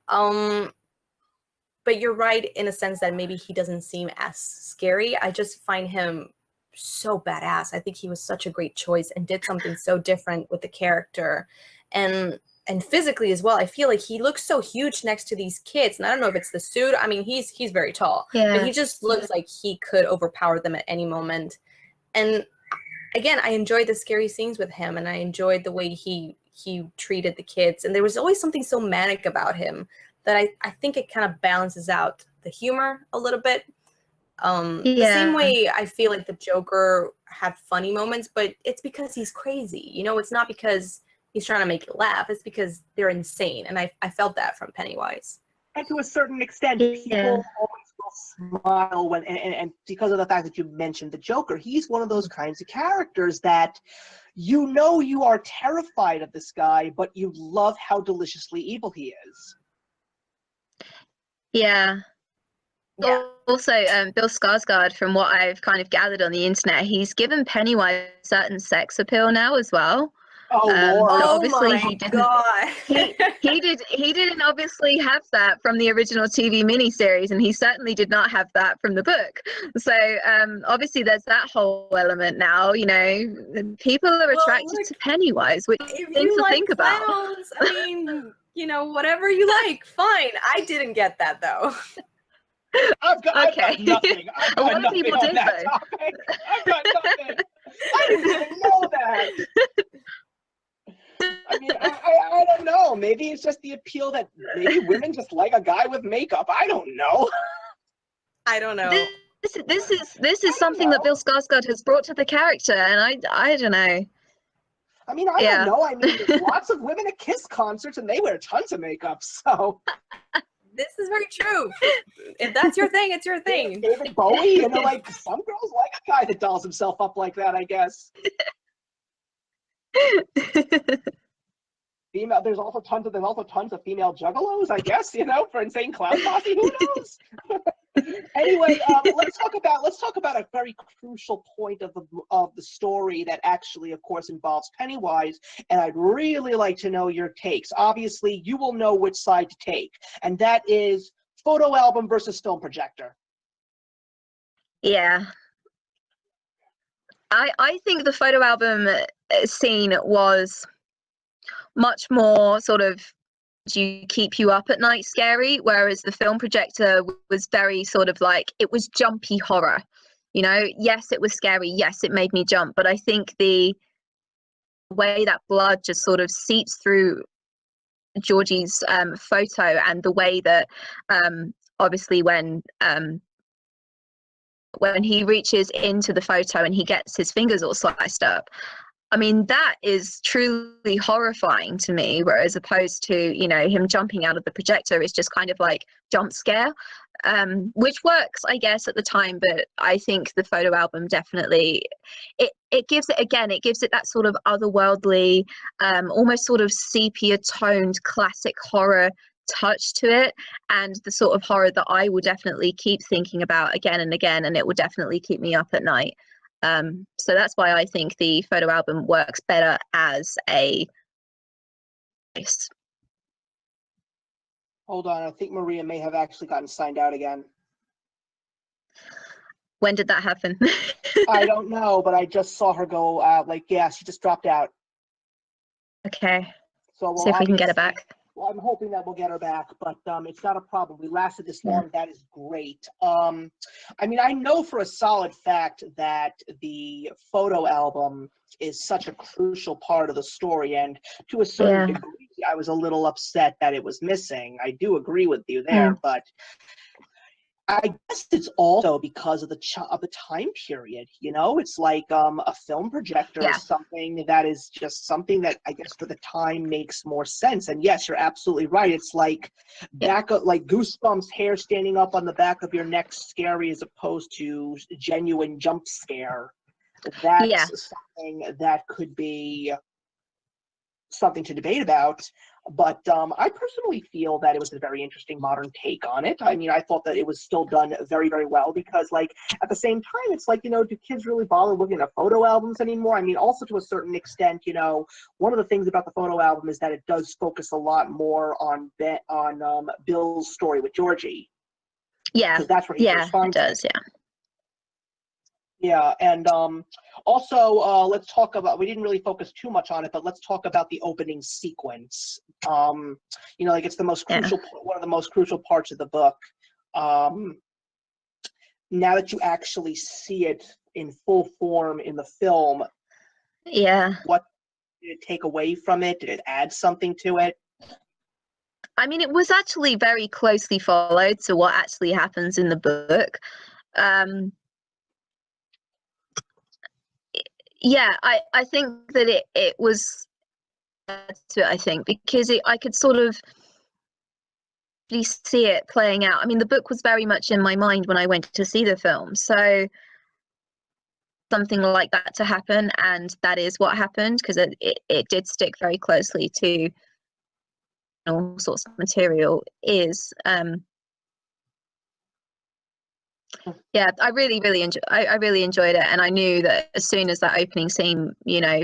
But you're right in a sense that maybe he doesn't seem as scary. I just find him so badass. I think he was such a great choice and did something so different with the character, and physically as well. I feel like he looks so huge next to these kids, and I don't know if it's the suit. I mean, he's very tall, but he just looks like he could overpower them at any moment. And again, I enjoyed the scary scenes with him, and I enjoyed the way he treated the kids, and there was always something so manic about him that I think it kind of balances out the humor a little bit. The same way I feel like the Joker had funny moments, but it's because he's crazy. You know, it's not because he's trying to make you laugh. It's because they're insane. And I felt that from Pennywise. And to a certain extent, people always will smile when, and because of the fact that you mentioned the Joker, he's one of those kinds of characters that you know you are terrified of this guy, but you love how deliciously evil he is. Yeah. Also, Bill Skarsgård, from what I've kind of gathered on the internet, he's given Pennywise certain sex appeal now as well. Oh Lord! Obviously, my he didn't. God. He didn't obviously have that from the original TV miniseries, and he certainly did not have that from the book. So obviously, there's that whole element now. You know, people are attracted to Pennywise, which if thing you to like think about. clowns, I mean, you know, whatever you like, fine. I didn't get that though. I've got nothing. I've got A lot of nothing people on did, that though. topic. I've got nothing. I didn't even know that. I mean, I don't know. Maybe it's just the appeal that maybe women just like a guy with makeup. I don't know. I don't know. This is something that Bill Skarsgård has brought to the character, and I don't know. I mean, I don't know. I mean, there's lots of women at Kiss concerts, and they wear tons of makeup, so. This is very true. If that's your thing, it's your thing. David Bowie, you know, like, some girls like a guy that dolls himself up like that, I guess. Female, there's also tons of female juggalos, I guess, you know, for Insane Clown Posse, who knows? Anyway, let's talk about a very crucial point of the story that actually, of course, involves Pennywise, and I'd really like to know your takes. Obviously, you will know which side to take, and that is photo album versus film projector. Yeah. I think the photo album scene was much more sort of keep you up at night scary, whereas the film projector was very sort of like, it was jumpy horror, you know. Yes, it was scary, yes, it made me jump, but I think the way that blood just sort of seeps through Georgie's photo, and the way that obviously when he reaches into the photo and he gets his fingers all sliced up, I mean, that is truly horrifying to me, whereas opposed to, you know, him jumping out of the projector is just kind of like jump scare, which works, I guess, at the time. But I think the photo album definitely, it gives it that sort of otherworldly, almost sort of sepia toned classic horror touch to it, and the sort of horror that I will definitely keep thinking about again and again, and it will definitely keep me up at night. So that's why I think the photo album works better as a place. Hold on, I think Maria may have actually gotten signed out again. When did that happen? I don't know, but I just saw her go out. Like, yeah, she just dropped out. Okay. So we'll see if we can get her back. Well, I'm hoping that we'll get her back, but it's not a problem. We lasted this long. That is great. I mean, I know for a solid fact that the photo album is such a crucial part of the story, and to a certain degree, I was a little upset that it was missing. I do agree with you there, but I guess it's also because of the time period, you know. It's like a film projector is something that is just something that I guess for the time makes more sense. And yes, you're absolutely right. It's like like Goosebumps hair standing up on the back of your neck scary as opposed to genuine jump scare. That's something that could be something to debate about. But I personally feel that it was a very interesting modern take on it. I mean, I thought that it was still done very, very well because, like, at the same time, it's like, you know, do kids really bother looking at photo albums anymore? I mean, also to a certain extent, you know, one of the things about the photo album is that it does focus a lot more on Bill's story with Georgie. Yeah, that's where he first finds it does, Yeah, and also let's talk about, we didn't really focus too much on it, but let's talk about the opening sequence. You know, like it's the most crucial, one of the most crucial parts of the book. Now that you actually see it in full form in the film, what did it take away from it? Did it add something to it? I mean, it was actually very closely followed to what actually happens in the book. Yeah, I think that it was to it, I think, because I could sort of see it playing out. I mean, the book was very much in my mind when I went to see the film, so something like that to happen, and that is what happened, because it did stick very closely to all sorts of material is yeah, I really enjoyed it, and I knew that as soon as that opening scene, you know,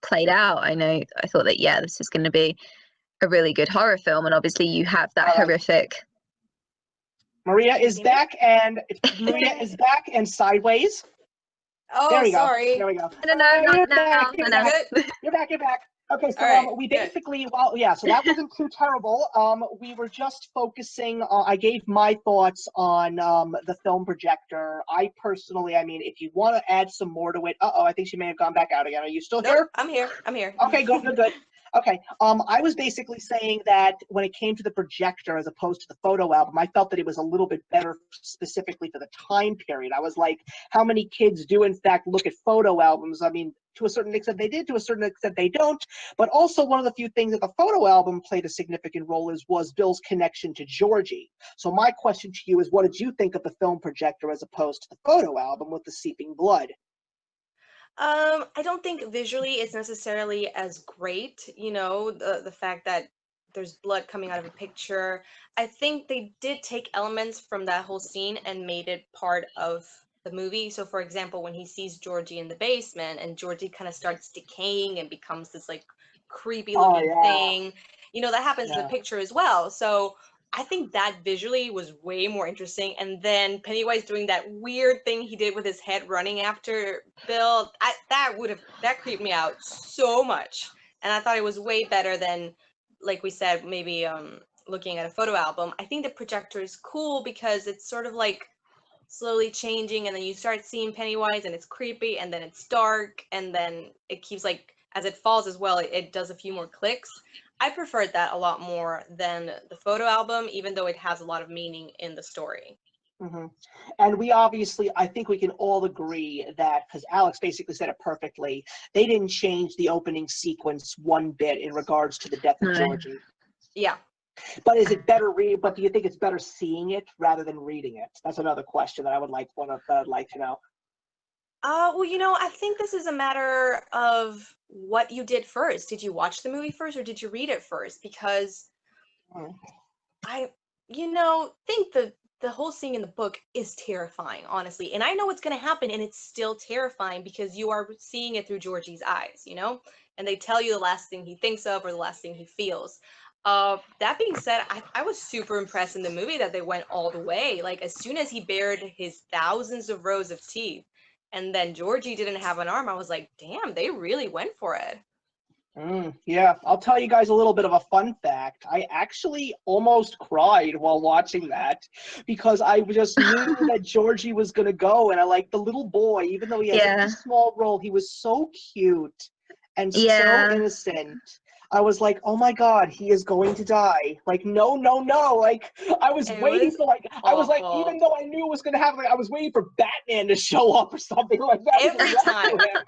played out, I thought that this is going to be a really good horror film. And obviously you have that horrific. Maria is back, and sideways. Oh, there we sorry. Go. There we go. No. You're back. Okay, so we basically, so that wasn't too terrible. We were just focusing on, I gave my thoughts on the film projector. I personally, I mean, if you want to add some more to it, I think she may have gone back out again. Are you still here? I'm here. Okay, good. Okay. I was basically saying that when it came to the projector as opposed to the photo album, I felt that it was a little bit better specifically for the time period. I was like, how many kids do in fact look at photo albums? I mean, to a certain extent they did, to a certain extent they don't. But also one of the few things that the photo album played a significant role was Bill's connection to Georgie. So my question to you is, what did you think of the film projector as opposed to the photo album with the seeping blood? I don't think visually it's necessarily as great, the fact that there's blood coming out of a picture. I think they did take elements from that whole scene and made it part of the movie. So for example, when he sees Georgie in the basement and Georgie kind of starts decaying and becomes this like creepy Oh looking yeah, thing, that happens in the yeah. picture as well. So I think that visually was way more interesting. And then Pennywise doing that weird thing he did with his head running after Bill, that creeped me out so much. And I thought it was way better than, like we said, maybe looking at a photo album. I think the projector is cool because it's sort of like slowly changing, and then you start seeing Pennywise and it's creepy, and then it's dark, and then it keeps like, as it falls as well, it does a few more clicks. I preferred that a lot more than the photo album, even though it has a lot of meaning in the story. Hmm. And we obviously, I think we can all agree that, because Alex basically said it perfectly, they didn't change the opening sequence one bit in regards to the death of No. Georgie. Yeah. But is it better But do you think it's better seeing it rather than reading it? That's another question that I'd like to know. Well, I think this is a matter of what you did first. Did you watch the movie first or did you read it first? Because Mm. I, think the whole scene in the book is terrifying, honestly. And I know what's going to happen, and it's still terrifying because you are seeing it through Georgie's eyes. And they tell you the last thing he thinks of or the last thing he feels. That being said, I was super impressed in the movie that they went all the way. Like, as soon as he bared his thousands of rows of teeth, and then Georgie didn't have an arm, I was like, damn, they really went for it. Yeah, I'll tell you guys a little bit of a fun fact. I actually almost cried while watching that because I just knew that Georgie was going to go, and I like the little boy, even though he has such Yeah. a small role, he was so cute and so Yeah. innocent. I was like, oh my God, he is going to die. Like, no, no, no. Like, I was It waiting was for, I was like, awful. even though I knew it was going to happen, I was waiting for Batman to show up or something like that.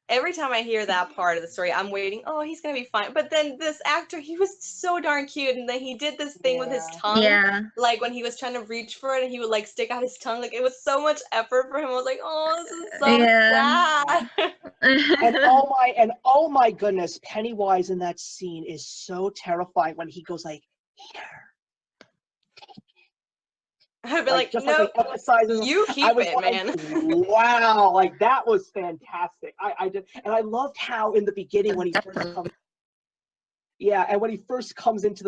Every time I hear that part of the story, I'm waiting, oh, he's gonna be fine. But then this actor, he was so darn cute, and then he did this thing with his Yeah. tongue, Yeah. like when he was trying to reach for it and he would like stick out his tongue. Like, it was so much effort for him. I was like, oh, this is so sad. And oh my goodness, Pennywise in that scene is so terrifying when he goes like, here, I'd be like like, just nope, like emphasizing. you I keep was it, like, man. wow, like that was fantastic. I did, and I loved how in the beginning when he first comes. Yeah, and when he first comes up into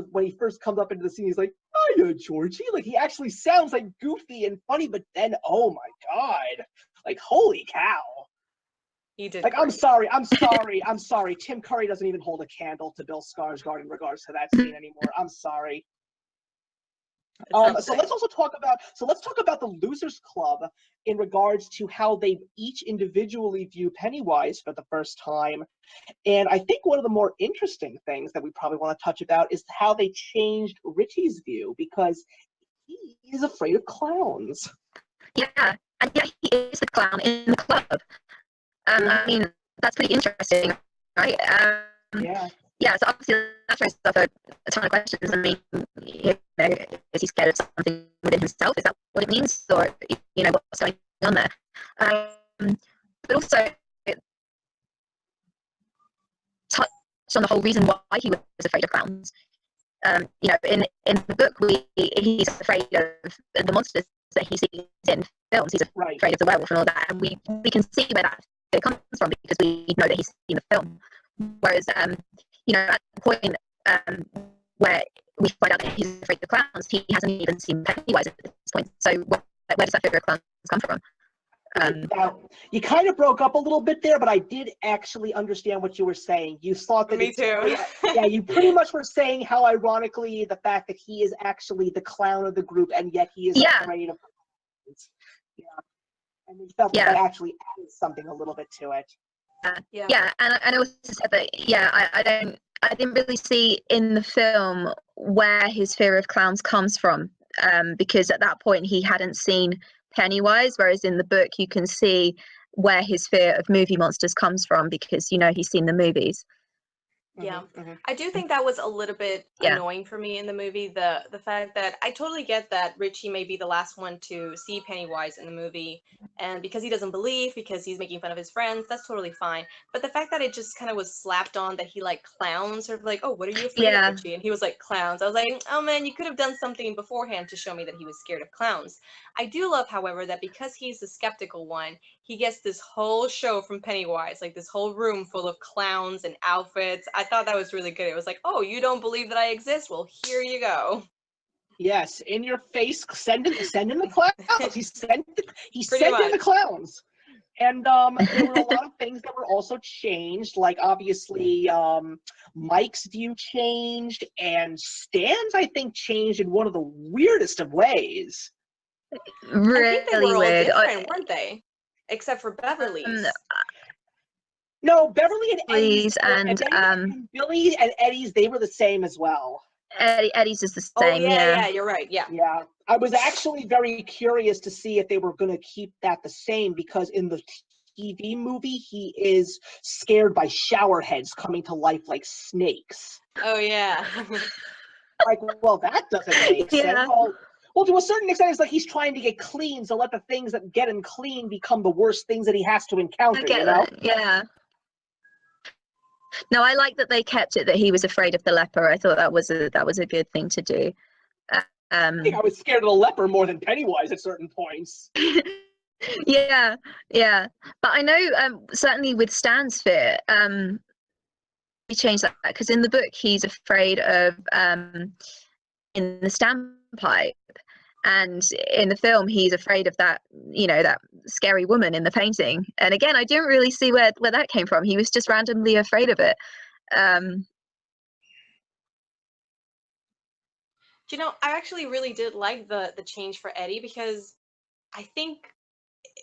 the scene, he's like, "Hiya, Georgie!" Like he actually sounds like goofy and funny, but then, oh my God, like holy cow! He did Like great. I'm sorry. Tim Curry doesn't even hold a candle to Bill Skarsgård in regards to that scene anymore. I'm sorry. It's not the So same. let's talk about the Losers Club in regards to how they each individually view Pennywise for the first time. And I think one of the more interesting things that we probably want to touch about is how they changed Richie's view because he is afraid of clowns. Yeah. And yet he is the clown in the club. I mean, that's pretty interesting, right? Yeah. Yeah, so obviously that throws up a ton of questions. I mean, is he scared of something within himself? Is that what it means? Or, what's going on there? But also, it touched on the whole reason why he was afraid of clowns. In the book, he's afraid of the monsters that he sees in films. He's afraid of the werewolf and all that, and we can see where that comes from because we know that he's seen the film. Whereas, at the point where we find out that he's afraid of clowns, he hasn't even seen Pennywise at this point. So where does that fear of clowns come from? Now, you kind of broke up a little bit there, but I did actually understand what you were saying. You thought that Me too. Yeah, you pretty much were saying how ironically the fact that he is actually the clown of the group and yet he is afraid of clowns. Yeah. And we felt that actually added something a little bit to it. Yeah, and I also said that, yeah, I didn't really see in the film where his fear of clowns comes from, because at that point he hadn't seen Pennywise, whereas in the book you can see where his fear of movie monsters comes from because, you know, he's seen the movies. Yeah, Mm-hmm. I do think that was a little bit Yeah. annoying for me in the movie. The fact that I totally get that Richie may be the last one to see Pennywise in the movie, and because he doesn't believe, because he's making fun of his friends, that's totally fine. But the fact that it just kind of was slapped on that he like clowns, sort of like, oh, what are you afraid of, Yeah. Richie? And he was like, clowns. I was like, oh man, you could have done something beforehand to show me that he was scared of clowns. I do love, however, that because he's the skeptical one, he gets this whole show from Pennywise, like this whole room full of clowns and outfits. I thought that was really good. It was like, oh, you don't believe that I exist? Well, here you go. Yes, in your face, send in the clowns. He sent in the clowns. And there were a lot of things that were also changed, like obviously Mike's view changed, and Stan's, I think, changed in one of the weirdest of ways. Really I think they were all weird. different, weren't they? Except for Beverly's. No, Beverly and Eddie's, and Billy and Eddie's, they were the same as well. Eddie's is the same. Oh yeah, you're right. Yeah. Yeah, I was actually very curious to see if they were going to keep that the same, because in the TV movie, he is scared by shower heads coming to life like snakes. Oh yeah. Like, well, that doesn't make sense. Well, to a certain extent, it's like he's trying to get clean, so let the things that get him clean become the worst things that he has to encounter. You know? Yeah. No, I like that they kept it that he was afraid of the leper. I thought that was a good thing to do. I think I was scared of the leper more than Pennywise at certain points. Yeah. But I know certainly with Stan's fear, we changed that because in the book he's afraid of in the standpipe, and in the film he's afraid of that, you know, that scary woman in the painting. And again, I didn't really see where that came from. He was just randomly afraid of it. You know, I actually really did like the change for Eddie, because I think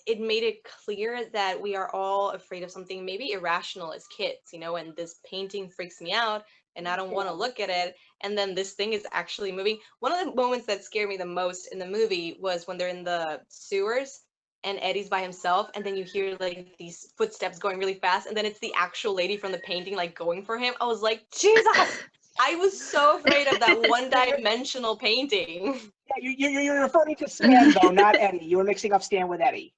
it made it clear that we are all afraid of something maybe irrational as kids, you know, and this painting freaks me out and I don't want to look at it. And then this thing is actually moving. One of the moments that scared me the most in the movie was when they're in the sewers and Eddie's by himself, and then you hear like these footsteps going really fast, and then it's the actual lady from the painting like going for him. I was like, Jesus! I was so afraid of that one-dimensional painting. Yeah, you're referring to Stan, though, not Eddie. You were mixing up Stan with Eddie.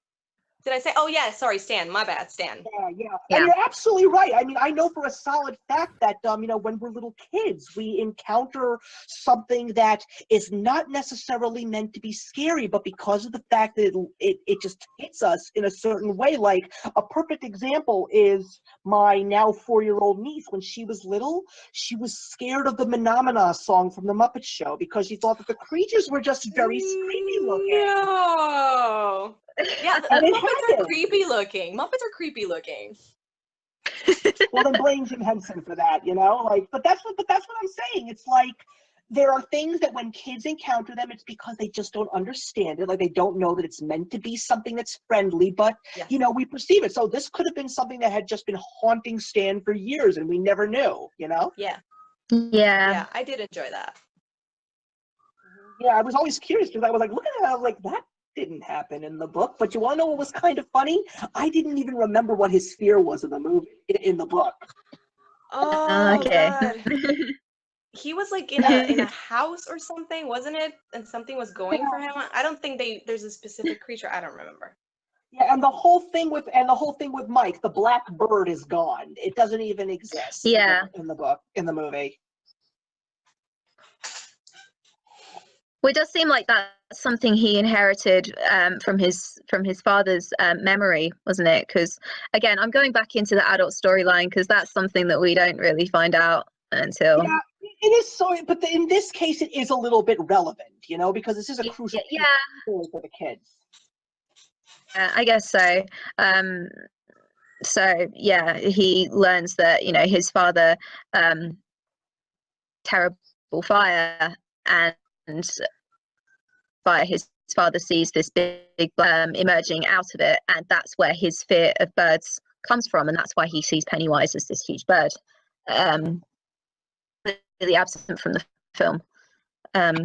Did I say? Oh yeah, sorry, Stan. My bad, Stan. Yeah. And you're absolutely right. I mean, I know for a solid fact that you know, when we're little kids, we encounter something that is not necessarily meant to be scary, but because of the fact that it just hits us in a certain way. Like, a perfect example is my now 4-year-old niece. When she was little, she was scared of the Menomina song from the Muppet Show because she thought that the creatures were just very creepy looking. No. Yeah, Muppets are creepy looking. Muppets are creepy looking. Well, then blame Jim Henson for that, you know? Like, but that's what I'm saying. It's like there are things that when kids encounter them, it's because they just don't understand it. Like, they don't know that it's meant to be something that's friendly, but you know, we perceive it. So this could have been something that had just been haunting Stan for years and we never knew, you know? Yeah, I did enjoy that. Yeah, I was always curious because I was like, look at that. I was like, that didn't happen in the book. But you want to know what was kind of funny? I didn't even remember what his fear was in the movie, in the book. Oh, okay. God. He was like in a house or something, wasn't it? And something was going for him. I don't think there's a specific creature. I don't remember. Yeah, and the whole thing with Mike, the black bird is gone. It doesn't even exist. Yeah. In the movie. Well, it does seem like that's something he inherited from his father's memory, wasn't it? Because again, I'm going back into the adult storyline because that's something that we don't really find out until. Yeah, it is so. But in this case, it is a little bit relevant, you know, because this is a crucial story for the kids. I guess so. So yeah, he learns that, you know, his father terrible fire, and by his father sees this big emerging out of it, and that's where his fear of birds comes from, and that's why he sees Pennywise as this huge bird. Really absent from the film. But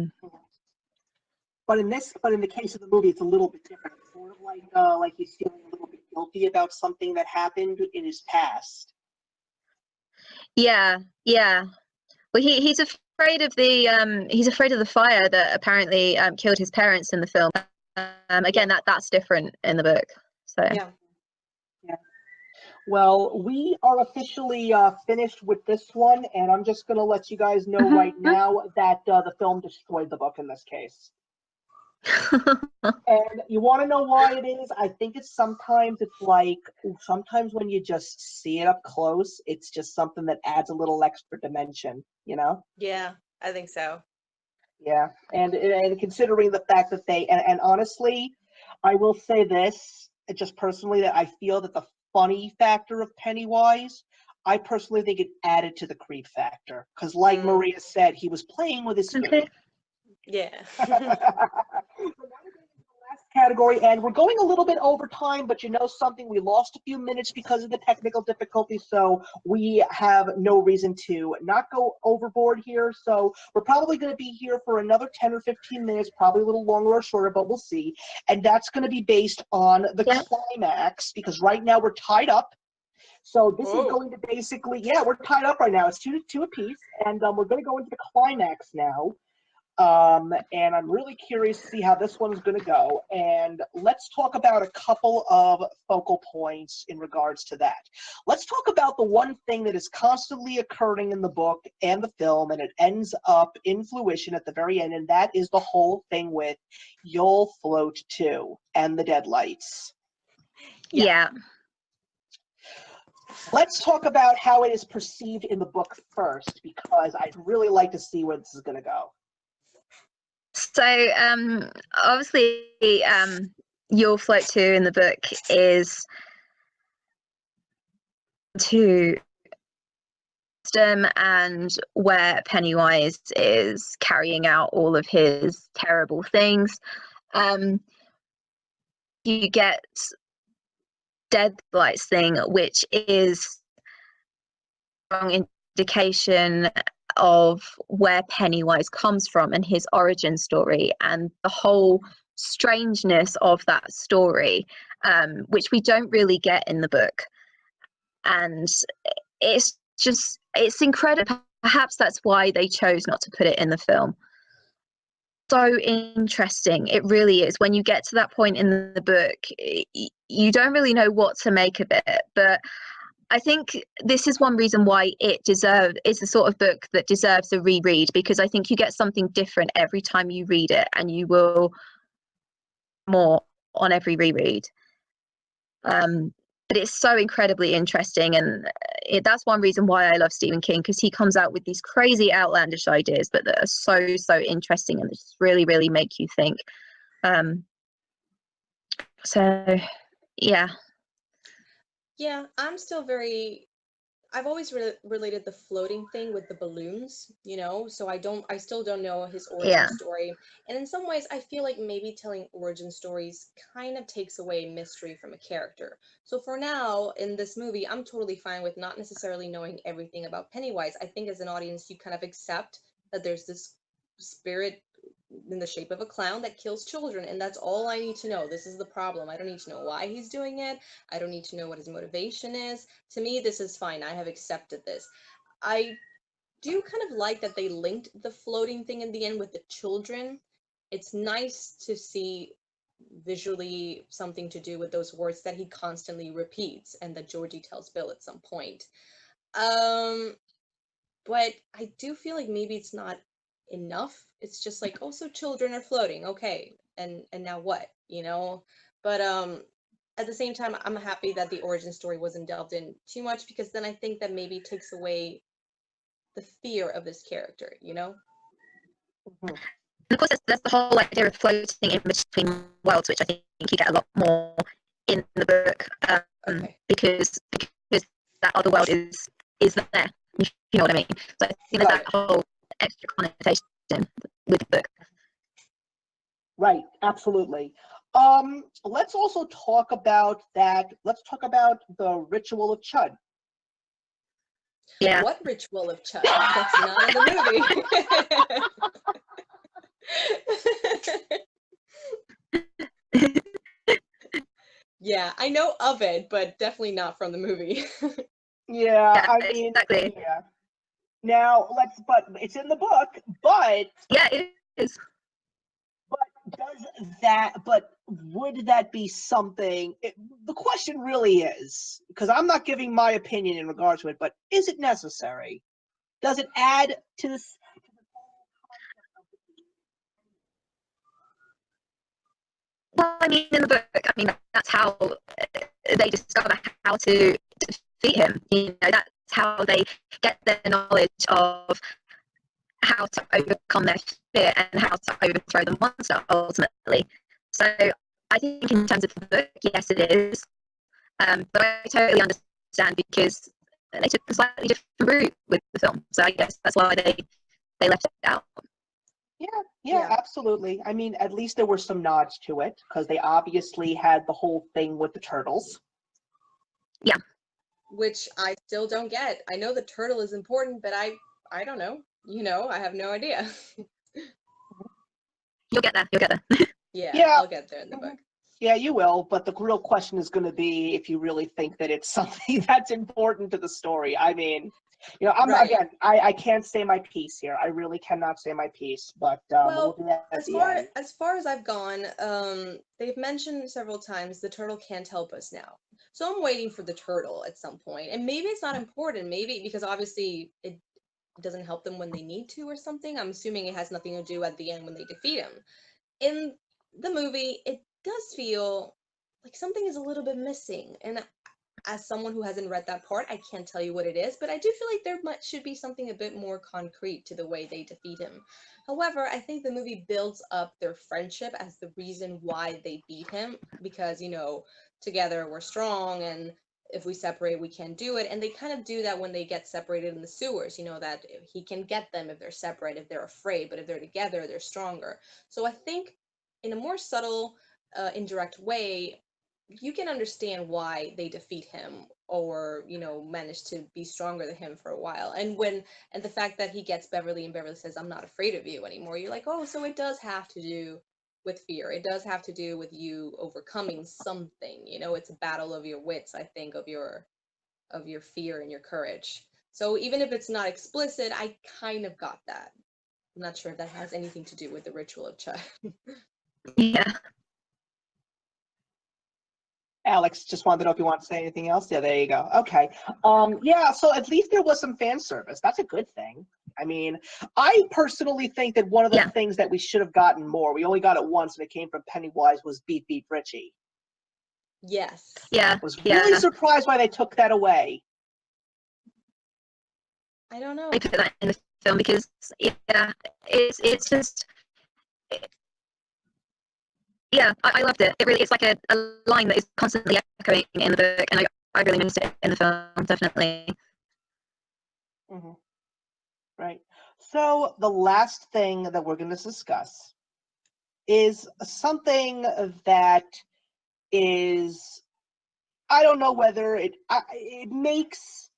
in the case of the movie, it's a little bit different. It's sort of like he's feeling a little bit guilty about something that happened in his past. Yeah. Well, he's afraid of the fire that apparently killed his parents in the film. Again, that's different in the book. So Yeah. Well, we are officially finished with this one, and I'm just going to let you guys know right now that the film destroyed the book in this case. And you want to know why it is? I think sometimes when you just see it up close, it's just something that adds a little extra dimension, you know? Yeah, I think so. Yeah, and considering the fact that and honestly, I will say this, just personally, that I feel that the funny factor of Pennywise, I personally think it added to the creep factor. Because like Maria said, he was playing with his food. okay. Yeah. So now we're getting into the last category, and we're going a little bit over time, but you know something? We lost a few minutes because of the technical difficulty, so we have no reason to not go overboard here. So we're probably going to be here for another 10 or 15 minutes, probably a little longer or shorter, but we'll see. And that's going to be based on the climax, because right now we're tied up. So this is going to basically, we're tied up right now. It's two apiece, and we're going to go into the climax now. And I'm really curious to see how this one's going to go. And let's talk about a couple of focal points in regards to that. Let's talk about the one thing that is constantly occurring in the book and the film, and it ends up in fruition at the very end, and that is the whole thing with "You'll Float Too" and the Deadlights. Yeah. Let's talk about how it is perceived in the book first, because I'd really like to see where this is going to go. So obviously You'll Float Too in the book is to system and where Pennywise is carrying out all of his terrible things. You get Deadlights thing, which is a strong indication of where Pennywise comes from and his origin story and the whole strangeness of that story, which we don't really get in the book. And it's incredible. Perhaps that's why they chose not to put it in the film. So interesting. It really is. When you get to that point in the book, you don't really know what to make of it, but I think this is one reason why it's the sort of book that deserves a reread, because I think you get something different every time you read it, and you will more on every reread. But it's so incredibly interesting, and that's one reason why I love Stephen King, because he comes out with these crazy outlandish ideas, but that are so interesting and just really, really make you think. So yeah. Yeah, I've always related the floating thing with the balloons, so I still don't know his origin story. And in some ways, I feel like maybe telling origin stories kind of takes away mystery from a character. So for now, in this movie, I'm totally fine with not necessarily knowing everything about Pennywise. I think as an audience, you kind of accept that there's this spirit in the shape of a clown that kills children, and that's all I need to know. This is the problem. I don't need to know why he's doing it. I don't need to know what his motivation is. To me, this is fine. I have accepted this. I do kind of like that they linked the floating thing in the end with the children. It's nice to see visually something to do with those words that he constantly repeats and that Georgie tells Bill at some point. But I do feel like maybe it's not enough. It's just like, oh, so children are floating, okay, and now what, But at the same time, I'm happy that the origin story wasn't delved in too much, because then I think that maybe it takes away the fear of this character, Mm-hmm. And of course, that's the whole idea of floating in between worlds, which I think you get a lot more in the book, because that other world is there. You know what I mean? So I think there's that whole extra connotation with the book. Right, absolutely. Let's also talk about that. Let's talk about the ritual of Chud. Yeah. What ritual of Chud? That's not in the movie. Yeah, I know of it, but definitely not from the movie. Yeah, I mean, exactly. yeah. Now but it's in the book, but Yeah, it is. but would that be something? The question really is, because I'm not giving my opinion in regards to it, but is it necessary? Does it add to this? Well, I mean, in the book, I mean, that's how they discover how to defeat him. You know, that's how they get their knowledge of how to overcome their fear and how to overthrow the monster ultimately. So I think in terms of the book, yes, it is. But I totally understand because they took a slightly different route with the film. So I guess that's why they left it out. Yeah, absolutely. I mean, at least there were some nods to it, because they obviously had the whole thing with the turtles. Yeah. Which I still don't get. I know the turtle is important, but I don't know. You know, I have no idea. You'll get there. You'll get there. Yeah, I'll get there in the book. Yeah, you will, but the real question is going to be if you really think that it's something that's important to the story. I mean, you know, again, I can't say my piece here. I really cannot say my piece, but we'll do that at the end. As far as I've gone, they've mentioned several times the turtle can't help us now. So I'm waiting for the turtle at some point, and maybe it's not important. Maybe because obviously it doesn't help them when they need to or something. I'm assuming it has nothing to do at the end when they defeat him. In the movie, it does feel like something is a little bit missing, and as someone who hasn't read that part, I can't tell you what it is, but I do feel like there should be something a bit more concrete to the way they defeat him. However, I think the movie builds up their friendship as the reason why they beat him, because, you know, together we're strong, and if we separate, we can't do it. And they kind of do that when they get separated in the sewers, you know, that he can get them if they're separate, if they're afraid, but if they're together, they're stronger. So I think in a more subtle, indirect way, you can understand why they defeat him, or, you know, manage to be stronger than him for a while. And the fact that he gets Beverly and Beverly says, I'm not afraid of you anymore, you're like, oh, so it does have to do with fear. It does have to do with you overcoming something, you know. It's a battle of your wits, I think, of your fear and your courage. So even if it's not explicit, I kind of got that. I'm not sure if that has anything to do with the ritual of Chud. Yeah. Alex, just wanted to know if you want to say anything else. Yeah, there you go. Okay. Yeah, so at least there was some fan service. That's a good thing. I mean, I personally think that one of the things that we should have gotten more, we only got it once and it came from Pennywise, was Beep Beep Richie. Yes. Yeah. I was really surprised why they took that away. I don't know. They put that in the film because, yeah, it's just... Yeah, I loved it. It really, it's like a line that is constantly echoing in the book, and I really missed it in the film, definitely. Mm-hmm. Right. So the last thing that we're going to discuss is something that is, I don't know whether it makes,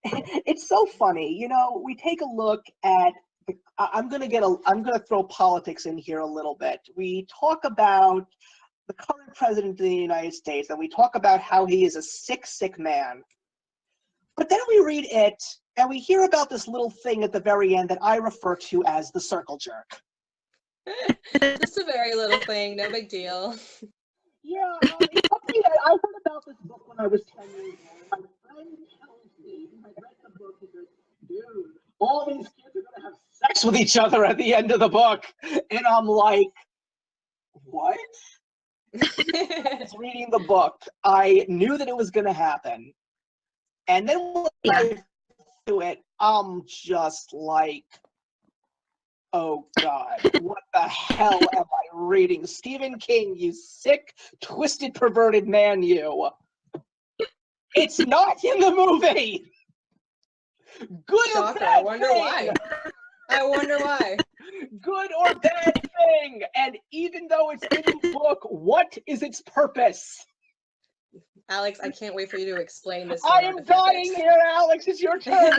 it's so funny. You know, we take a look at, I'm going to throw politics in here a little bit. We talk about the current president of the United States, and we talk about how he is a sick, sick man. But then we read it, and we hear about this little thing at the very end that I refer to as the circle jerk. Just a very little thing, no big deal. Yeah, it's something that I heard about this book when I was 10 years old. My friend tells me, I read the book, he goes, dude, all these kids are going to have sex with each other at the end of the book. And I'm like, what? I was reading the book. I knew that it was going to happen. And then when I do it, I'm just like, oh God, what the hell am I reading? Stephen King, you sick, twisted, perverted man, you. It's not in the movie. Good Shocker, or bad I wonder thing. why. I wonder why. Good or bad thing? And even though it's in the book, what is its purpose? Alex, I can't wait for you to explain this. I am dying here, Alex. It's your turn.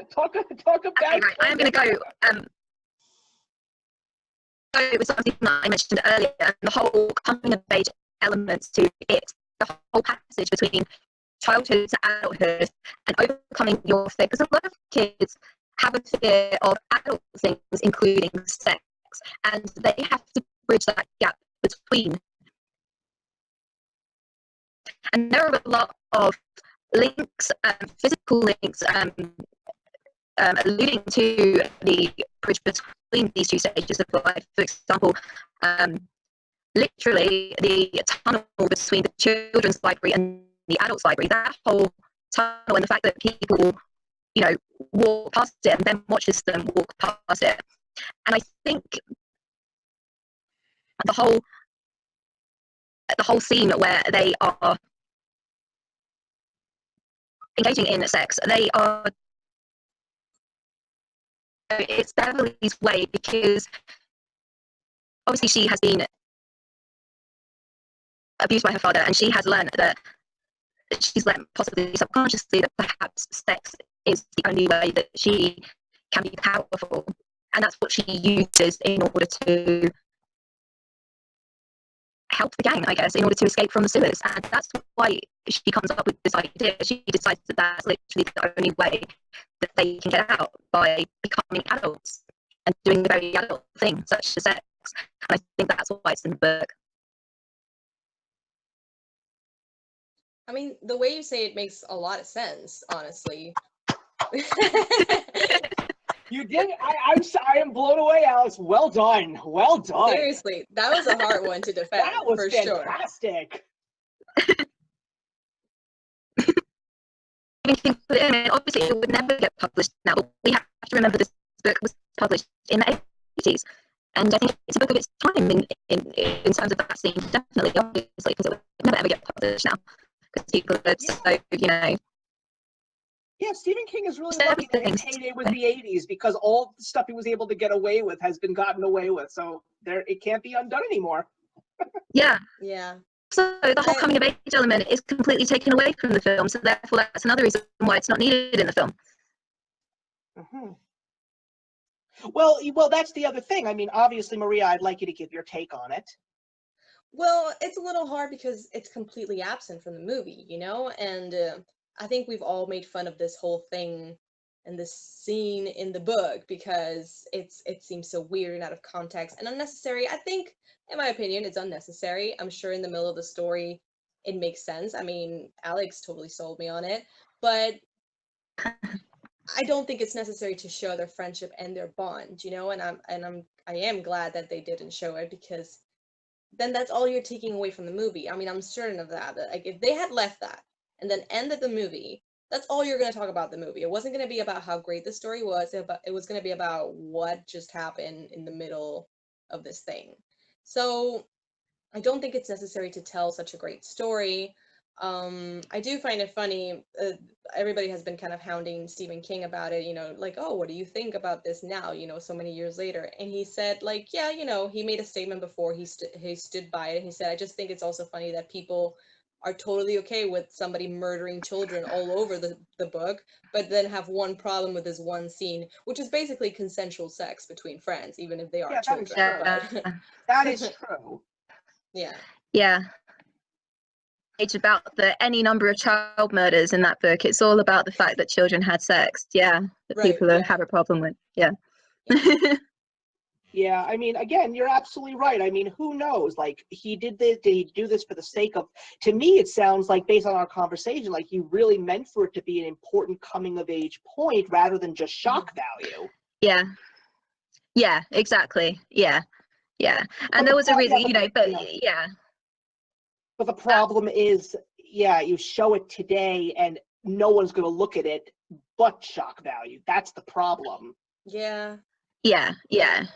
talk about. Okay, right. I am going to go. So it was something that I mentioned earlier, the whole coming of age elements to it, the whole passage between childhood to adulthood and overcoming your fear, because a lot of kids have a fear of adult things, including sex, and they have to bridge that gap between. And there are a lot of links, physical links, alluding to the bridge between these two stages of life. For example, literally the tunnel between the children's library and the adults' library, that whole tunnel, and the fact that people, walk past it and then watches them walk past it. And I think the whole scene where they are engaging in sex, it's Beverly's way, because obviously she has been abused by her father, and she has learned that she's learned, possibly subconsciously, that perhaps sex is the only way that she can be powerful, and that's what she uses in order to help the gang, I guess, in order to escape from the sewers. And that's why she comes up with this idea. She decides that that's literally the only way that they can get out, by becoming adults and doing the very adult thing, such as sex. And I think that's why it's in the book. I mean, the way you say it makes a lot of sense, honestly. You did. I am blown away, Alex. Well done. Well done. Seriously, that was a hard one to defend. That was for fantastic. Obviously, it would never get published now, but we have to remember this book was published in the 80s, and I think it's a book of its time in terms of that scene, definitely, obviously, because it would never ever get published now, because people are so, Yeah, Stephen King is really lucky that his heyday was the 80s, because all the stuff he was able to get away with has been gotten away with, so it can't be undone anymore. Yeah. So the whole coming of age element is completely taken away from the film, so therefore that's another reason why it's not needed in the film. Mm-hmm. Well, that's the other thing. I mean, obviously, Maria, I'd like you to give your take on it. Well, it's a little hard because it's completely absent from the movie, and I think we've all made fun of this whole thing and this scene in the book because it seems so weird and out of context and unnecessary. I think, in my opinion, it's unnecessary. I'm sure in the middle of the story it makes sense. I mean, Alex totally sold me on it, but I don't think it's necessary to show their friendship and their bond, and I am glad that they didn't show it, because then that's all you're taking away from the movie. I mean, I'm certain of that. Like, if they had left that and then ended the movie, that's all you're going to talk about the movie. It wasn't going to be about how great the story was, but it was going to be about what just happened in the middle of this thing. So I don't think it's necessary to tell such a great story. I do find it funny. Everybody has been kind of hounding Stephen King about it, like, oh, what do you think about this now, so many years later? And he said, like, yeah, he made a statement before he stood by it. And he said, I just think it's also funny that people are totally okay with somebody murdering children all over the book, but then have one problem with this one scene, which is basically consensual sex between friends, even if they are children. That is true. Yeah. It's about any number of child murders in that book. It's all about the fact that children had sex. Yeah, that people have a problem with. Yeah. Yeah, I mean, again, you're absolutely right. I mean, who knows? Like, did he do this for the sake of? To me, it sounds like, based on our conversation, like he really meant for it to be an important coming of age point rather than just shock value. Yeah. Yeah. Exactly. Yeah. Yeah. And there was a reason, but yeah. But the problem is, you show it today and no one's going to look at it but shock value. That's the problem. Yeah. Yeah. Yeah.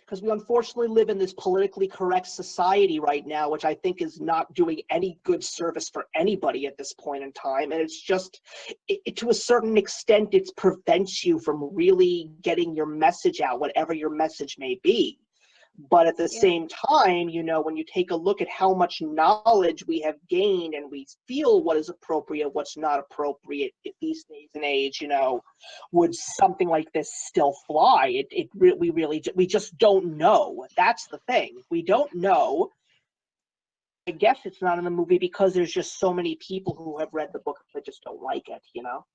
because we unfortunately live in this politically correct society right now, which I think is not doing any good service for anybody at this point in time. And it's just, to a certain extent, it prevents you from really getting your message out, whatever your message may be. But at the same time, you know, when you take a look at how much knowledge we have gained and we feel what is appropriate, what's not appropriate at these days and age, you know, would something like this still fly? We just don't know. That's the thing. We don't know. I guess it's not in the movie because there's just so many people who have read the book that just don't like it, you know?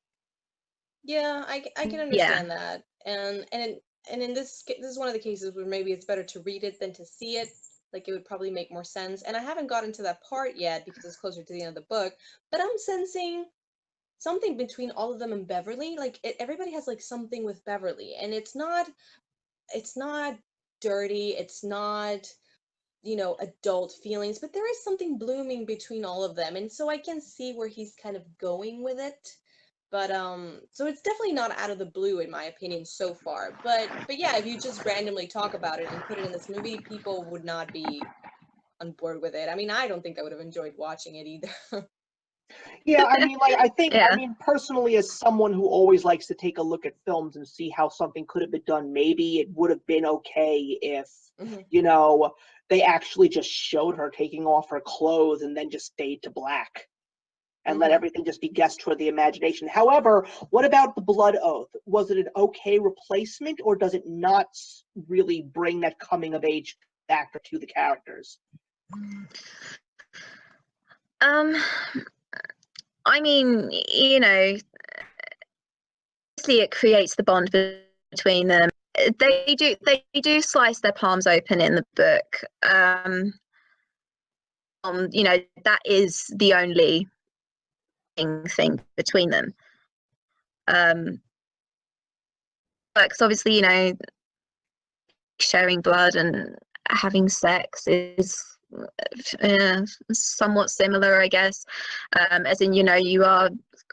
Yeah, I can understand that. And in this is one of the cases where maybe it's better to read it than to see it. Like, it would probably make more sense. And I haven't gotten to that part yet because it's closer to the end of the book, but I'm sensing something between all of them and Beverly. Like, everybody has like something with Beverly, and it's not dirty, it's not, you know, adult feelings, but there is something blooming between all of them. And so I can see where he's kind of going with it. But so it's definitely not out of the blue in my opinion so far. But yeah, if you just randomly talk about it and put it in this movie, people would not be on board with it. I mean, I don't think I would have enjoyed watching it either. Yeah, I mean, like, I think, Yeah. I mean, personally, as someone who always likes to take a look at films and see how something could have been done, maybe it would have been okay if, you know, they actually just showed her taking off her clothes and then just fade to black and let everything just be guessed toward the imagination. However, what about the blood oath? Was it an okay replacement, or does it not really bring that coming of age factor to the characters? I mean, you know, obviously it creates the bond between them. They do slice their palms open in the book. You know, that is the only thing between them. Because obviously, you know, sharing blood and having sex is somewhat similar, I guess. As in, you know, you are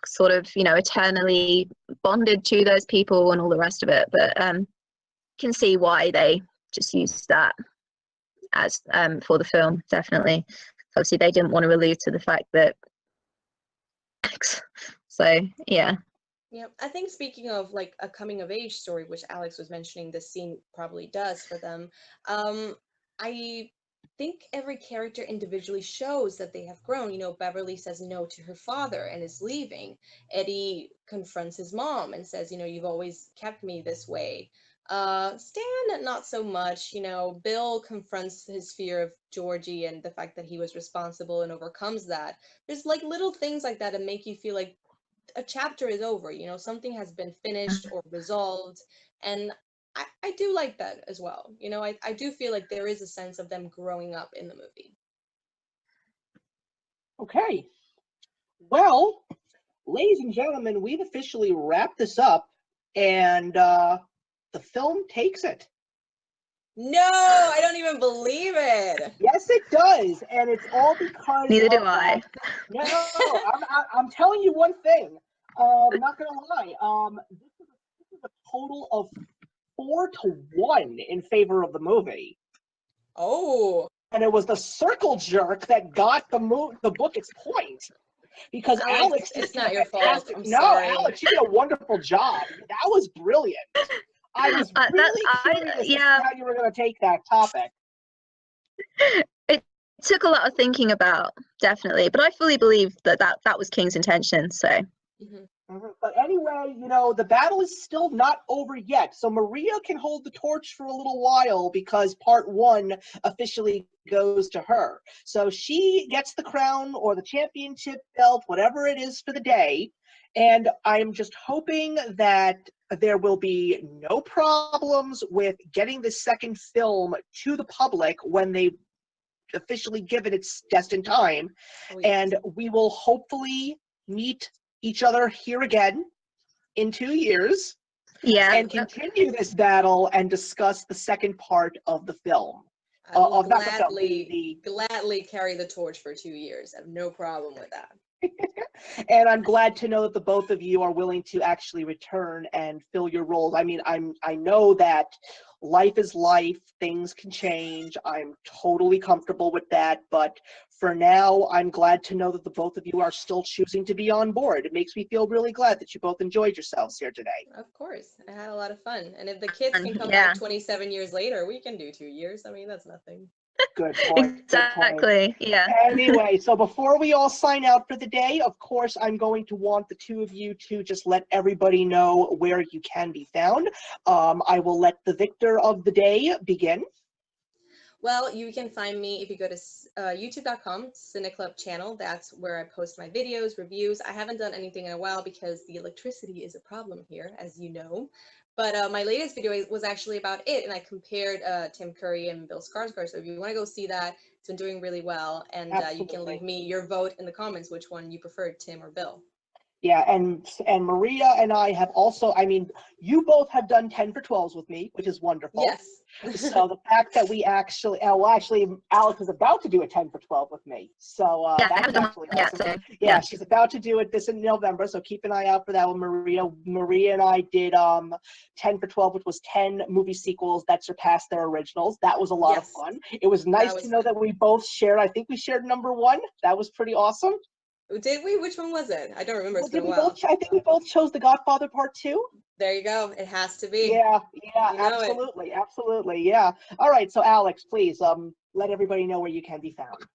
sort of, you know, eternally bonded to those people and all the rest of it. But can see why they just used that as for the film, definitely. Obviously, they didn't want to allude to the fact that. So yeah. Yeah, I think speaking of like a coming of age story, which Alex was mentioning, this scene probably does for them. I think every character individually shows that they have grown. You know, Beverly says no to her father and is leaving. Eddie confronts his mom and says, you know, you've always kept me this way. Stan, not so much. You know, Bill confronts his fear of Georgie and the fact that he was responsible and overcomes that. There's like little things like that that make you feel like a chapter is over, you know, something has been finished or resolved. And I do like that as well. You know, I do feel like there is a sense of them growing up in the movie. Okay. Well, ladies and gentlemen, we've officially wrapped this up, and the film takes it. No, I don't even believe it. Yes, it does, and it's all because Neither do I. No, I'm telling you one thing. Not gonna lie. This is a total of 4-1 in favor of the movie. Oh. And it was the circle jerk that got the book its point. Because Alex it's did not a your fault. fantastic. I'm No, sorry. Alex, you did a wonderful job. That was brilliant. I was really curious to see how you were going to take that topic. It took a lot of thinking about, definitely, but I fully believe that was King's intention. So. But anyway, you know, the battle is still not over yet. So Maria can hold the torch for a little while because part 1 officially goes to her. So she gets the crown or the championship belt, whatever it is for the day. And I'm just hoping that there will be no problems with getting the second film to the public when they officially give it its destined time. Oh, yes. And we will hopefully meet each other here again in 2 years, and continue this battle and discuss the second part of the film. I will gladly carry the torch for 2 years. I have no problem with that. And I'm glad to know that the both of you are willing to actually return and fill your roles. I mean, I know that life is life, things can change. I'm totally comfortable with that, but for now, I'm glad to know that the both of you are still choosing to be on board. It makes me feel really glad that you both enjoyed yourselves here today. Of course, I had a lot of fun. And if the kids can come Yeah. back 27 years later, we can do 2 years. I mean, that's nothing. Good point. Exactly. Yeah. Anyway, so before we all sign out for the day, of course, I'm going to want the two of you to just let everybody know where you can be found. I will let the victor of the day begin. Well, you can find me if you go to youtube.com, Cine Club channel. That's where I post my videos, reviews. I haven't done anything in a while because the electricity is a problem here, as you know. But my latest video was actually about it, and I compared Tim Curry and Bill Skarsgård. So if you want to go see that, it's been doing really well. And you can leave me your vote in the comments, which one you preferred, Tim or Bill. Yeah, and Maria and I have also, I mean, you both have done 10 for 12s with me, which is wonderful. Yes. So the fact that we actually, well, actually, Alex is about to do a 10 for 12 with me. So Yeah, that's actually awesome. so, Yeah, she's about to do it this in November, so keep an eye out for that one, Maria. Maria and I did 10 for 12, which was 10 movie sequels that surpassed their originals. That was a lot of fun. It was nice to know that we both shared, I think we shared number 1. That was pretty awesome. Did we? Which one was it? I don't remember. It's Well, been a while. I think we both chose The Godfather Part 2. There you go. It has to be. Yeah, You know absolutely, absolutely, yeah. All right, so Alex, please let everybody know where you can be found.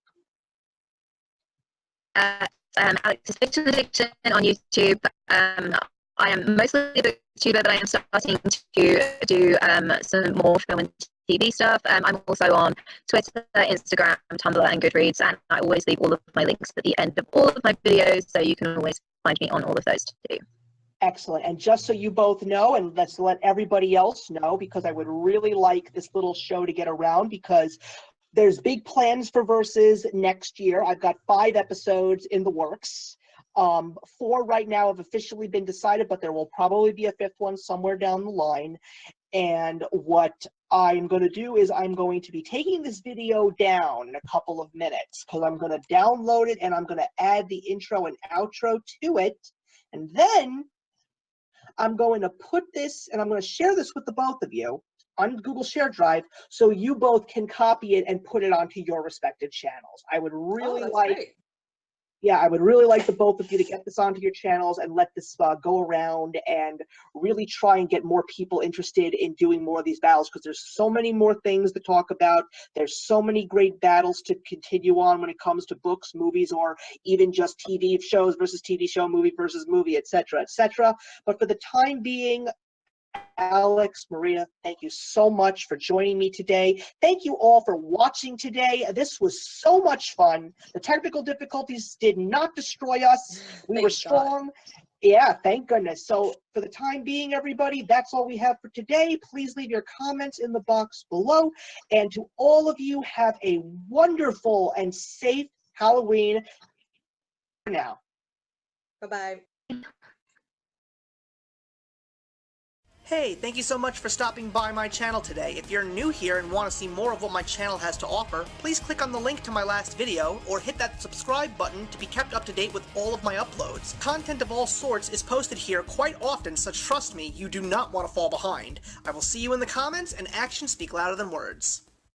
Alex's Fiction Addiction on YouTube. I am mostly a booktuber, but I am starting to do some more film and TV stuff. I'm also on Twitter, Instagram, Tumblr, and Goodreads, and I always leave all of my links at the end of all of my videos, so you can always find me on all of those too. Excellent. And just so you both know, and let's let everybody else know, because I would really like this little show to get around, because there's big plans for Versus next year. I've got 5 episodes in the works. 4 right now have officially been decided, but there will probably be a 5th one somewhere down the line. And what I'm going to do is I'm going to be taking this video down in a couple of minutes, because I'm going to download it and I'm going to add the intro and outro to it. And then I'm going to put this, and I'm going to share this with the both of you on Google Share Drive, so you both can copy it and put it onto your respective channels. I would really I would really like the both of you to get this onto your channels and let this go around and really try and get more people interested in doing more of these battles, because there's so many more things to talk about. There's so many great battles to continue on when it comes to books, movies, or even just TV shows versus TV show, movie versus movie, etc., etc. But for the time being, Alex, Maria, thank you so much for joining me today. Thank you all for watching today. This was so much fun. The technical difficulties did not destroy us. We were strong. Yeah, thank goodness. So for the time being, everybody, that's all we have for today. Please leave your comments in the box below. And to all of you, have a wonderful and safe Halloween. Now. Bye-bye. Hey, thank you so much for stopping by my channel today. If you're new here and want to see more of what my channel has to offer, please click on the link to my last video, or hit that subscribe button to be kept up to date with all of my uploads. Content of all sorts is posted here quite often, so trust me, you do not want to fall behind. I will see you in the comments, and actions speak louder than words.